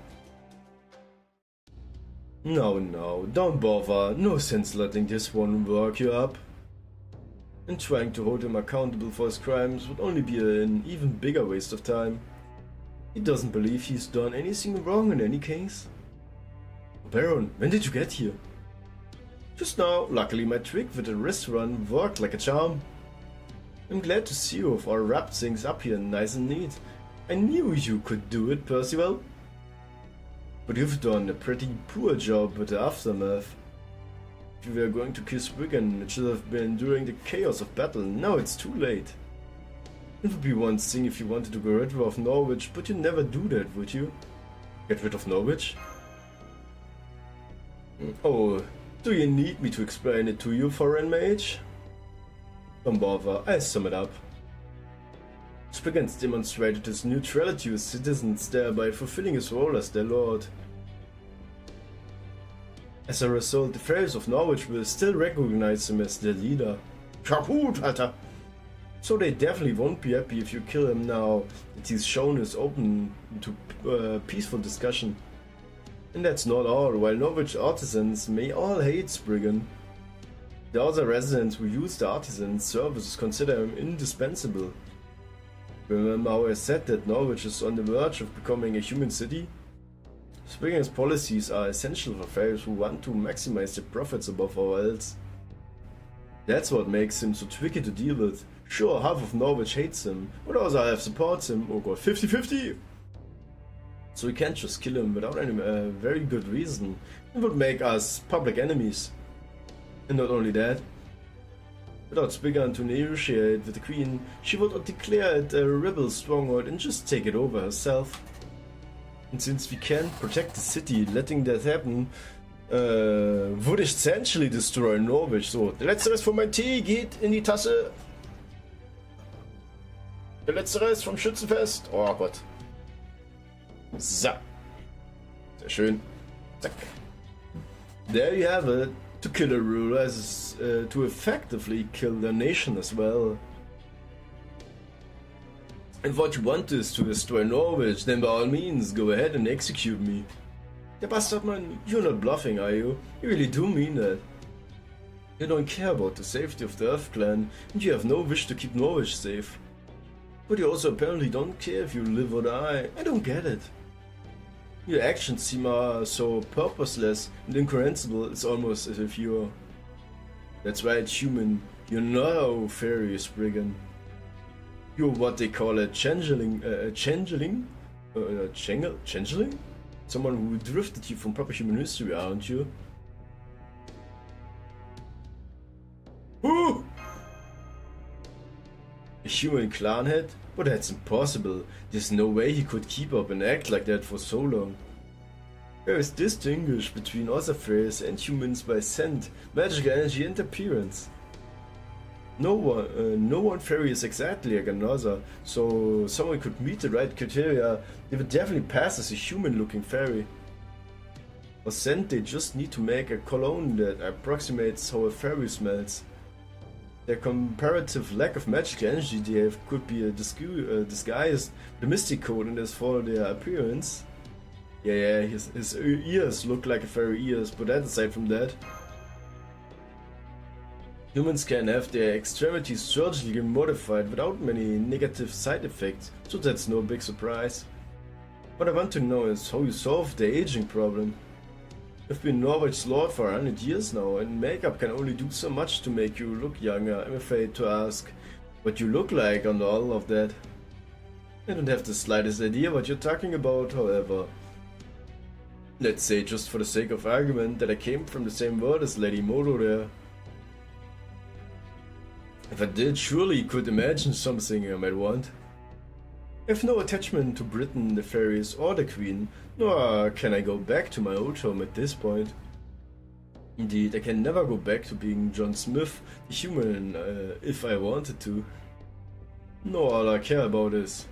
No, don't bother. No sense letting this one work you up. And trying to hold him accountable for his crimes would only be an even bigger waste of time. He doesn't believe he's done anything wrong in any case. Baron, when did you get here? Just now. Luckily my trick with the restaurant worked like a charm. I'm glad to see you've all wrapped things up here nice and neat. I knew you could do it, Percival. But you've done a pretty poor job with the aftermath. If you were going to kill Spriggan, it should have been during the chaos of battle. Now it's too late. It would be one thing if you wanted to get rid of Norwich, but you'd never do that, would you? Get rid of Norwich? Oh, do you need me to explain it to you, foreign mage? Don't bother, I'll sum it up. Spriggan's demonstrated his neutrality with citizens, thereby fulfilling his role as their lord. As a result, the fairies of Norwich will still recognize him as their leader. Kaput, Alter! So they definitely won't be happy if you kill him now that he's shown his open to peaceful discussion. And that's not all. While Norwich artisans may all hate Spriggan, the other residents who use the artisan's services consider him indispensable. Remember how I said that Norwich is on the verge of becoming a human city? Spriggan's policies are essential for fairies who want to maximize their profits above all else. That's what makes him so tricky to deal with. Sure, half of Norwich hates him, but also half supports him. Oh god, 50-50! So we can't just kill him without any very good reason. It would make us public enemies. And not only that, without Spriggan to negotiate with the Queen, she would declare it a rebel stronghold and just take it over herself. And since we can't protect the city, letting that happen would essentially destroy Norwich. So, der letzte Rest von meinem Tee geht in die Tasse. Der letzte Rest vom Schützenfest. Oh Gott. So. Sehr schön. Zack. There you have it. To kill a ruler is to effectively kill the nation as well. And what you want is to destroy Norwich, then by all means go ahead and execute me. Der Bastardman, you're not bluffing, are you? You really do mean that. You don't care about the safety of the Earth clan, and you have no wish to keep Norwich safe. But you also apparently don't care if you live or die. I don't get it. Your actions seem so purposeless and incomprehensible, it's almost as if you're... That's right, human. You're no fairy, Spriggan. You're what they call a changeling? Changeling? Someone who drifted you from proper human history, aren't you? Ooh! A human clan head? But that's impossible. There's no way he could keep up and act like that for so long. Fairies distinguish between other fairies and humans by scent, magical energy and appearance. No one fairy is exactly like another, so someone could meet the right criteria, they would definitely pass as a human-looking fairy. For scent, they just need to make a cologne that approximates how a fairy smells. Their comparative lack of magical energy they have could be disguised with a mystic code, and as for their appearance... Yeah, his ears look like a fairy ears, but that aside from that... Humans can have their extremities surgically modified without many negative side effects, so that's no big surprise. What I want to know is how you solve the aging problem. You've been Norwich's lord for 100 years now, and makeup can only do so much to make you look younger. I'm afraid to ask what you look like under all of that. I don't have the slightest idea what you're talking about, however. Let's say, just for the sake of argument, that I came from the same world as Lady Modo there. If I did, surely you could imagine something I might want. I have no attachment to Britain, the fairies, or the Queen, nor can I go back to my old home at this point. Indeed, I can never go back to being John Smith, the human, if I wanted to. No, all I care about is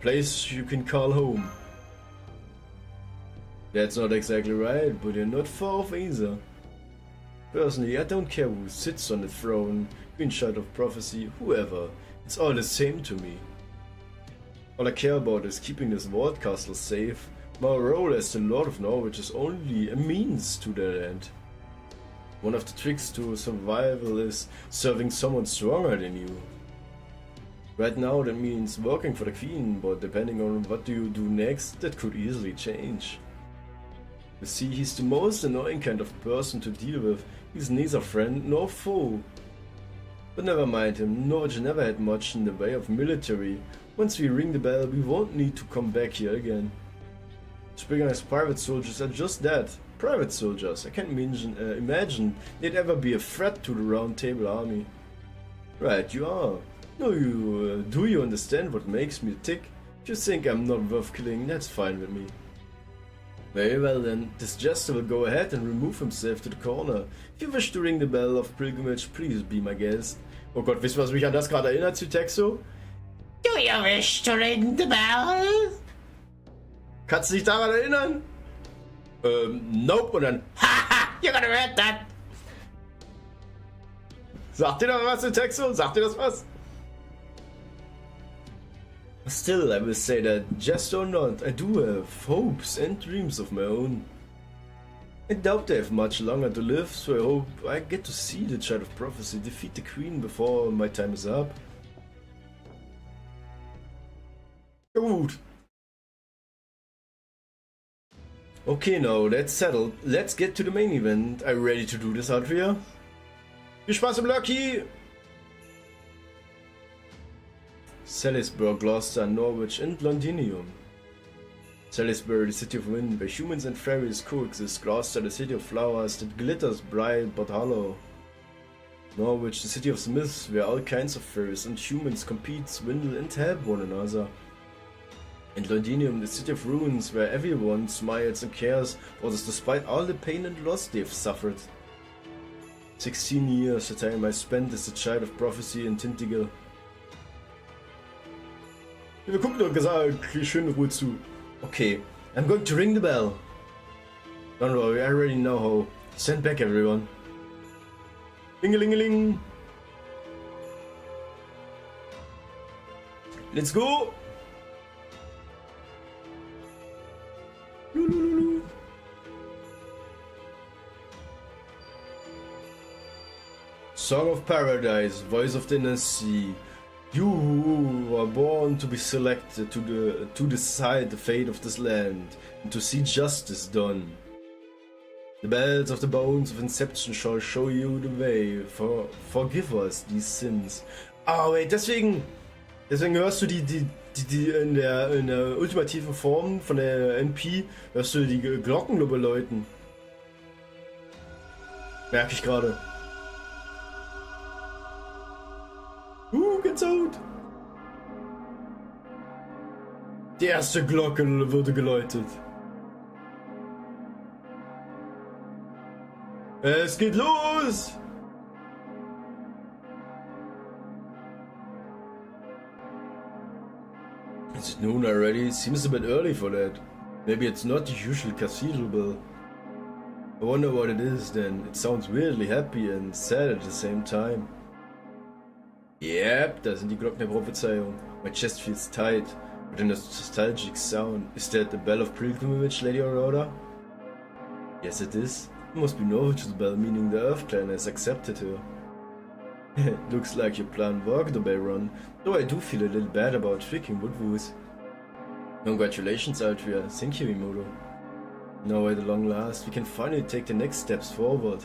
place you can call home. That's not exactly right, but you're not far off either. Personally, I don't care who sits on the throne, Queen Child of Prophecy, whoever. It's all the same to me. All I care about is keeping this walled castle safe. My role as the Lord of Norwich is only a means to that end. One of the tricks to survival is serving someone stronger than you. Right now that means working for the Queen, but depending on what you do next, that could easily change. You see, he's the most annoying kind of person to deal with. He's neither friend nor foe. But never mind him, Norwich never had much in the way of military. Once we ring the bell, we won't need to come back here again. Springer's private soldiers are just that, private soldiers. I can't imagine they'd ever be a threat to the Round Table Army. Right, you are. No, do you understand what makes me tick? If you think I'm not worth killing, that's fine with me. Very well then, this jester will go ahead and remove himself to the corner. If you wish to ring the bell of pilgrimage, please be my guest. Oh Gott, wisst ihr, was mich an das gerade erinnert zu Texo? Do you wish to ring the bell? Kannst du dich daran erinnern? Nope, und dann Haha, you're gonna regret that. sagt dir das was zu Texo? Sagt dir das was? Still, I will say that, jest or not, I do have hopes and dreams of my own. I doubt I have much longer to live, so I hope I get to see the Child of Prophecy defeat the Queen before my time is up. Gut. Okay, now that's settled. Let's get to the main event. Are you ready to do this, Adria? Viel Spaß im Lucky! Salisbury, Gloucester, Norwich, and Londinium. Salisbury, the city of wind, where humans and fairies coexist. Gloucester, the city of flowers that glitters bright but hollow. Norwich, the city of smiths, where all kinds of fairies and humans compete, swindle, and help one another. And Londinium, the city of ruins, where everyone smiles and cares for us despite all the pain and loss they've suffered. 16 years, the time I spent as a Child of Prophecy in Tintigel. Wir gucken doch gesagt, schön Ruhe zu. Okay, I'm going to ring the bell. Don't worry, I already know how. Stand back, everyone. Ling-a-ling-a-ling. Let's go. Song of Paradise, Voice of the Inner Sea. You who are born to be selected to decide the fate of this land and to see justice done. The bells of the bones of Inception shall show you the way. Forgive us these sins. Ah, wait, deswegen hörst du die in der ultimativen Form von der NP, hörst du die Glocken nur beläuten. Merke ich gerade. Gänsehaut. Die erste Glocke wurde geläutet. Es geht los! Is it noon already? Seems a bit early for that. Maybe it's not the usual cathedral bell. I wonder what it is then. It sounds weirdly happy and sad at the same time. Yep, da sind die Glocken der Prophezeiung. My chest feels tight, with a nostalgic sound. Is that the bell of pilgrimage, Lady Aurora? Yes, it is. It must be Norwich's bell, meaning the Earth Clan has accepted her. Looks like your plan worked, the bell run, though I do feel a little bad about tricking Woodwoos. Congratulations, Altria. Thank you, Imoto. Now at long last, we can finally take the next steps forward.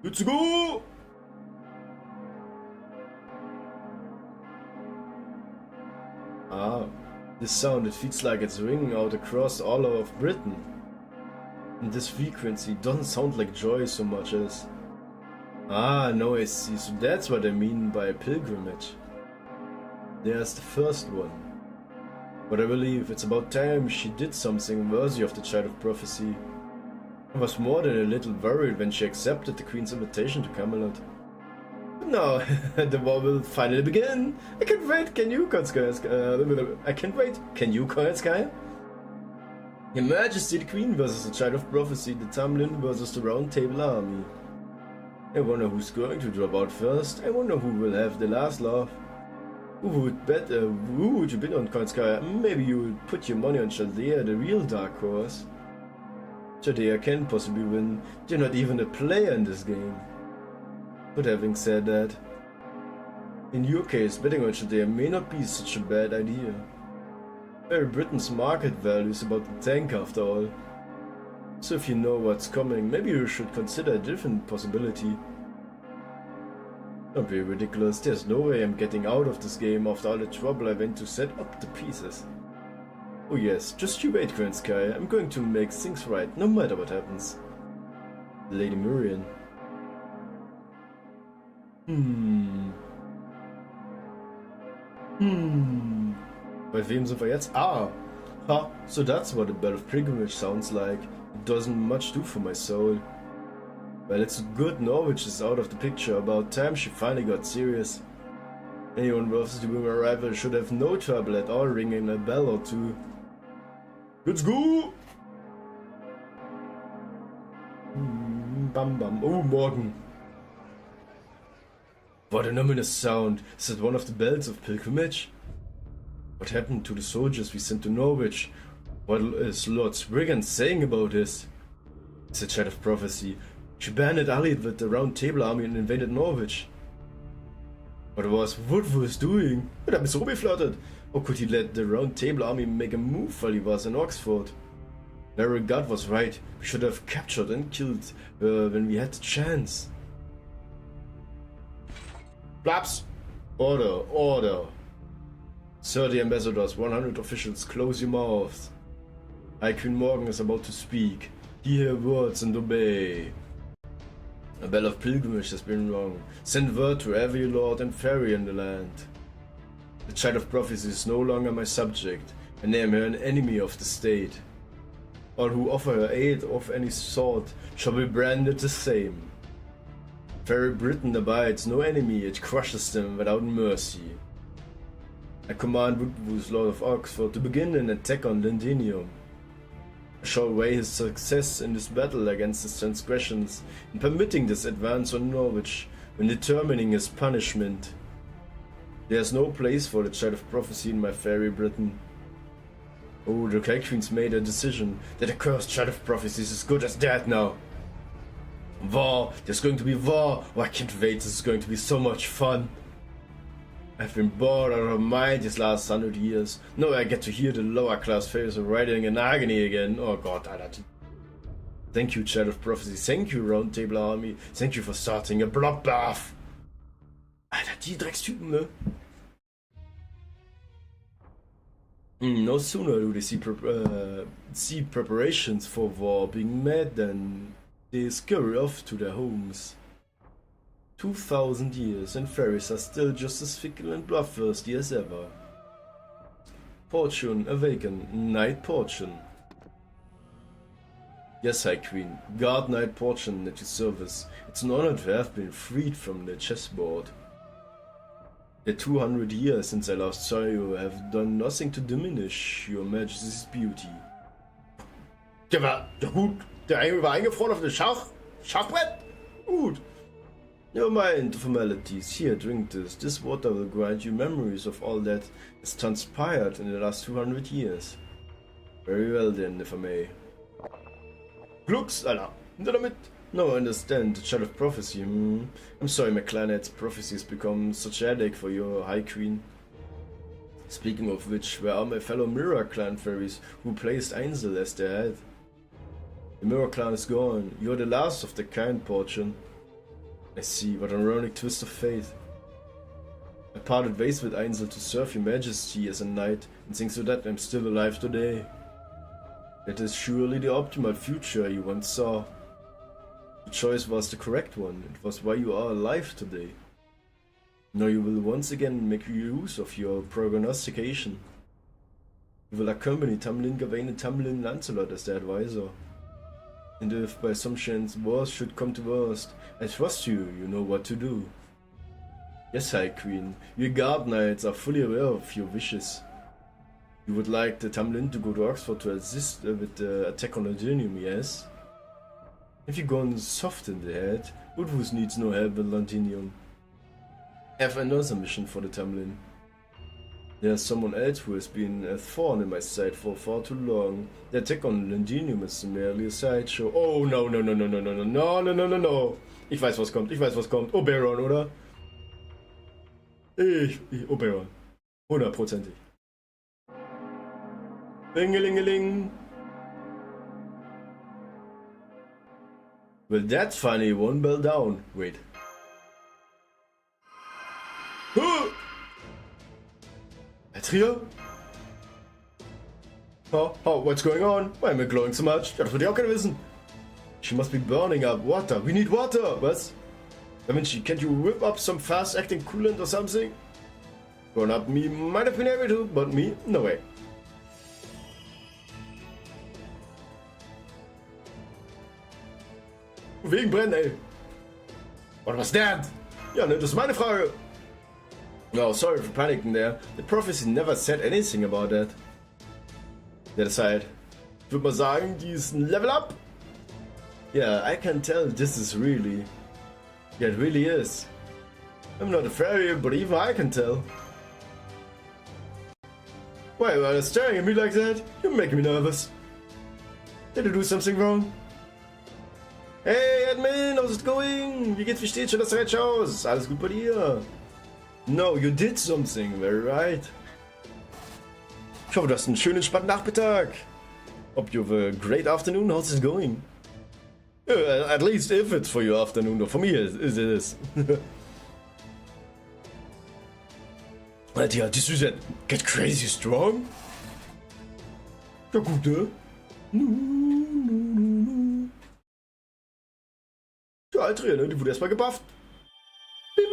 Let's go! Ah, this sound, it feels like it's ringing out across all of Britain. And this frequency doesn't sound like joy so much as... Ah, no, I see, so that's what I mean by pilgrimage. There's the first one. But I believe it's about time she did something worthy of the Child of Prophecy. I was more than a little worried when she accepted the Queen's invitation to Camelot. But now, the war will finally begin! I can't wait, can you, I can't wait, can you, Konskaya? Your Majesty the Queen versus the Child of Prophecy, the Tamlin versus the Round Table Army. I wonder who's going to drop out first, I wonder who will have the last laugh. Who would you bet on, Konskaya? Maybe you would put your money on Chaldea, the real dark horse. Chaldea can possibly win, you're not even a player in this game. But having said that, in your case, betting on Chaldea may not be such a bad idea. Very Britain's market value is about to tank after all. So if you know what's coming, maybe you should consider a different possibility. Don't be ridiculous, there's no way I'm getting out of this game after all the trouble I went to set up the pieces. Oh yes, just you wait, Grand Sky, I'm going to make things right, no matter what happens. Lady Murian. Bei wem sind wir jetzt? Ah! Ha! So that's what a Bell of Pilgrimage sounds like. It doesn't much do for my soul. Well, it's good Norwich is out of the picture. About time she finally got serious. Anyone worth doing a rival should have no trouble at all ringing a bell or two. Let's go! Bam bam. Oh, Morgan. What an ominous sound. Is that one of the bells of pilgrimage? What happened to the soldiers we sent to Norwich? What is Lord Spriggan saying about this? It's a Child of Prophecy. She banded allied with the Round Table Army and invaded Norwich. What was Woodfuss doing? But I'm so befluttered. How could he let the Round Table Army make a move while he was in Oxford? Larry God was right. We should have captured and killed her when we had the chance. Blaps! Order, order. 30 ambassadors, 100 officials, close your mouths. High Queen Morgan is about to speak. Hear words and obey. A bell of pilgrimage has been wrong. Send word to every lord and fairy in the land. The Child of Prophecy is no longer my subject, and I am an enemy of the state. All who offer her aid of any sort shall be branded the same. Fairy Britain abides no enemy, it crushes them without mercy. I command Woodfuss, Lord of Oxford, to begin an attack on Londinium. I shall weigh his success in this battle against his transgressions, in permitting this advance on Norwich, when determining his punishment. There is no place for the Child of Prophecy in my fairy Britain. Oh, the High Queen's made a decision. That accursed Child of Prophecy is as good as dead now. War! There's going to be war! Oh, I can't wait, this is going to be so much fun! I've been bored out of my mind these last 100 years. Now I get to hear the lower class fairies riding in agony again. Oh god, thank you, Child of Prophecy. Thank you, Round Table Army. Thank you for starting a bloodbath. Alter, die Dreckstypen, ne? No sooner do they see preparations for war being made than they scurry off to their homes. 2,000 years and fairies are still just as fickle and bloodthirsty as ever. Fortune, awaken, Knight Fortune. Yes, High Queen, guard Knight Fortune at your service. It's an honor to have been freed from the chessboard. The 200 years since I last saw you have done nothing to diminish your Majesty's beauty. Ja gut, der Engel war eingefroren auf dem Schachbrett. Gut. Never mind the formalities. Here, drink this. This water will grant you memories of all that has transpired in the last 200 years. Very well then, if I may. Glücks, Alter. Hinter damit. No, I understand. The Child of Prophecy. I'm sorry, my clanet's prophecy has become such a headache for your High Queen. Speaking of which, where are my fellow Mirror Clan fairies who placed Ainsel as their head? The Mirror Clan is gone. You're the last of the kind, Fortune. I see, what an ironic twist of fate. I parted ways with Ainsel to serve your Majesty as a knight, and thanks to that I'm still alive today. That is surely the optimal future you once saw. The choice was the correct one, it was why you are alive today. Now you will once again make use of your prognostication. You will accompany Tamlin, Gawain, and Tamlin Lancelot as their advisor. And if by some chance worst should come to worst, I trust you, you know what to do. Yes, High Queen, your guard knights are fully aware of your wishes. You would like the Tamlin to go to Oxford to assist with the attack on Londinium, yes? If you've gone soft in the head, Woodwus needs no help with Londinium. I have another mission for the Tamlin. There's someone else who has been a thorn in my side for far too long. The attack on Londinium is merely a sideshow. Oh no. Ich weiß was kommt. Oberon, oder? Oberon. 100%. Lingelingeling. Well, that's funny. One bell down. Wait. Atria? Oh, what's going on? Why am I glowing so much? Ja, das würde ich auch gerne wissen. She must be burning up. Water. We need water. Was? I mean, can't you whip up some fast-acting coolant or something? Burn up me might have been able to, but me? No way. Wegen brennen, ey. What was that? Ja, ne, das ist meine Frage. Oh, sorry for panicking there. The prophecy never said anything about that. Der Side. Ich würde mal sagen, die ist ein Level up. Yeah, I can tell this is really... Yeah, it really is. I'm not a fairy, but even I can tell. Why are you staring at me like that? You're making me nervous. Did I do something wrong? Hey, Admin, how's it going? Wie geht's, wie steht's schon das Red aus? Alles gut bei dir? No, you did something, very right. Ich hoffe, du hast einen schönen, entspannten Nachmittag. Hope you have a great afternoon. How's it going? At least if it's for your afternoon, or for me it is. Alter, did you that get crazy strong? Ja gut, ne? Die Altria, ne? Die wurde erstmal gebufft. Bim.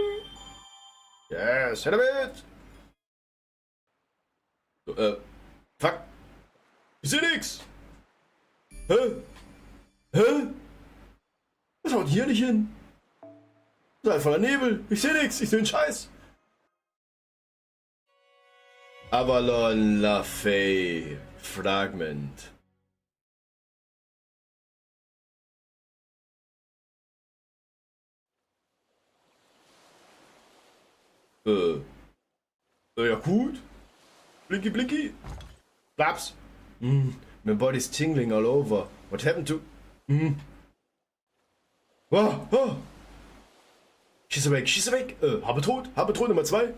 Yes, hit a bit. So, fuck. Ich seh nix. Hä? Was haut hier nicht hin? Das ist halt voller Nebel. Ich seh nix. Ich seh den Scheiß. Avalon La Fey. Fragment. Ja gut. Blinky blinky. Blaps. My body's tingling all over. What happened to... Oh. She's awake. Habe tot Nummer 2.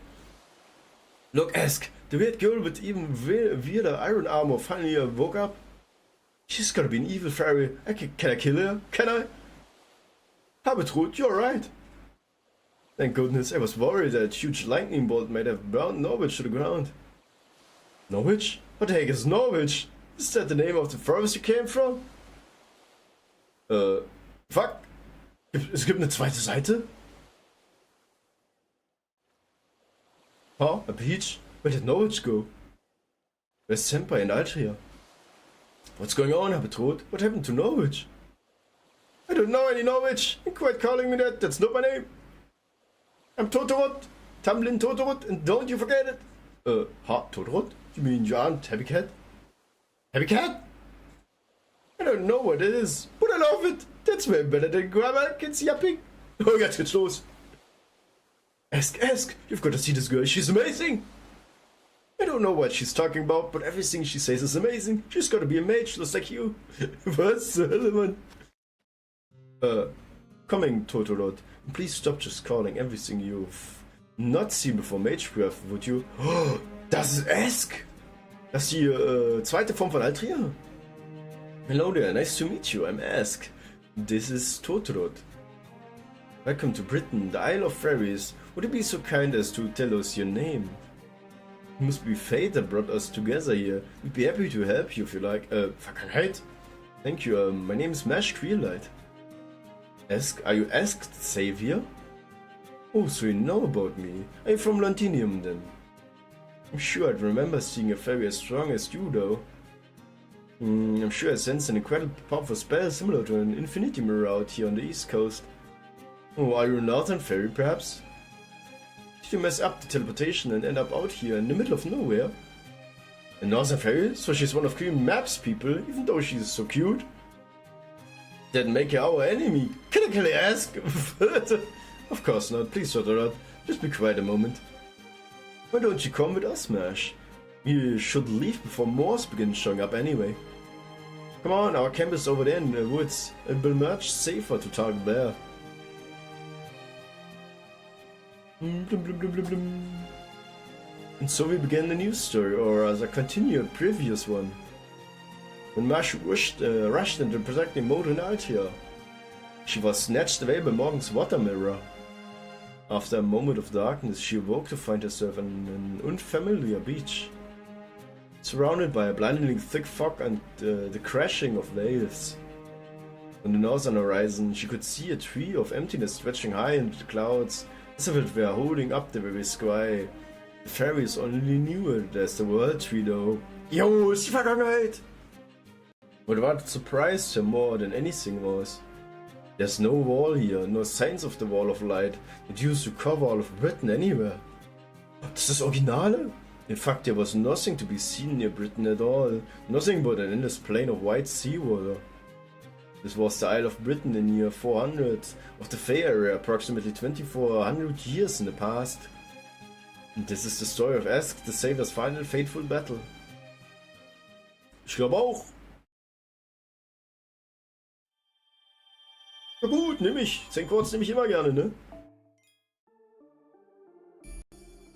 Look, Ask. The weird girl with even weirder iron armor finally woke up. She's gotta be an evil fairy. Can I kill her? Can I? Habe tot, you're right. Thank goodness, I was worried that huge lightning bolt might have burned Norwich to the ground. Norwich? What the heck is Norwich? Is that the name of the forest you came from? Fuck. Es gibt eine zweite Seite? Oh, a beach? Where did Norwich go? Where's Senpai and Altria? What's going on, Habetrot? What happened to Norwich? I don't know any Norwich. You quite calling me that. That's not my name. I'm Totorot. Tamlin Totorot, and don't you forget it. Totorot? You mean you aren't Happy Cat? Happy Cat? I don't know what it is, but I love it. That's way better than Grammar Kids yapping. Oh, jetzt geht's los. Ask. You've got to see this girl. She's amazing. I don't know what she's talking about, but everything she says is amazing. She's got to be a mage just like you. Was the hell, man? Coming, Totorot. Please stop just calling everything you've not seen before Magecraft, would you? Oh, das ist Ask. Das ist die zweite Form von Altria. Hello there, nice to meet you. I'm Ask. This is Totorot. Welcome to Britain, the Isle of Fairies. Would you be so kind as to tell us your name? It must be fate that brought us together here. We'd be happy to help you if you like. Vergangenheit? Thank you, my name is Mash Queerlight. Are you Asked Savior? Oh, so you know about me. I'm from Londinium then. I'm sure I'd remember seeing a fairy as strong as you though. I'm sure I sense an incredibly powerful spell similar to an infinity mirror out here on the east coast. Oh, are you a northern fairy perhaps? Did you mess up the teleportation and end up out here in the middle of nowhere? A northern fairy? So she's one of Queen Map's people, even though she's so cute? That'd make her our enemy. Can I ask? Of course not, please shut her up. Just be quiet a moment. Why don't you come with us, Mash? We should leave before Morse begins showing up anyway. Come on, our camp is over there in the woods. It'll be much safer to target there. And so we begin the new story, or as a continued previous one. When Mash rushed into protecting mode in Altia, she was snatched away by Morgan's water mirror. After a moment of darkness, she awoke to find herself on an unfamiliar beach, surrounded by a blindingly thick fog and the crashing of waves. On the northern horizon, she could see a tree of emptiness stretching high into the clouds, as if it were holding up the very sky. The fairies only knew it as the World Tree though. Yo, ist die Vergangenheit! But what surprised her more than anything was, there's no wall here, no signs of the Wall of Light that used to cover all of Britain anywhere. Das ist Originale? In fact, there was nothing to be seen near Britain at all, nothing but an endless plain of white seawater. This was the Isle of Britain in year 400 of the Fey area, approximately 2400 years in the past. And this is the story of Ask the Savior's final fateful battle. Ich glaube auch. Na gut, nehm ich. 10 Quartz nehme ich immer gerne, ne?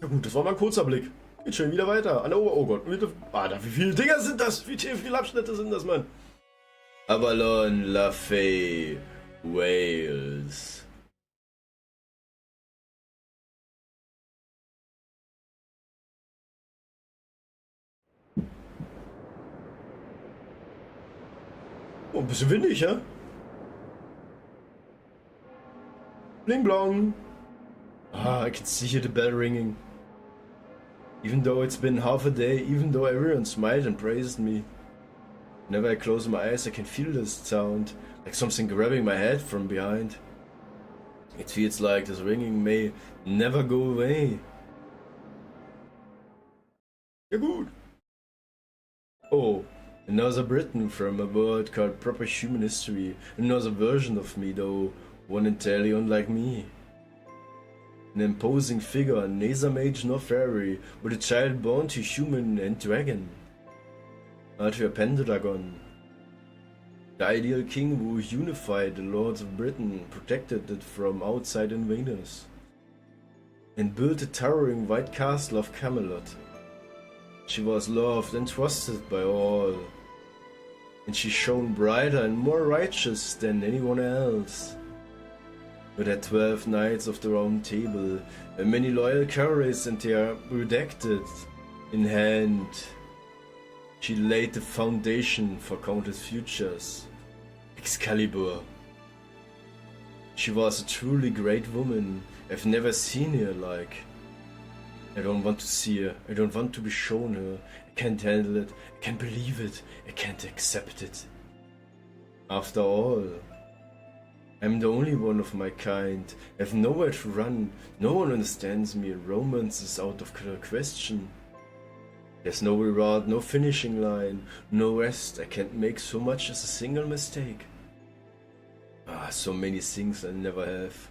Ja gut, das war mal ein kurzer Blick. Geht schon wieder weiter. Oh Gott, wie viele Dinger sind das? Wie viele Abschnitte sind das, Mann? Avalon, La Fey, Wales. Oh, ein bisschen windig, ja? Bling blong. I can see here the bell ringing. Even though it's been half a day, even though everyone smiled and praised me. Whenever I close my eyes, I can feel this sound, like something grabbing my head from behind. It feels like this ringing may never go away. Ja gut. Oh, another Briton from a world called Proper Human History. Another version of me though, one entirely unlike me. An imposing figure, neither mage nor fairy, but a child born to human and dragon. Arthur Pendragon. The ideal king who unified the lords of Britain, protected it from outside invaders, and built a towering white castle of Camelot. She was loved and trusted by all, and she shone brighter and more righteous than anyone else. With her 12 knights of the Round Table, and many loyal couriers and their redacted in hand, she laid the foundation for countless futures. Excalibur. She was a truly great woman. I've never seen her like. I don't want to see her. I don't want to be shown her. I can't handle it. I can't believe it. I can't accept it. After all, I'm the only one of my kind. I have nowhere to run. No one understands me. Romance is out of question. There's no reward, no finishing line, no rest. I can't make so much as a single mistake. So many things I'll never have.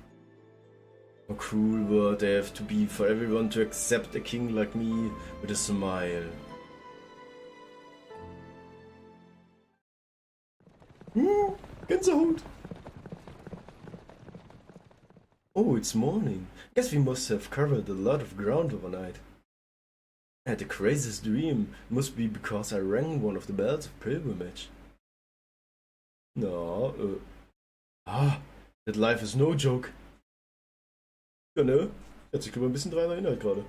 How cruel would I have to be for everyone to accept a king like me with a smile. Gänsehaut! Oh, it's morning. Guess we must have covered a lot of ground overnight. I had the craziest dream. It must be because I rang one of the bells of pilgrimage. No, that life is no joke. Ja, ne? Hat sich ein bisschen dran erinnert gerade.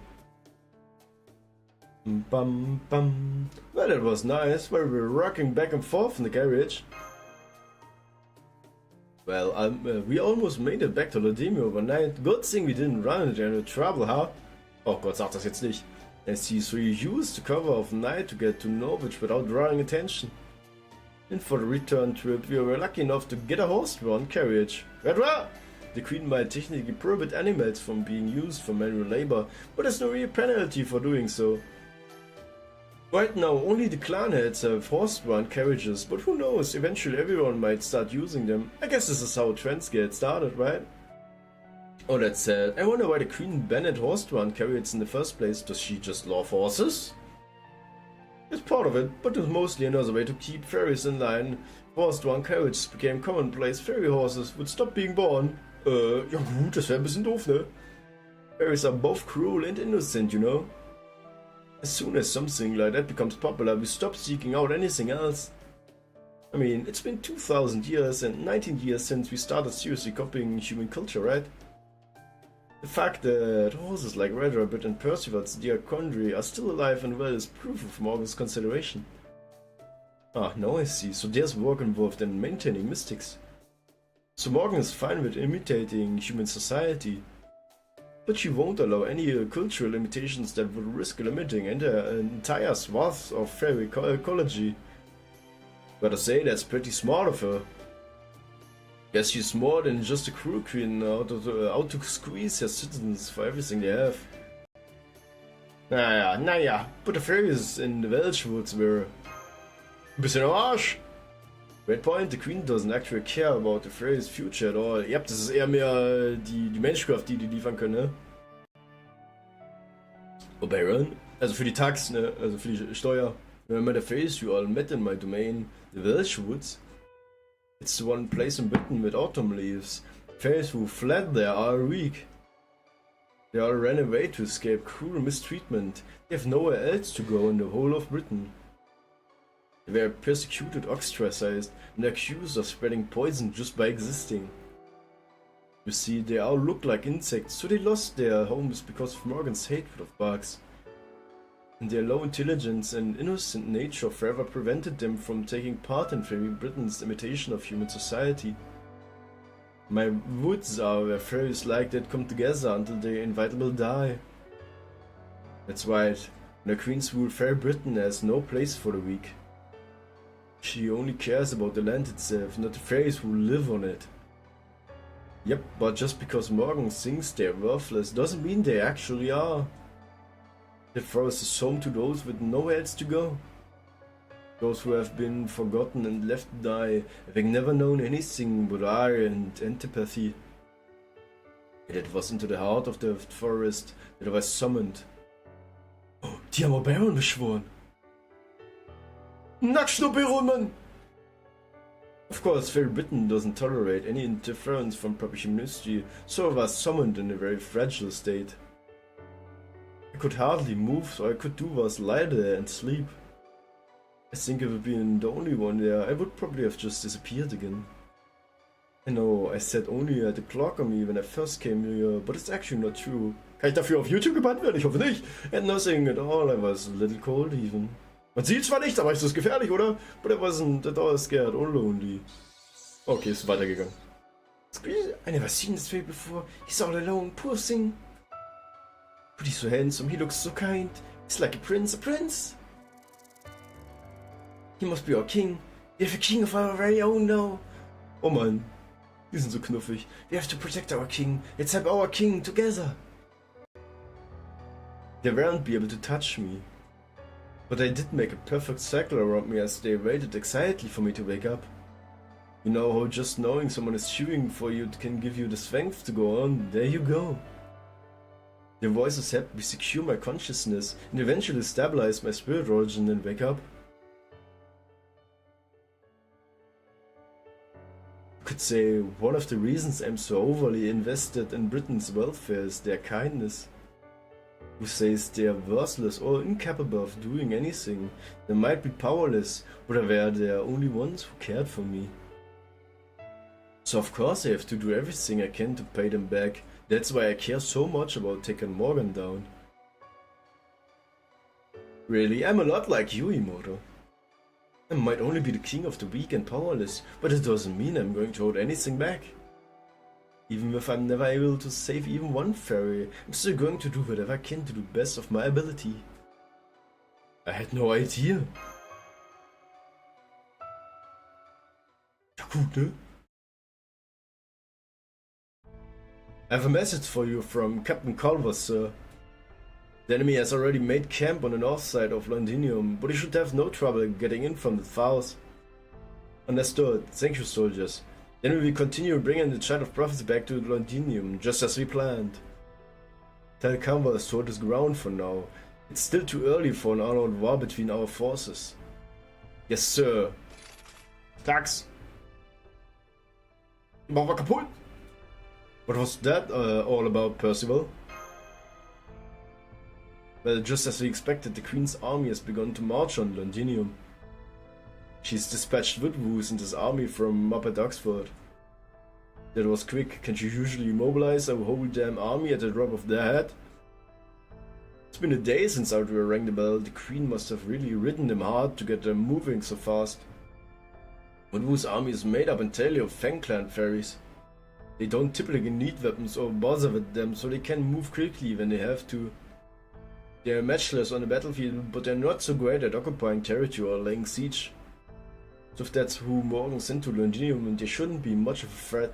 Bum, bum. Well, that was nice, while we were rocking back and forth in the carriage. Well, we almost made it back to Lodemio overnight. Good thing we didn't run into any trouble, huh? Oh Gott, sag das jetzt nicht. I see, so you used the cover of night to get to Norwich without drawing attention. And for the return trip, we were lucky enough to get a horse-drawn carriage. Right? The Queen might technically prohibit animals from being used for manual labor, but there's no real penalty for doing so. Right now, only the clan heads have horse-drawn carriages, but who knows, eventually everyone might start using them. I guess this is how trends get started, right? Oh, that said, I wonder why the Queen banned horse-drawn carriages in the first place. Does she just love horses? It's part of it, but it's mostly another way to keep fairies in line. Horse-drawn carriages became commonplace. Fairy horses would stop being born. Ja gut, das wäre ein bisschen doof, ne? Fairies are both cruel and innocent, you know? As soon as something like that becomes popular, we stop seeking out anything else. I mean, it's been 2000 years and 19 years since we started seriously copying human culture, right? The fact that horses like Red Rabbit and Percival's dear Condry are still alive and well is proof of Morgan's consideration. Ah, now I see, so there's work involved in maintaining mystics. So Morgan is fine with imitating human society, but she won't allow any cultural limitations that would risk limiting an entire swath of fairy ecology. Gotta say, that's pretty smart of her. Guess she's more than just a cruel queen out to squeeze her citizens for everything they have. Naja, but the fairies in the Welsh woods were ein bisschen am Arsch. Great point, the Queen doesn't actually care about the fairies' future at all. Yep, das ist eher mehr die Menschkraft, die liefern können, ne? Oh, Baron, also für die Tax, ne? Also für die Steuer. Remember the face you all met in my domain, the Welsh woods? It's the one place in Britain with autumn leaves. Fairies who fled there are weak. They all ran away to escape cruel mistreatment. They have nowhere else to go in the whole of Britain. They were persecuted, ostracized, and accused of spreading poison just by existing. You see, they all look like insects, so they lost their homes because of Morgan's hatred of bugs. And their low intelligence and innocent nature forever prevented them from taking part in Fairy Britain's imitation of human society. My woods are where fairies like that come together until they inevitably die. That's right, when the Queen's rule, Fairy Britain has no place for the weak. She only cares about the land itself, not the fairies who live on it. Yep, but just because Morgan thinks they're worthless doesn't mean they actually are. The forest is home to those with nowhere else to go. Those who have been forgotten and left to die, having never known anything but ire and antipathy. And it was into the heart of the forest that I was summoned. Oh, die haben Baron beschworen. Nacktschnuppelroman! Of course, Fairy Britain doesn't tolerate any interference from proper humanity, so I was summoned in a very fragile state. I could hardly move, so I could do was lie there and sleep. I think if I'd been the only one there, I would probably have just disappeared again. I know, I said only I had a clock on me when I first came here, but it's actually not true. Kann ich dafür auf YouTube gebannt werden? Ich hoffe nicht. And nothing at all, I was a little cold even. Man sieht zwar nicht, aber ist das gefährlich, oder? But I wasn't at all scared or lonely. Okay, ist weitergegangen. I never seen this way before. He's all alone, poor thing. But he's so handsome, he looks so kind. He's like a prince, He must be our king. We have a king of our very own now. Oh Mann, die sind so knuffig. We have to protect our king. Let's help our king together. They won't be able to touch me. But I did make a perfect circle around me as they waited excitedly for me to wake up. You know how just knowing someone is cheering for you can give you the strength to go on? There you go. Their voices helped me secure my consciousness and eventually stabilize my spirit origin and wake up. You could say one of the reasons I'm so overly invested in Britain's welfare is their kindness. Who says they are worthless or incapable of doing anything? They might be powerless, but they were the only ones who cared for me. So of course I have to do everything I can to pay them back. That's why I care so much about taking Morgan down. Really, I'm a lot like you, Imoto. I might only be the king of the weak and powerless, but it doesn't mean I'm going to hold anything back. Even if I'm never able to save even one fairy, I'm still going to do whatever I can to the best of my ability. I had no idea. Ja gut, ne? I have a message for you from Captain Culver, sir. The enemy has already made camp on the north side of Londinium, but he should have no trouble getting in from the south. Understood. Thank you, soldiers. Then we will continue bringing the Child of Prophecy back to Londinium, just as we planned. Tell Canvas to hold his ground for now. It's still too early for an all-out war between our forces. Yes, sir. Tax. Machen wir kaputt. What was that all about, Percival? Well, just as we expected, the Queen's army has begun to march on Londinium. She's dispatched Woodwoos and his army from up at Oxford. That was quick. Can't you usually mobilize a whole damn army at the drop of their hat? It's been a day since Outrear rang the bell. The Queen must have really ridden them hard to get them moving so fast. Woodwoo's army is made up entirely of Fang Clan fairies. They don't typically need weapons or bother with them, so they can move quickly when they have to. They are matchless on the battlefield, but they're not so great at occupying territory or laying siege. So if that's who Morgan sent to Londinium, they shouldn't be much of a threat.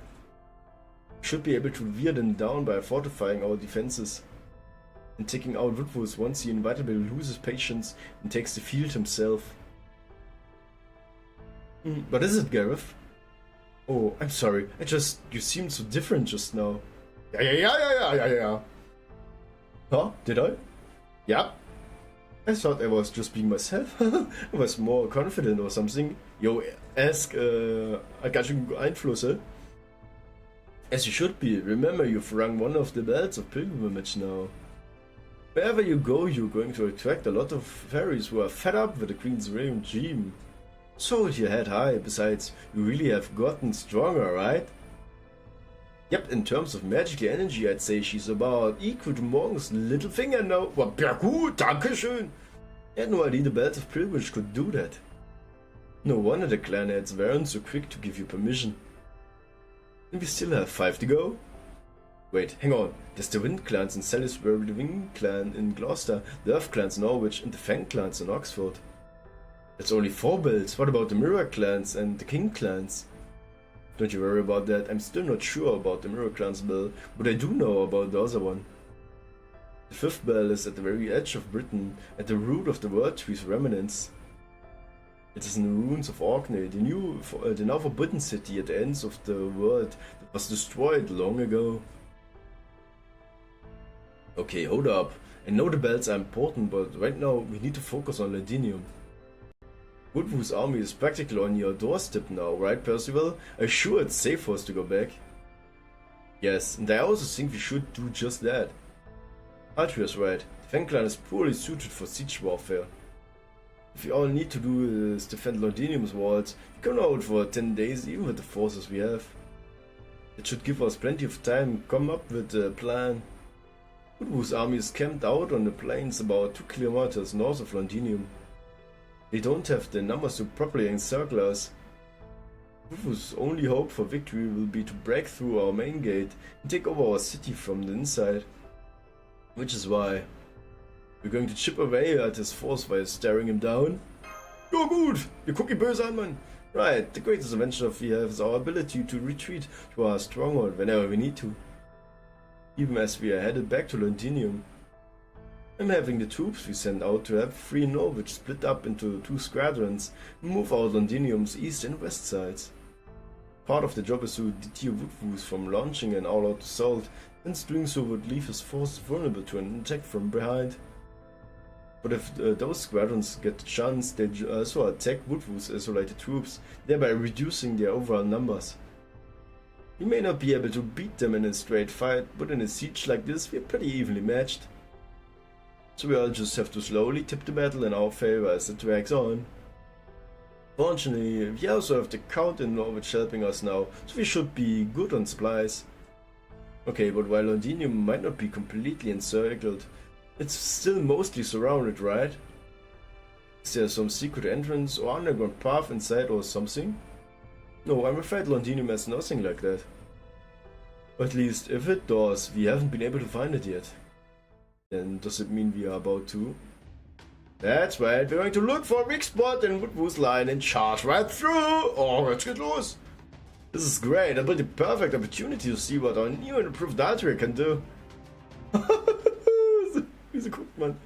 We should be able to wear them down by fortifying our defenses. And taking out Woodwoos once he inevitably loses patience and takes the field himself. What is it, Gareth? Oh, I'm sorry. You seemed so different just now. Yeah. Huh? Did I? Yeah. I thought I was just being myself. I was more confident or something. Yo, ask, I got you Einflüsse. As you should be. Remember, you've rung one of the bells of pilgrimage now. Wherever you go, you're going to attract a lot of fairies who are fed up with the Queen's regime. So hold your head high. Besides, you really have gotten stronger, right? Yep, in terms of magical energy, I'd say she's about equal to Morgan's little finger now. Well, ja gut, dankeschön. I had no idea the Bells of Pilgrimage could do that. No wonder the clan heads weren't so quick to give you permission. And we still have 5 to go. Wait, hang on. There's the Wind clans in Salisbury, the Wing clan in Gloucester, the Earth clans in Norwich, and the Fang clans in Oxford. That's only 4 bells. What about the Mirror clans and the King clans? Don't you worry about that. I'm still not sure about the Mirror clans bell, but I do know about the other one. The 5th bell is at the very edge of Britain, at the root of the World Tree's remnants. It is in the ruins of Orkney, the now forbidden city at the ends of the world that was destroyed long ago. Okay, hold up. I know the bells are important, but right now we need to focus on Londinium. Woodwoo's army is practically on your doorstep now, right, Percival? I'm sure it's safe for us to go back. Yes, and I also think we should do just that. Attribution's right. The Fang clan is poorly suited for siege warfare. If we all need to do is defend Londinium's walls, we can hold for 10 days even with the forces we have. It should give us plenty of time to come up with a plan. Woodwoo's army is camped out on the plains about 2 kilometers north of Londinium. They don't have the numbers to properly encircle us. Woodwoo's only hope for victory will be to break through our main gate and take over our city from the inside. Which is why we're going to chip away at his force by staring him down. Ja gut, wir gucken böse an, Mann. Right, the greatest adventure we have is our ability to retreat to our stronghold whenever we need to. Even as we are headed back to Londinium. I'm having the troops we sent out to have free Norwich split up into 2 squadrons and move out Londinium's east and west sides. Part of the job is to deter Woodwoos from launching an all-out assault, since doing so would leave his forces vulnerable to an attack from behind. But if those squadrons get the chance, they also attack Woodwoo's isolated troops, thereby reducing their overall numbers. We may not be able to beat them in a straight fight, but in a siege like this we're pretty evenly matched. So we all just have to slowly tip the battle in our favor as it drags on. Fortunately, we also have the Count in Norwich helping us now, so we should be good on supplies. Okay, but while Londinium might not be completely encircled, it's still mostly surrounded, right? Is there some secret entrance or underground path inside or something? No, I'm afraid Londinium has nothing like that. At least if it does, we haven't been able to find it yet. Then does it mean we are about to? That's right, we're going to look for a weak spot in Waifu's line and charge right through! Oh, jetzt geht's los! This is great, that'll be the perfect opportunity to see what our new and improved archery can do. Wie sie guckt, man.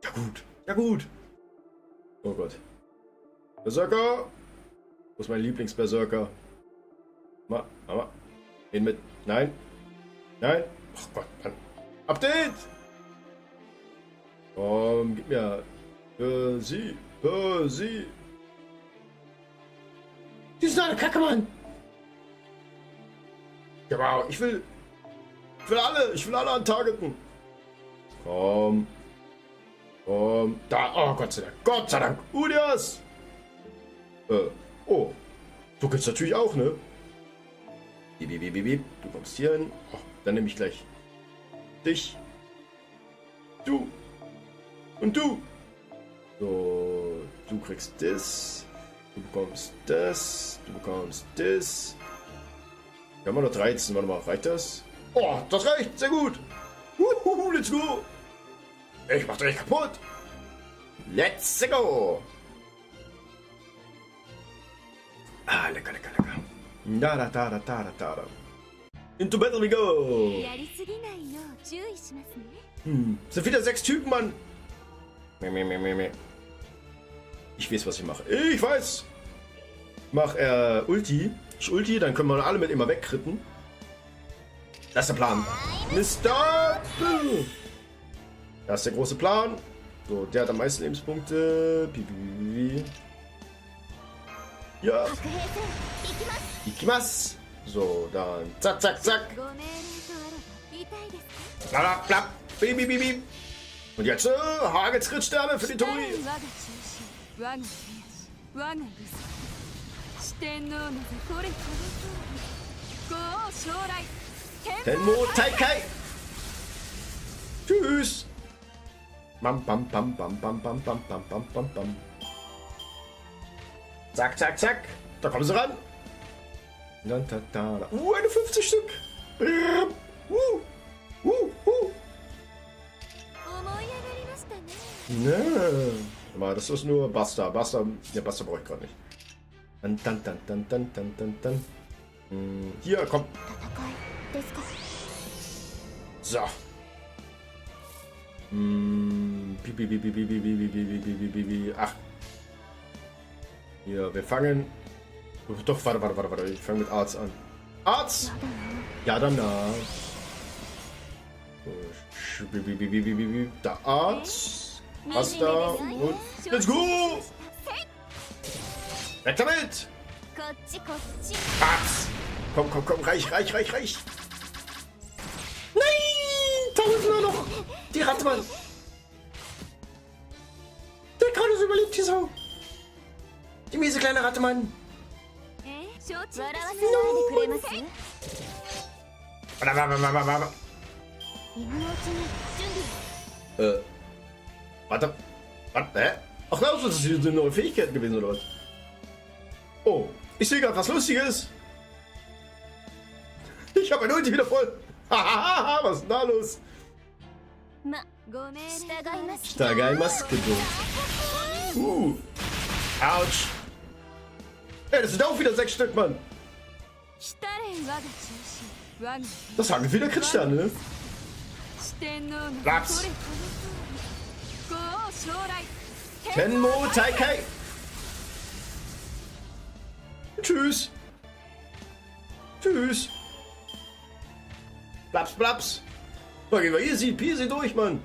Ja gut, ja gut. Oh Gott. Berserker! Wo ist mein Lieblingsberserker? Mama. Hin mit. Nein. Nein. Oh Gott, Mann. Update! Gib mir. Für sie. Die ist eine Kacke, Mann. Ja, wow. Ich will alle antargeten. Komm. Da. Oh, Gott sei Dank. Gott sei Dank. Udias. Oh. So geht's natürlich auch, ne? Du kommst hier hin. Oh, dann nehme ich gleich dich. Du. Und du. So. Du kriegst das. Du bekommst das. Du bekommst das. Wir haben noch 13. Warte mal, reicht das? Oh, das reicht. Sehr gut. Let's go. Ich mach dich kaputt. Let's go. Ah, lecker. Da. Into battle we go. Sind wieder 6 Typen, Mann. Ich weiß, was ich mache. Ich weiß. Mach Ulti. Ich Ulti, dann können wir alle mit immer wegkritten. Das ist der Plan. Mr. Das ist der große Plan. So, der hat am meisten Lebenspunkte. Ja. Ikimas. So, dann zack. Blablabla. Bip. Und jetzt Hagelsrittsterne für die Tori. Tenmo Taikai. Tschüss. Bam. Zack. Da kommen sie ran. 51 Stück. Ne. Aber das ist nur Buster. Ja, Buster brauche ich gerade nicht. Dann. Hier, komm. So. Ach. Hier, wir fangen. Doch, warte. Ich fange mit Arzt an. Arzt! Ja, danach. Der Arzt. Was da? Und let's go! Weg damit! Arzt! Komm, reich! Nein! 1000 nur noch! Die Ratte, Mann! Der gerade so überlebt hier so! Die miese kleine Ratte, Mann! Warte. Hä? Ach, das ist eine neue Fähigkeit gewesen, oder was? Oh, ich sehe gerade was Lustiges. Ich habe mein Ulti wieder voll. Hahaha, was ist denn da los? Stagaimaske. Autsch. Ey, das sind auch wieder 6 Stück, Mann. Das haben wieder Crit-Sterne, ne? Platz. Tenmo Taikai. Tschüss. Blaps. So, gehen wir easy peasy durch, Mann.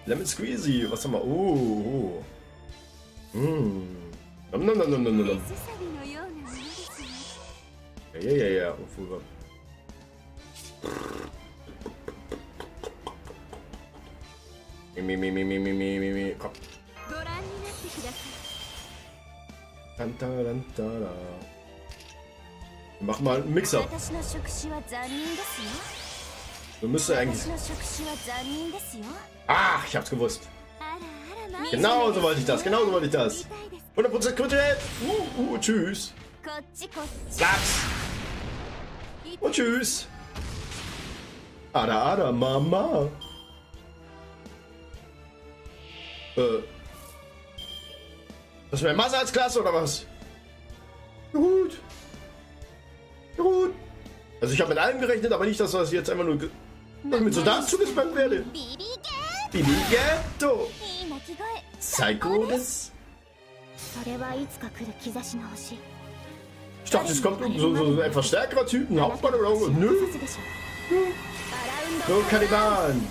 Lemon Squeezy. Was haben wir? Oh. Nom. Ja. Komm. Wir machen mal einen Mix-Up. Wir müssen eigentlich... Ach, ich hab's gewusst. Genau so wollte ich das, genau so wollte ich das. 100% Qualität. Tschüss. こっちこっち Slaps. Und tschüss. Ada, ada, Mama. Das wäre Masse als Klasse oder was? Ja, gut. Ja, gut. Also ich habe mit allem gerechnet, aber nicht, dass das jetzt einfach nur dass ich mit Soldaten zugespammt werde. ビビゲ Bibi Ghetto. ーいい鳴き声 最高です. それはいつか来る兆しの星 Ich dachte, es kommt so etwas stärkerer Typ, ein Hauptmann oder irgendwas. Nö. でしょアラウンド So, Kannibalen.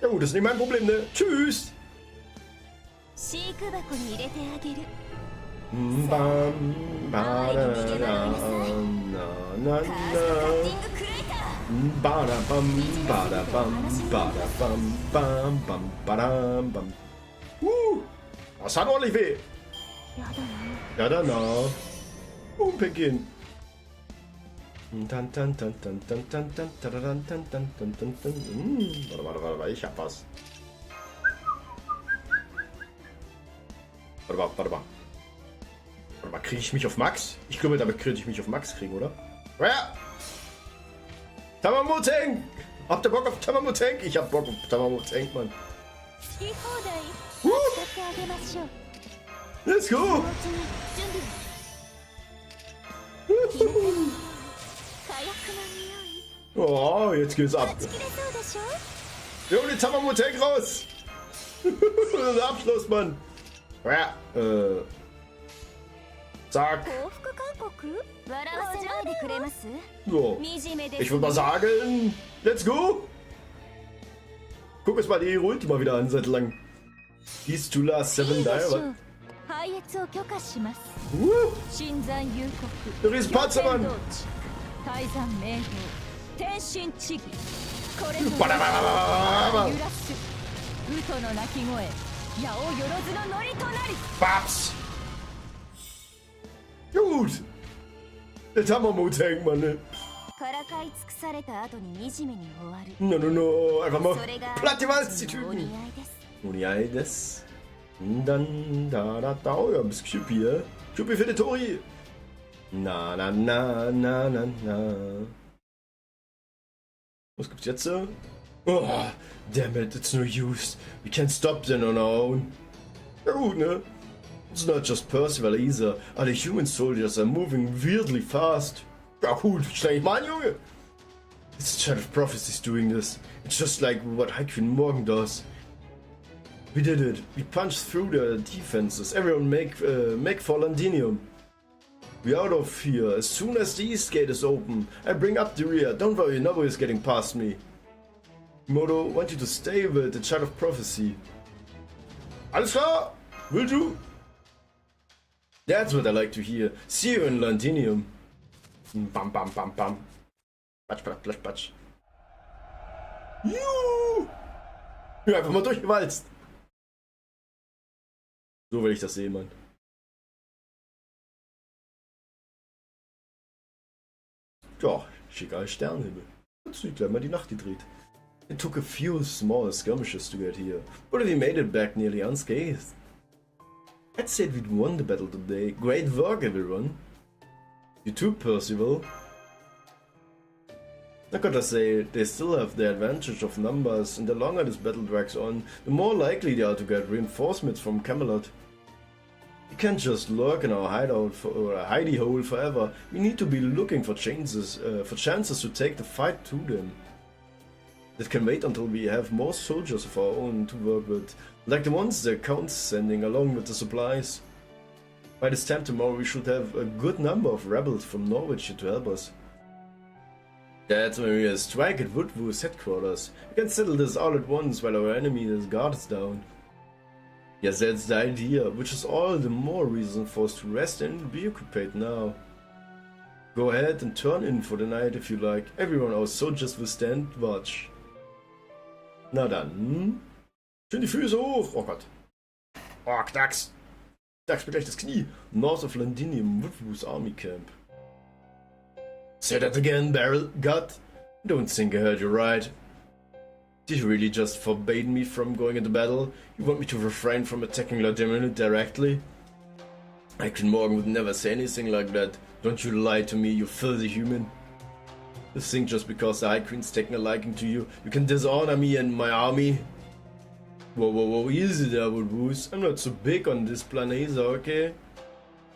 Ja gut, das ist nicht mein Problem, ne? Tschüss. 飼育箱に入れてあげる Bam, ba, da, da, na, カ na, ーストカッテ na. ィングクレーター Bada bam, bada bam, bada bam, bam, bam, badam, bam. Das hat ordentlich weh. やだな Ja, dann na. Pinkin. Tan, tan, tan, tan, tan, tan, tan, tan, tan, tan, tan, tan, tan. Warte, ich hab was. Warte mal, kriege ich mich auf Max? Ich glaube, damit könnte ich mich auf Max kriegen, oder? Ja! Tamamo-Tank! Habt ihr Bock auf Tamamo-Tank? Ich hab Bock auf Tamamo-Tank, Mann. 好き放題使ってあげましょう Let's go! おうちに準備は火薬の匂い Oh, jetzt geht's ab. 断ち切れそうでしょ Wir holen den Tamamo-Tank raus! Der Abschluss, Mann! Ja, zack. 幸福勧告笑わせないでくれます So. 惨めです Ich würde mal sagen, let's go! Guck uns mal die Ultima wieder an, seit langem. These two last 7 die, いいでしょ aber. う配列を許可します Woo! 新山幽Der Riesenpanzermann! 国泰山明道天心地義これぞ Badababababa! 揺らす嘘の鳴き声矢をよろずのノリとなり Babs! Gut! Der Tamamo-Tank, Mann, ne? からかい尽くされた後に惨めに終わる No, no, no. Einfach mal それが platt die Walz, die お似 Typen. 合いです Uni des. Dann, da. Oh ja, ein bisschen Schuppi, ja? Schuppi für die Tori. Na. Was gibt's jetzt so? Oh, damn it, it's no use. We can't stop them on our own. Ja gut, ne? It's not just Percival either. Other human soldiers are moving weirdly fast. Ja gut, schnell ich mal an, Junge. This Child of Prophecy is doing this. It's just like what Haikyun Morgan does. We did it. We punched through the defenses. Everyone make for Londinium. We're out of here. As soon as the east gate is open, I bring up the rear. Don't worry, nobody's getting past me. Moto, want you to stay with the Child of Prophecy. Alles klar? Will do? That's what I like to hear. See you in Londinium. Bam, bam, bam, bam. Patsch. Juhu! Ja, einfach mal durchgewalzt. So will ich das sehen, Mann. Ja, schicker Sternenhimmel. Jetzt sieht gleich mal die Nacht gedreht. It took a few small skirmishes to get here, but we made it back nearly unscathed. I'd say we'd won the battle today. Great work, everyone. You too, Percival. I gotta say, they still have the advantage of numbers, and the longer this battle drags on, the more likely they are to get reinforcements from Camelot. We can't just lurk in our hideout or a hidey hole forever. We need to be looking for chances to take the fight to them. That can wait until we have more soldiers of our own to work with, like the ones the Count's sending along with the supplies. By this time tomorrow we should have a good number of rebels from Norwich to help us. That's when we strike at Woodwoo's headquarters. We can settle this all at once while our enemy's guard is down. Yes, that's the idea, which is all the more reason for us to rest and be occupied now. Go ahead and turn in for the night if you like. Everyone our soldiers will stand watch. Na dann. Schön die Füße hoch. Oh Gott. Oh, Knacks. Knacks mir gleich das Knie. North of Londinium, Woodwoo's army camp. Say that again, Barrel. God. Don't think I heard you right. Did you really just forbade me from going into battle? You want me to refrain from attacking Lord Demon directly? High-Queen Morgan would never say anything like that. Don't you lie to me, you filthy human. You think just because the High Queen's taken a liking to you, you can dishonor me and my army? Whoa, easy there, Woodwoos. I'm not so big on this planet, okay?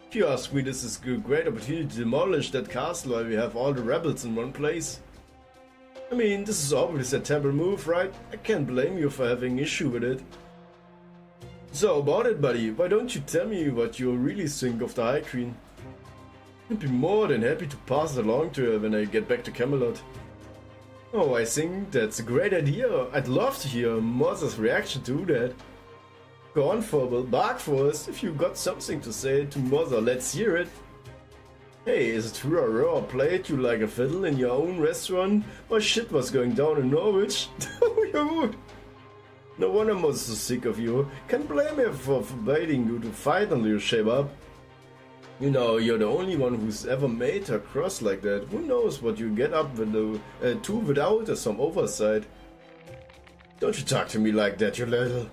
If you ask me, this is a great opportunity to demolish that castle while we have all the rebels in one place. I mean, this is obviously a terrible move, right? I can't blame you for having issue with it. So about it, buddy, why don't you tell me what you really think of the High Queen? I'd be more than happy to pass it along to her when I get back to Camelot. Oh, I think that's a great idea. I'd love to hear Mother's reaction to that. Go on, Phobel, bark for us. If you got something to say to Mother, let's hear it. Hey, is it true Aurora played you like a fiddle in your own restaurant? While shit was going down in Norwich? Oh, you're rude. No wonder I'm so sick of you. Can't blame her for forbidding you to fight until you shape up. You know, you're the only one who's ever made her cross like that. Who knows what you get up with to without some oversight. Don't you talk to me like that, you little...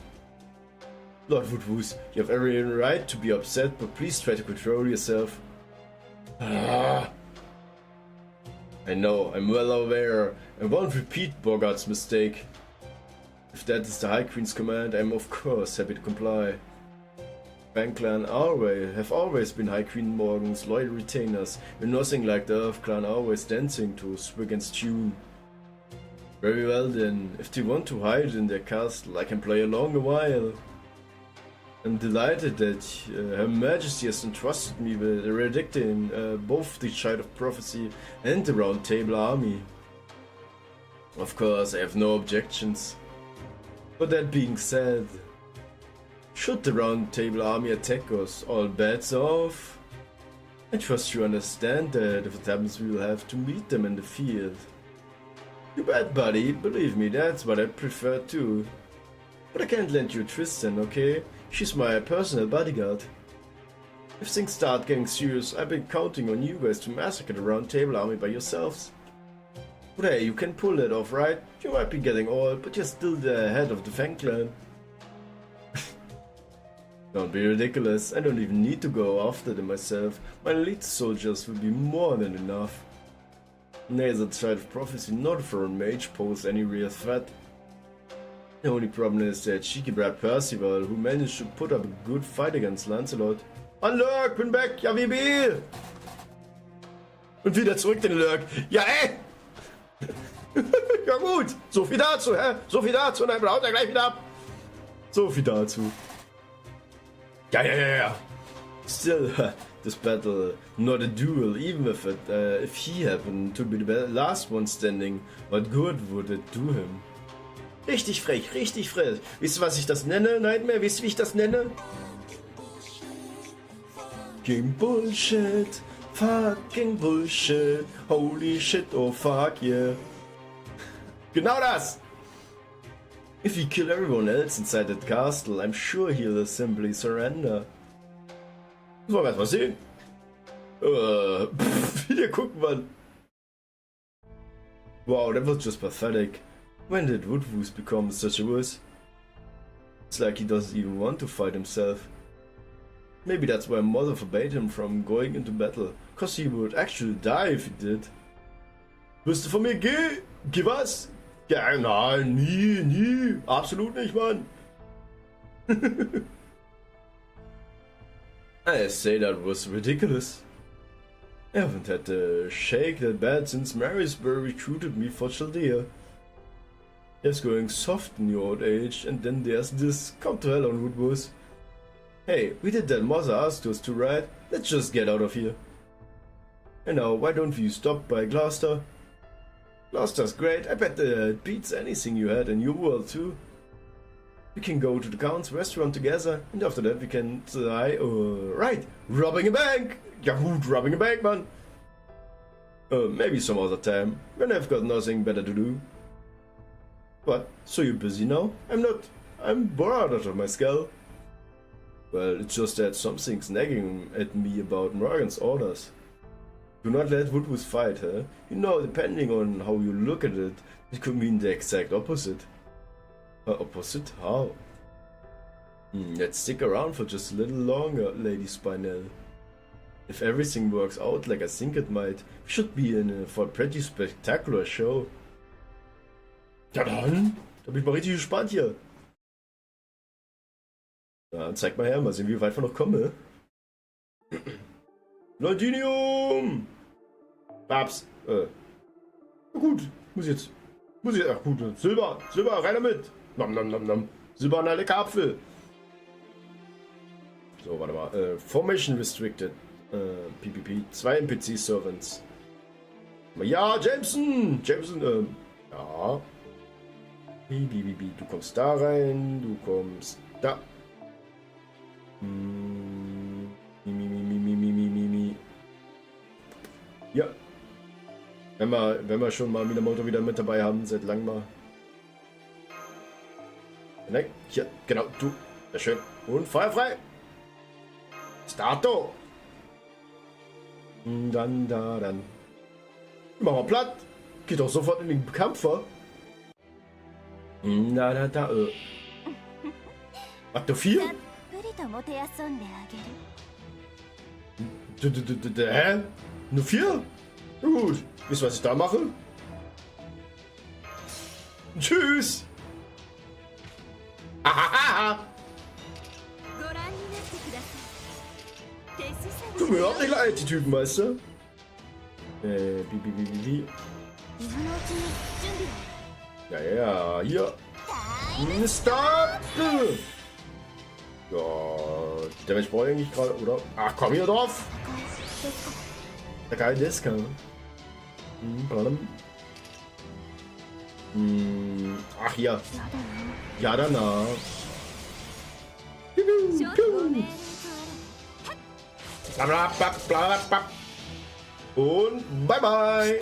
Lord Woodwoos, you have every right to be upset, but please try to control yourself. I know, I'm well aware. I won't repeat Bogart's mistake. If that is the High Queen's command, I'm of course happy to comply. Fang Clan have always been High Queen Morgan's loyal retainers, and nothing like the Earth Clan always dancing to Swiggan's tune. Very well then, if they want to hide in their castle, I can play along a while. I'm delighted that Her Majesty has entrusted me with eradicting both the Child of Prophecy and the Round Table Army. Of course, I have no objections. But that being said, should the Round Table Army attack us, all bets off? I trust you understand that if it happens we will have to meet them in the field. You bet, buddy, believe me, that's what I prefer too. But I can't lend you Tristan, okay? She's my personal bodyguard. If things start getting serious, I've been counting on you guys to massacre the Round Table Army by yourselves. But hey, you can pull that off, right? You might be getting old, but you're still the head of the Fang Clan. Don't be ridiculous, I don't even need to go after them myself. My elite soldiers will be more than enough. Neither the Child of Prophecy nor the Foreign Mage pose any real threat. The only problem is that cheeky brat Percival, who managed to put up a good fight against Lancelot. Lurk, bin back, ja wie Bill! Und wieder zurück den Lurk. Ja, ey! Ja gut, so viel dazu, hä? So viel dazu, und dann haut er gleich wieder ab. So viel dazu. Ja. Still, this battle, not a duel, even if he happened to be the last one standing, what good would it do him? Richtig frech, richtig frech. Wisst ihr, was ich das nenne, Nightmare? Wisst ihr, wie ich das nenne? Fucking Bullshit. Fucking Bullshit. Holy shit, oh fuck yeah. Genau das! If we kill everyone else inside that castle, I'm sure he'll simply surrender. Das wollen wir erst mal sehen. Wieder gucken, Mann. Wow, that was just pathetic. When did Woodwoos become such a wuss? It's like he doesn't even want to fight himself. Maybe that's why Mother forbade him from going into battle, cause he would actually die if he did. Wirst du von mir gehen? Geh was? Ja, nein, nie, absolut nicht, Mann. I say that was ridiculous. I haven't had to shake that bad since Marysburg recruited me for Chaldea. There's going soft in your old age, and then there's this. Come to hell on Woodwoos. Hey, we did that Mother asked us to, right? Let's just get out of here. And now, why don't we stop by Gloucester? Gloucester's great, I bet it beats anything you had in your world too. We can go to the Count's restaurant together, and after that we can try, right, robbing a bank! Yahoo, robbing a bank, man! Maybe some other time, when I've got nothing better to do. What? So you're busy now? I'm not. I'm bored out of my skull. Well, it's just that something's nagging at me about Morgan's orders. Do not let Woodwoos fight, huh? You know, depending on how you look at it, it could mean the exact opposite. Opposite? How? Let's stick around for just a little longer, Lady Spinel. If everything works out like I think it might, we should be in for a pretty spectacular show. Ja dann, da bin ich mal richtig gespannt hier. Ja, zeig mal her, mal sehen, wie weit wir noch kommen. Londinium! Babs, gut, ach gut, Silber, rein damit! Nom nom nom nom. Silberner lecker Apfel. So, warte mal, Formation Restricted. PPP, 2 NPC-Servants. Ja, Jameson, ja. Du kommst da rein, du kommst da. Ja. Wenn wir schon mal Minamoto wieder mit dabei haben, seit langem mal. Nein, hier, genau, du. Sehr schön. Und feuerfrei. Starto. Dann. Machen wir platt. Geht doch sofort in den Kampfer. Was, du 4? Hä? Nur 4? Gut. Wisst ihr, was ich da mache? Tschüss. Ahaha. Tut mir überhaupt nicht leid, die Typen, weißt du? Ja, hier. Stop! Ja, Damage brauche ich eigentlich gerade, oder? Ach, komm hier drauf! Der geile Disco. Ach, hier. Ja, danach. Und bye bye!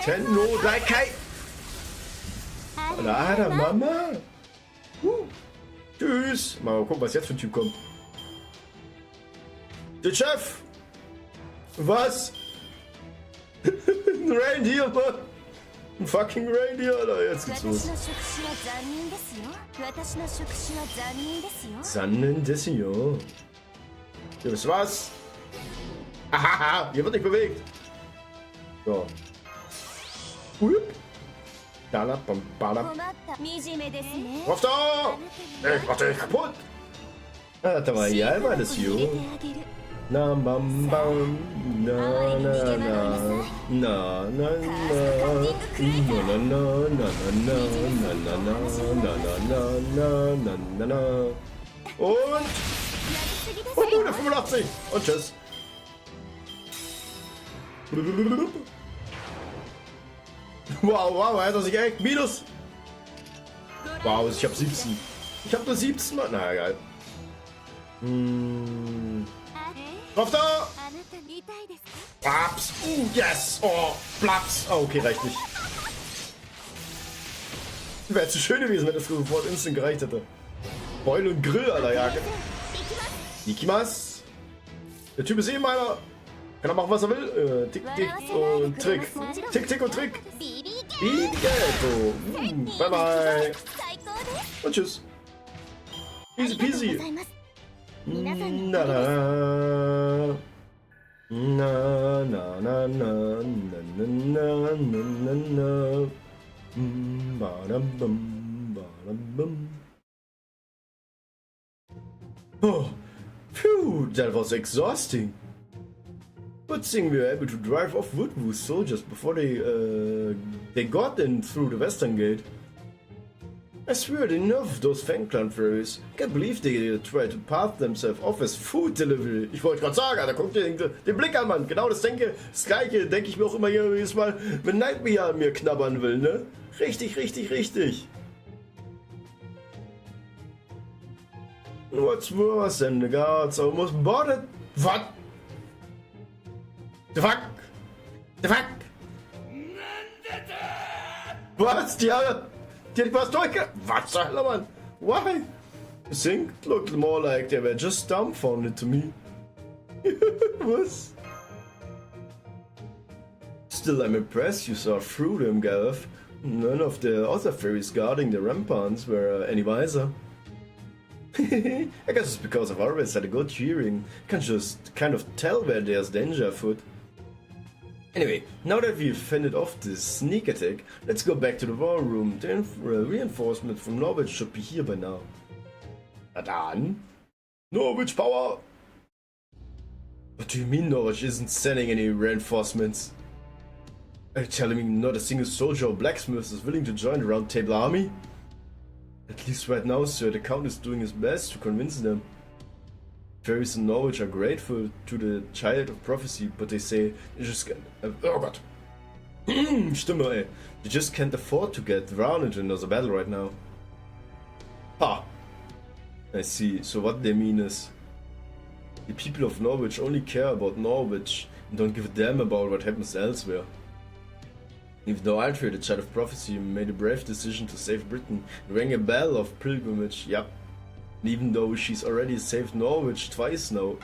Tenno Daikai! Da, Mama! Tschüss! Mal gucken, was jetzt für ein Typ kommt. Der Chef! Was? Ein Reindeer, Mann! Ein fucking Reindeer, Alter! Jetzt geht's los. Sannen Desio. Ja, wisst ihr was? Ahaha! Hier wird nicht bewegt! So. Drauf da! Ich mach dich kaputt! Ah, da war ja immer das hier. Na bam bam. Na na na. Na na na. Na na na na na na na na na na na na. Und. Oh, der 85! Und tschüss! Wow, er hat sich echt minus. Wow, ich hab 17. Ich hab nur 17, Mann. Na egal. Drauf da! Plaps! Yes! Oh, Plaps! Oh, okay, reicht nicht. Wäre zu schön gewesen, wenn das sofort instant gereicht hätte. Beul und Grill, Alter, ja. Ikimas! Der Typ ist eh meiner. Kann er machen, was er will. Tick, Tick und Trick. Tick, Tick und Trick. Bibigetto. Bye, bye. Und tschüss. Easy peasy. Na, na, na. Na, na, na, na, na, na, na, na, na. Badam, bum, badam, bum. Oh, phew, that was exhausting. Good thing we were able to drive off Waifu soldiers before they got in through the western gate. I swear enough of those Fang Clan fairies. Can't believe they tried to pass themselves off as food delivery. Ich wollte gerade sagen, Alter, guck dir den Blick an, Mann. Genau das Gleiche denke ich mir auch immer jedes Mal, wenn Nightmare an mir knabbern will, ne? Richtig, richtig, richtig. What's worse than the guards almost boarded? What? The fuck? The fuck? Was? Die hat was durchge... Was zur Hölle, Mann? Why? You think it looked more like they were just dumbfounded to me. Was? Still, I'm impressed you saw through them, Gareth. None of the other fairies guarding the ramparts were any wiser. I guess it's because I've always had a good hearing. Can just kind of tell where there's danger afoot. Anyway, now that we've fended off this sneak attack, let's go back to the war room. The reinforcement from Norwich should be here by now. Na dann. Norwich power! What do you mean Norwich isn't sending any reinforcements? Are you telling me not a single soldier or blacksmith is willing to join the Round Table Army? At least right now, sir, the Count is doing his best to convince them. Fairies in Norwich are grateful to the Child of Prophecy, but they say they just can't... oh god. Stimme, ey. They just can't afford to get drowned into another battle right now. Ha! I see, so what they mean is... the people of Norwich only care about Norwich and don't give a damn about what happens elsewhere. Even though Altria, the Child of Prophecy, made a brave decision to save Britain and rang a bell of pilgrimage, yep. And even though she's already saved Norwich twice now.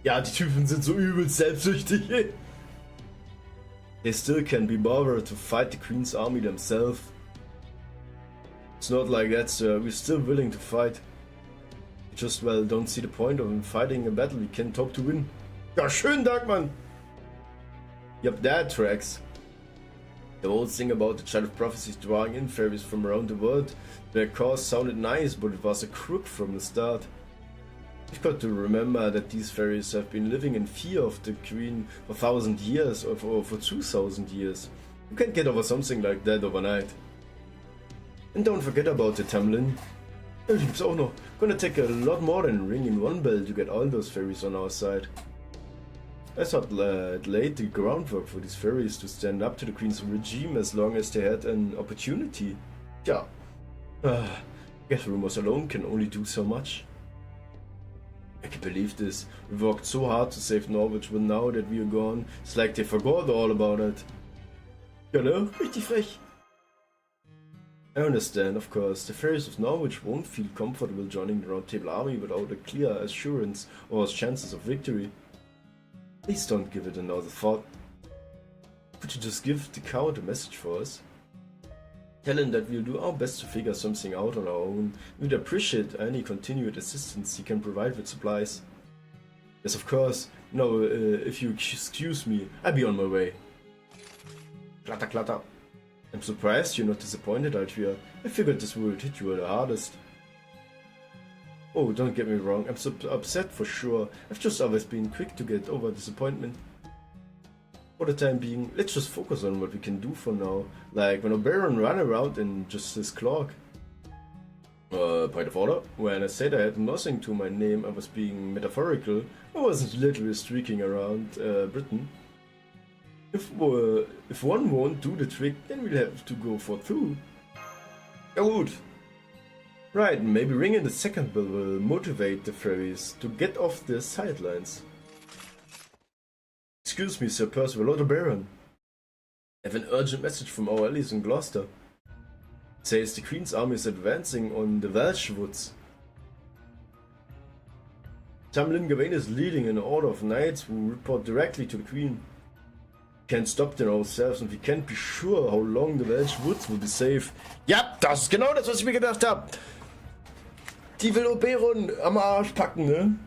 Ja, die Typen sind so übelst selbstsüchtig, ey. They still can't be bothered to fight the Queen's army themselves. It's not like that, sir. We're still willing to fight. We just, well, don't see the point of fighting a battle we can't hope to win. Ja, schönen Dank, Mann! Yep, that tracks. The whole thing about the Child of Prophecy drawing in fairies from around the world, their cause sounded nice, but it was a crook from the start. You've got to remember that these fairies have been living in fear of the Queen for 1,000 years or for 2,000 years. You can't get over something like that overnight. And don't forget about the Tamlin. It's auch noch gonna take a lot more than ringing one bell to get all those fairies on our side. I thought it laid the groundwork for these fairies to stand up to the Queen's regime as long as they had an opportunity. Yeah. Guess rumors alone can only do so much. I can't believe this. We worked so hard to save Norwich, but now that we are gone, it's like they forgot all about it. Ja, ne? Richtig frech. I understand, of course. The fairies of Norwich won't feel comfortable joining the Round Table Army without a clear assurance of our chances of victory. Please don't give it another thought. Could you just give the Count a message for us? Tell him that we'll do our best to figure something out on our own. We'd appreciate any continued assistance he can provide with supplies. Yes, of course. No, if you excuse me, I'll be on my way. Klatter, klatter. I'm surprised you're not disappointed, Altria. I figured this would hit you the hardest. Oh, don't get me wrong, I'm so upset for sure. I've just always been quick to get over disappointment. For the time being, let's just focus on what we can do for now. Like when Oberon ran around in just his cloak. Point of order. When I said I had nothing to my name, I was being metaphorical. I wasn't literally streaking around Britain. If one won't do the trick, then we'll have to go for two. Good. Right, maybe ringing the second bell will motivate the fairies to get off their sidelines. Excuse me, Sir Percival, Lord Baron. I have an urgent message from our allies in Gloucester. It says the Queen's army is advancing on the Welsh woods. Tamlin Gawain is leading an order of knights who report directly to the Queen. We can't stop them ourselves and we can't be sure how long the Welsh woods will be safe. Ja, das ist genau das, was ich mir gedacht habe. Die will Oberon am Arsch packen, ne?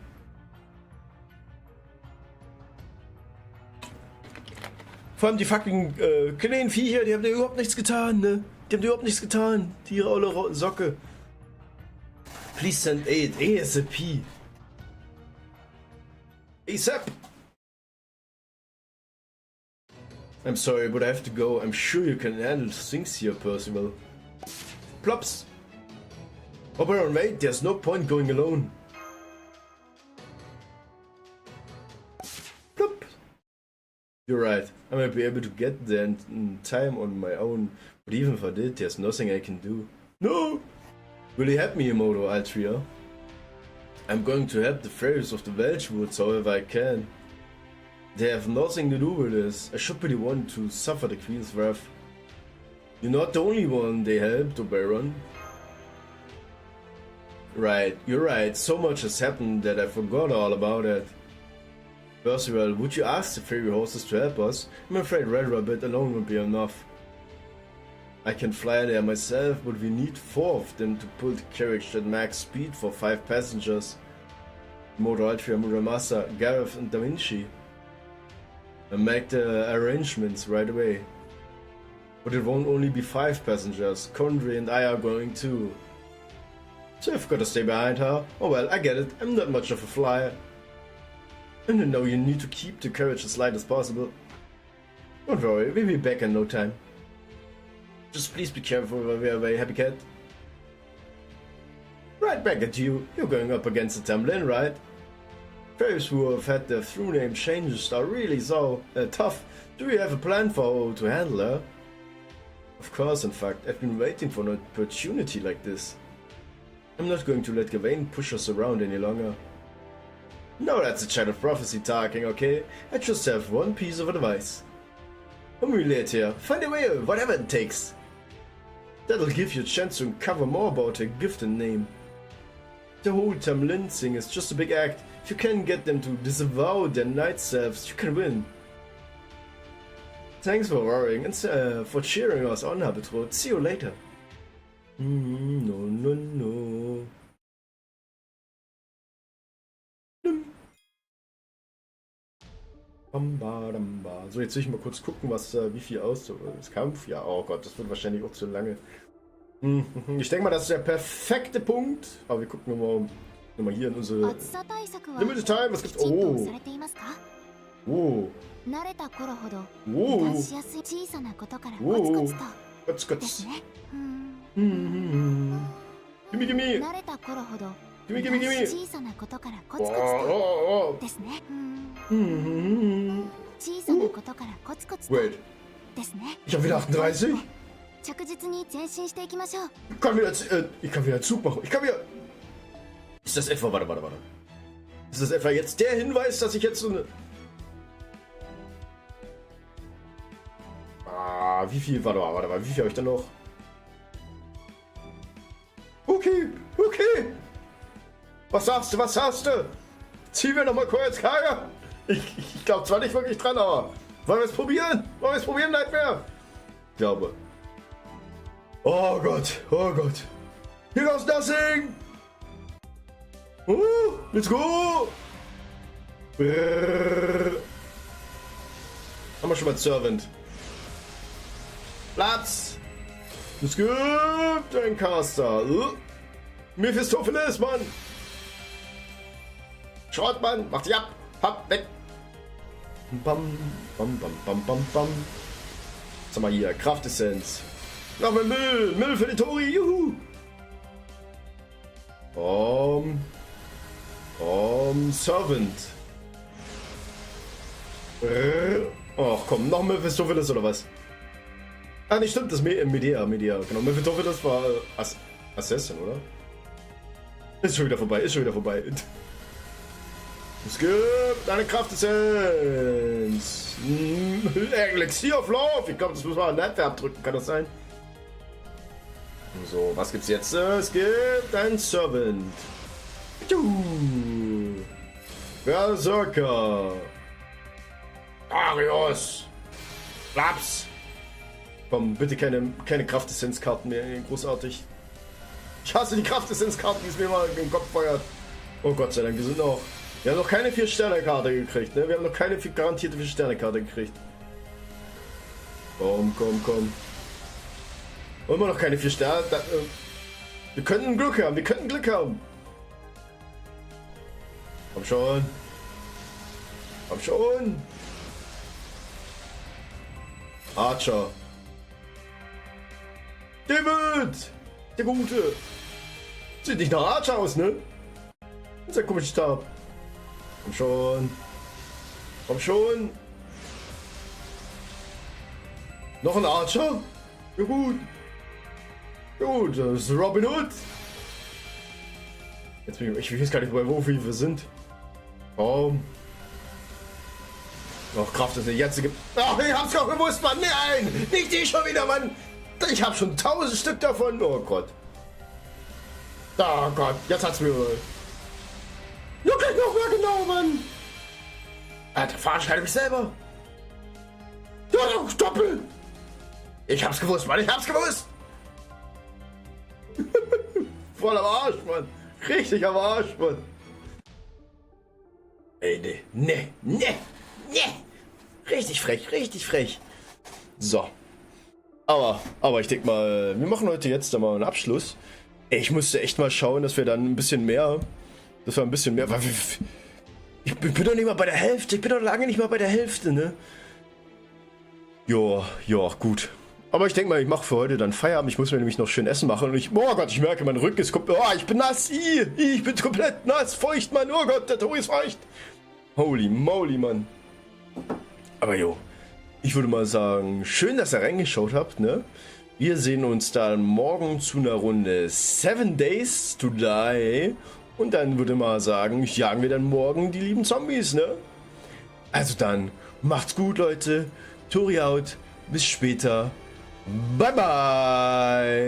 Vor allem die fucking kleinen Viecher, die haben dir überhaupt nichts getan, ne? Die haben dir überhaupt nichts getan. Die olle Socke. Please send aid, ASAP. ASAP! I'm sorry, but I have to go. I'm sure you can handle things here, Percival. Plops! Oberon, wait, there's no point going alone. Plop! You're right, I might be able to get there in time on my own, but even if I did, there's nothing I can do. No! Will you help me, Imoto Altria? I'm going to help the fairies of the Welsh woods however I can. They have nothing to do with this. I should be the one to suffer the Queen's wrath. You're not the only one they helped, Oberon. Right, you're right. So much has happened that I forgot all about it. Percival, would you ask the fairy horses to help us? I'm afraid Red Rabbit alone won't be enough. I can fly there myself, but we need 4 of them to pull the carriage at max speed for 5 passengers. Motor Altria, Muramasa, Gareth and Da Vinci. And make the arrangements right away. But it won't only be 5 passengers. Condry and I are going too. So I've got to stay behind her. Oh well, I get it. I'm not much of a flyer. And you know you need to keep the carriage as light as possible. Don't worry, we'll be back in no time. Just please be careful while we're away, Happy Cat. Right back at you. You're going up against the Tamlin, right? Fairies who have had their through name changes are really so tough. Do you have a plan for how to handle her? Of course, in fact, I've been waiting for an opportunity like this. I'm not going to let Gawain push us around any longer. No, that's a child of prophecy talking, okay? I just have one piece of advice. When we late here, find a way, whatever it takes. That'll give you a chance to uncover more about her gift and name. The whole Tamlin thing is just a big act. If you can get them to disavow their night selves, you can win. Thanks for worrying and for cheering us on, Habitrot. See you later. No. So, jetzt will ich mal kurz gucken, was wie viel aus das Kampf. Ja, oh Gott, das wird wahrscheinlich auch zu lange. Ich denke mal, das ist der perfekte Punkt. Aber wir gucken nochmal hier in unsere Limited Time. Was gibt's? Oh. Oh. Gott. Gimme. Wait. Ich hab wieder 38? Ich kann wieder Zug machen. Ist das etwa... Warte. Ist das etwa jetzt der Hinweis, dass ich jetzt so eine... Wie viel? Warte mal. Wie viel habe ich denn noch? Okay. Was sagst du? Ziehen wir nochmal kurz Kager. Ich glaube zwar nicht wirklich dran, aber wollen wir es probieren? Nightmare? Ich glaube. Oh Gott. Here goes nothing. Let's go. Haben wir schon mal Servant. Platz. Es gibt einen Caster. Mephistopheles, Mann. Schrott, Mann. Mach dich ab. Hopp, weg. Bam. Was haben wir hier? Kraftessenz. Nochmal Müll für die Tori. Juhu. Servant. Ach komm, noch Mephistopheles oder was? Ah, nicht stimmt, das Medea. Genau, Mephistopheles war Assassin, oder? Ist schon wieder vorbei. Es gibt eine Kraftessenz. Elixir of Love. Ich glaube, das müssen wir an Netzwerk drücken. Kann das sein? So, was gibt's jetzt? Es gibt einen Servant. Berserker. Darius. Flaps. Komm, bitte keine Kraftessenzkarten mehr. Großartig. Ich hasse die Kraftessenzkarten, die es mir mal in den Kopf feuert. Oh Gott sei Dank, wir haben noch keine 4-Sterne-Karte gekriegt, ne? Wir haben noch keine garantierte 4-Sterne-Karte gekriegt. Komm. Immer noch keine 4 Sterne. Wir könnten Glück haben. Komm schon. Archer. David! Der Gute! Sieht nicht nach Archer aus, ne? Das ist ein komischer Stab. Komm schon! Noch ein Archer? Ja gut, das ist Robin Hood. Jetzt ich weiß gar nicht, wo wir sind. Komm. Noch Kraft ist eine jetzige. Ach, ich hab's doch gewusst, Mann! Nein! Nicht die schon wieder, Mann! Ich hab schon 1000 Stück davon. Oh Gott. Oh Gott, jetzt hat's mir. Okay, noch mal genau, Mann. Da verarsche ich mich selber. Ja, Doppel. Ich hab's gewusst, Mann, ich hab's gewusst. Voll am Arsch, Mann. Richtig am Arsch, Mann. Ey, nee. Richtig frech, richtig frech. So. Aber ich denke mal, wir machen heute jetzt mal einen Abschluss. Ey, ich musste echt mal schauen, dass wir dann ein bisschen mehr... weil ich bin doch nicht mal bei der Hälfte. Ich bin doch lange nicht mal bei der Hälfte, ne? Ja, gut. Aber ich denke mal, ich mache für heute dann Feierabend. Ich muss mir nämlich noch schön Essen machen. Und oh Gott, ich merke, mein Rücken ist komplett... Oh, ich bin nass. Ich bin komplett nass. Feucht, Mann. Oh Gott, der Tobi ist feucht. Holy moly, Mann. Aber ich würde mal sagen, schön, dass ihr reingeschaut habt, ne? Wir sehen uns dann morgen zu einer Runde 7 Days to Die. Und dann würde mal sagen, jagen wir dann morgen die lieben Zombies, ne? Also dann, macht's gut, Leute. Tori out. Bis später. Bye, bye.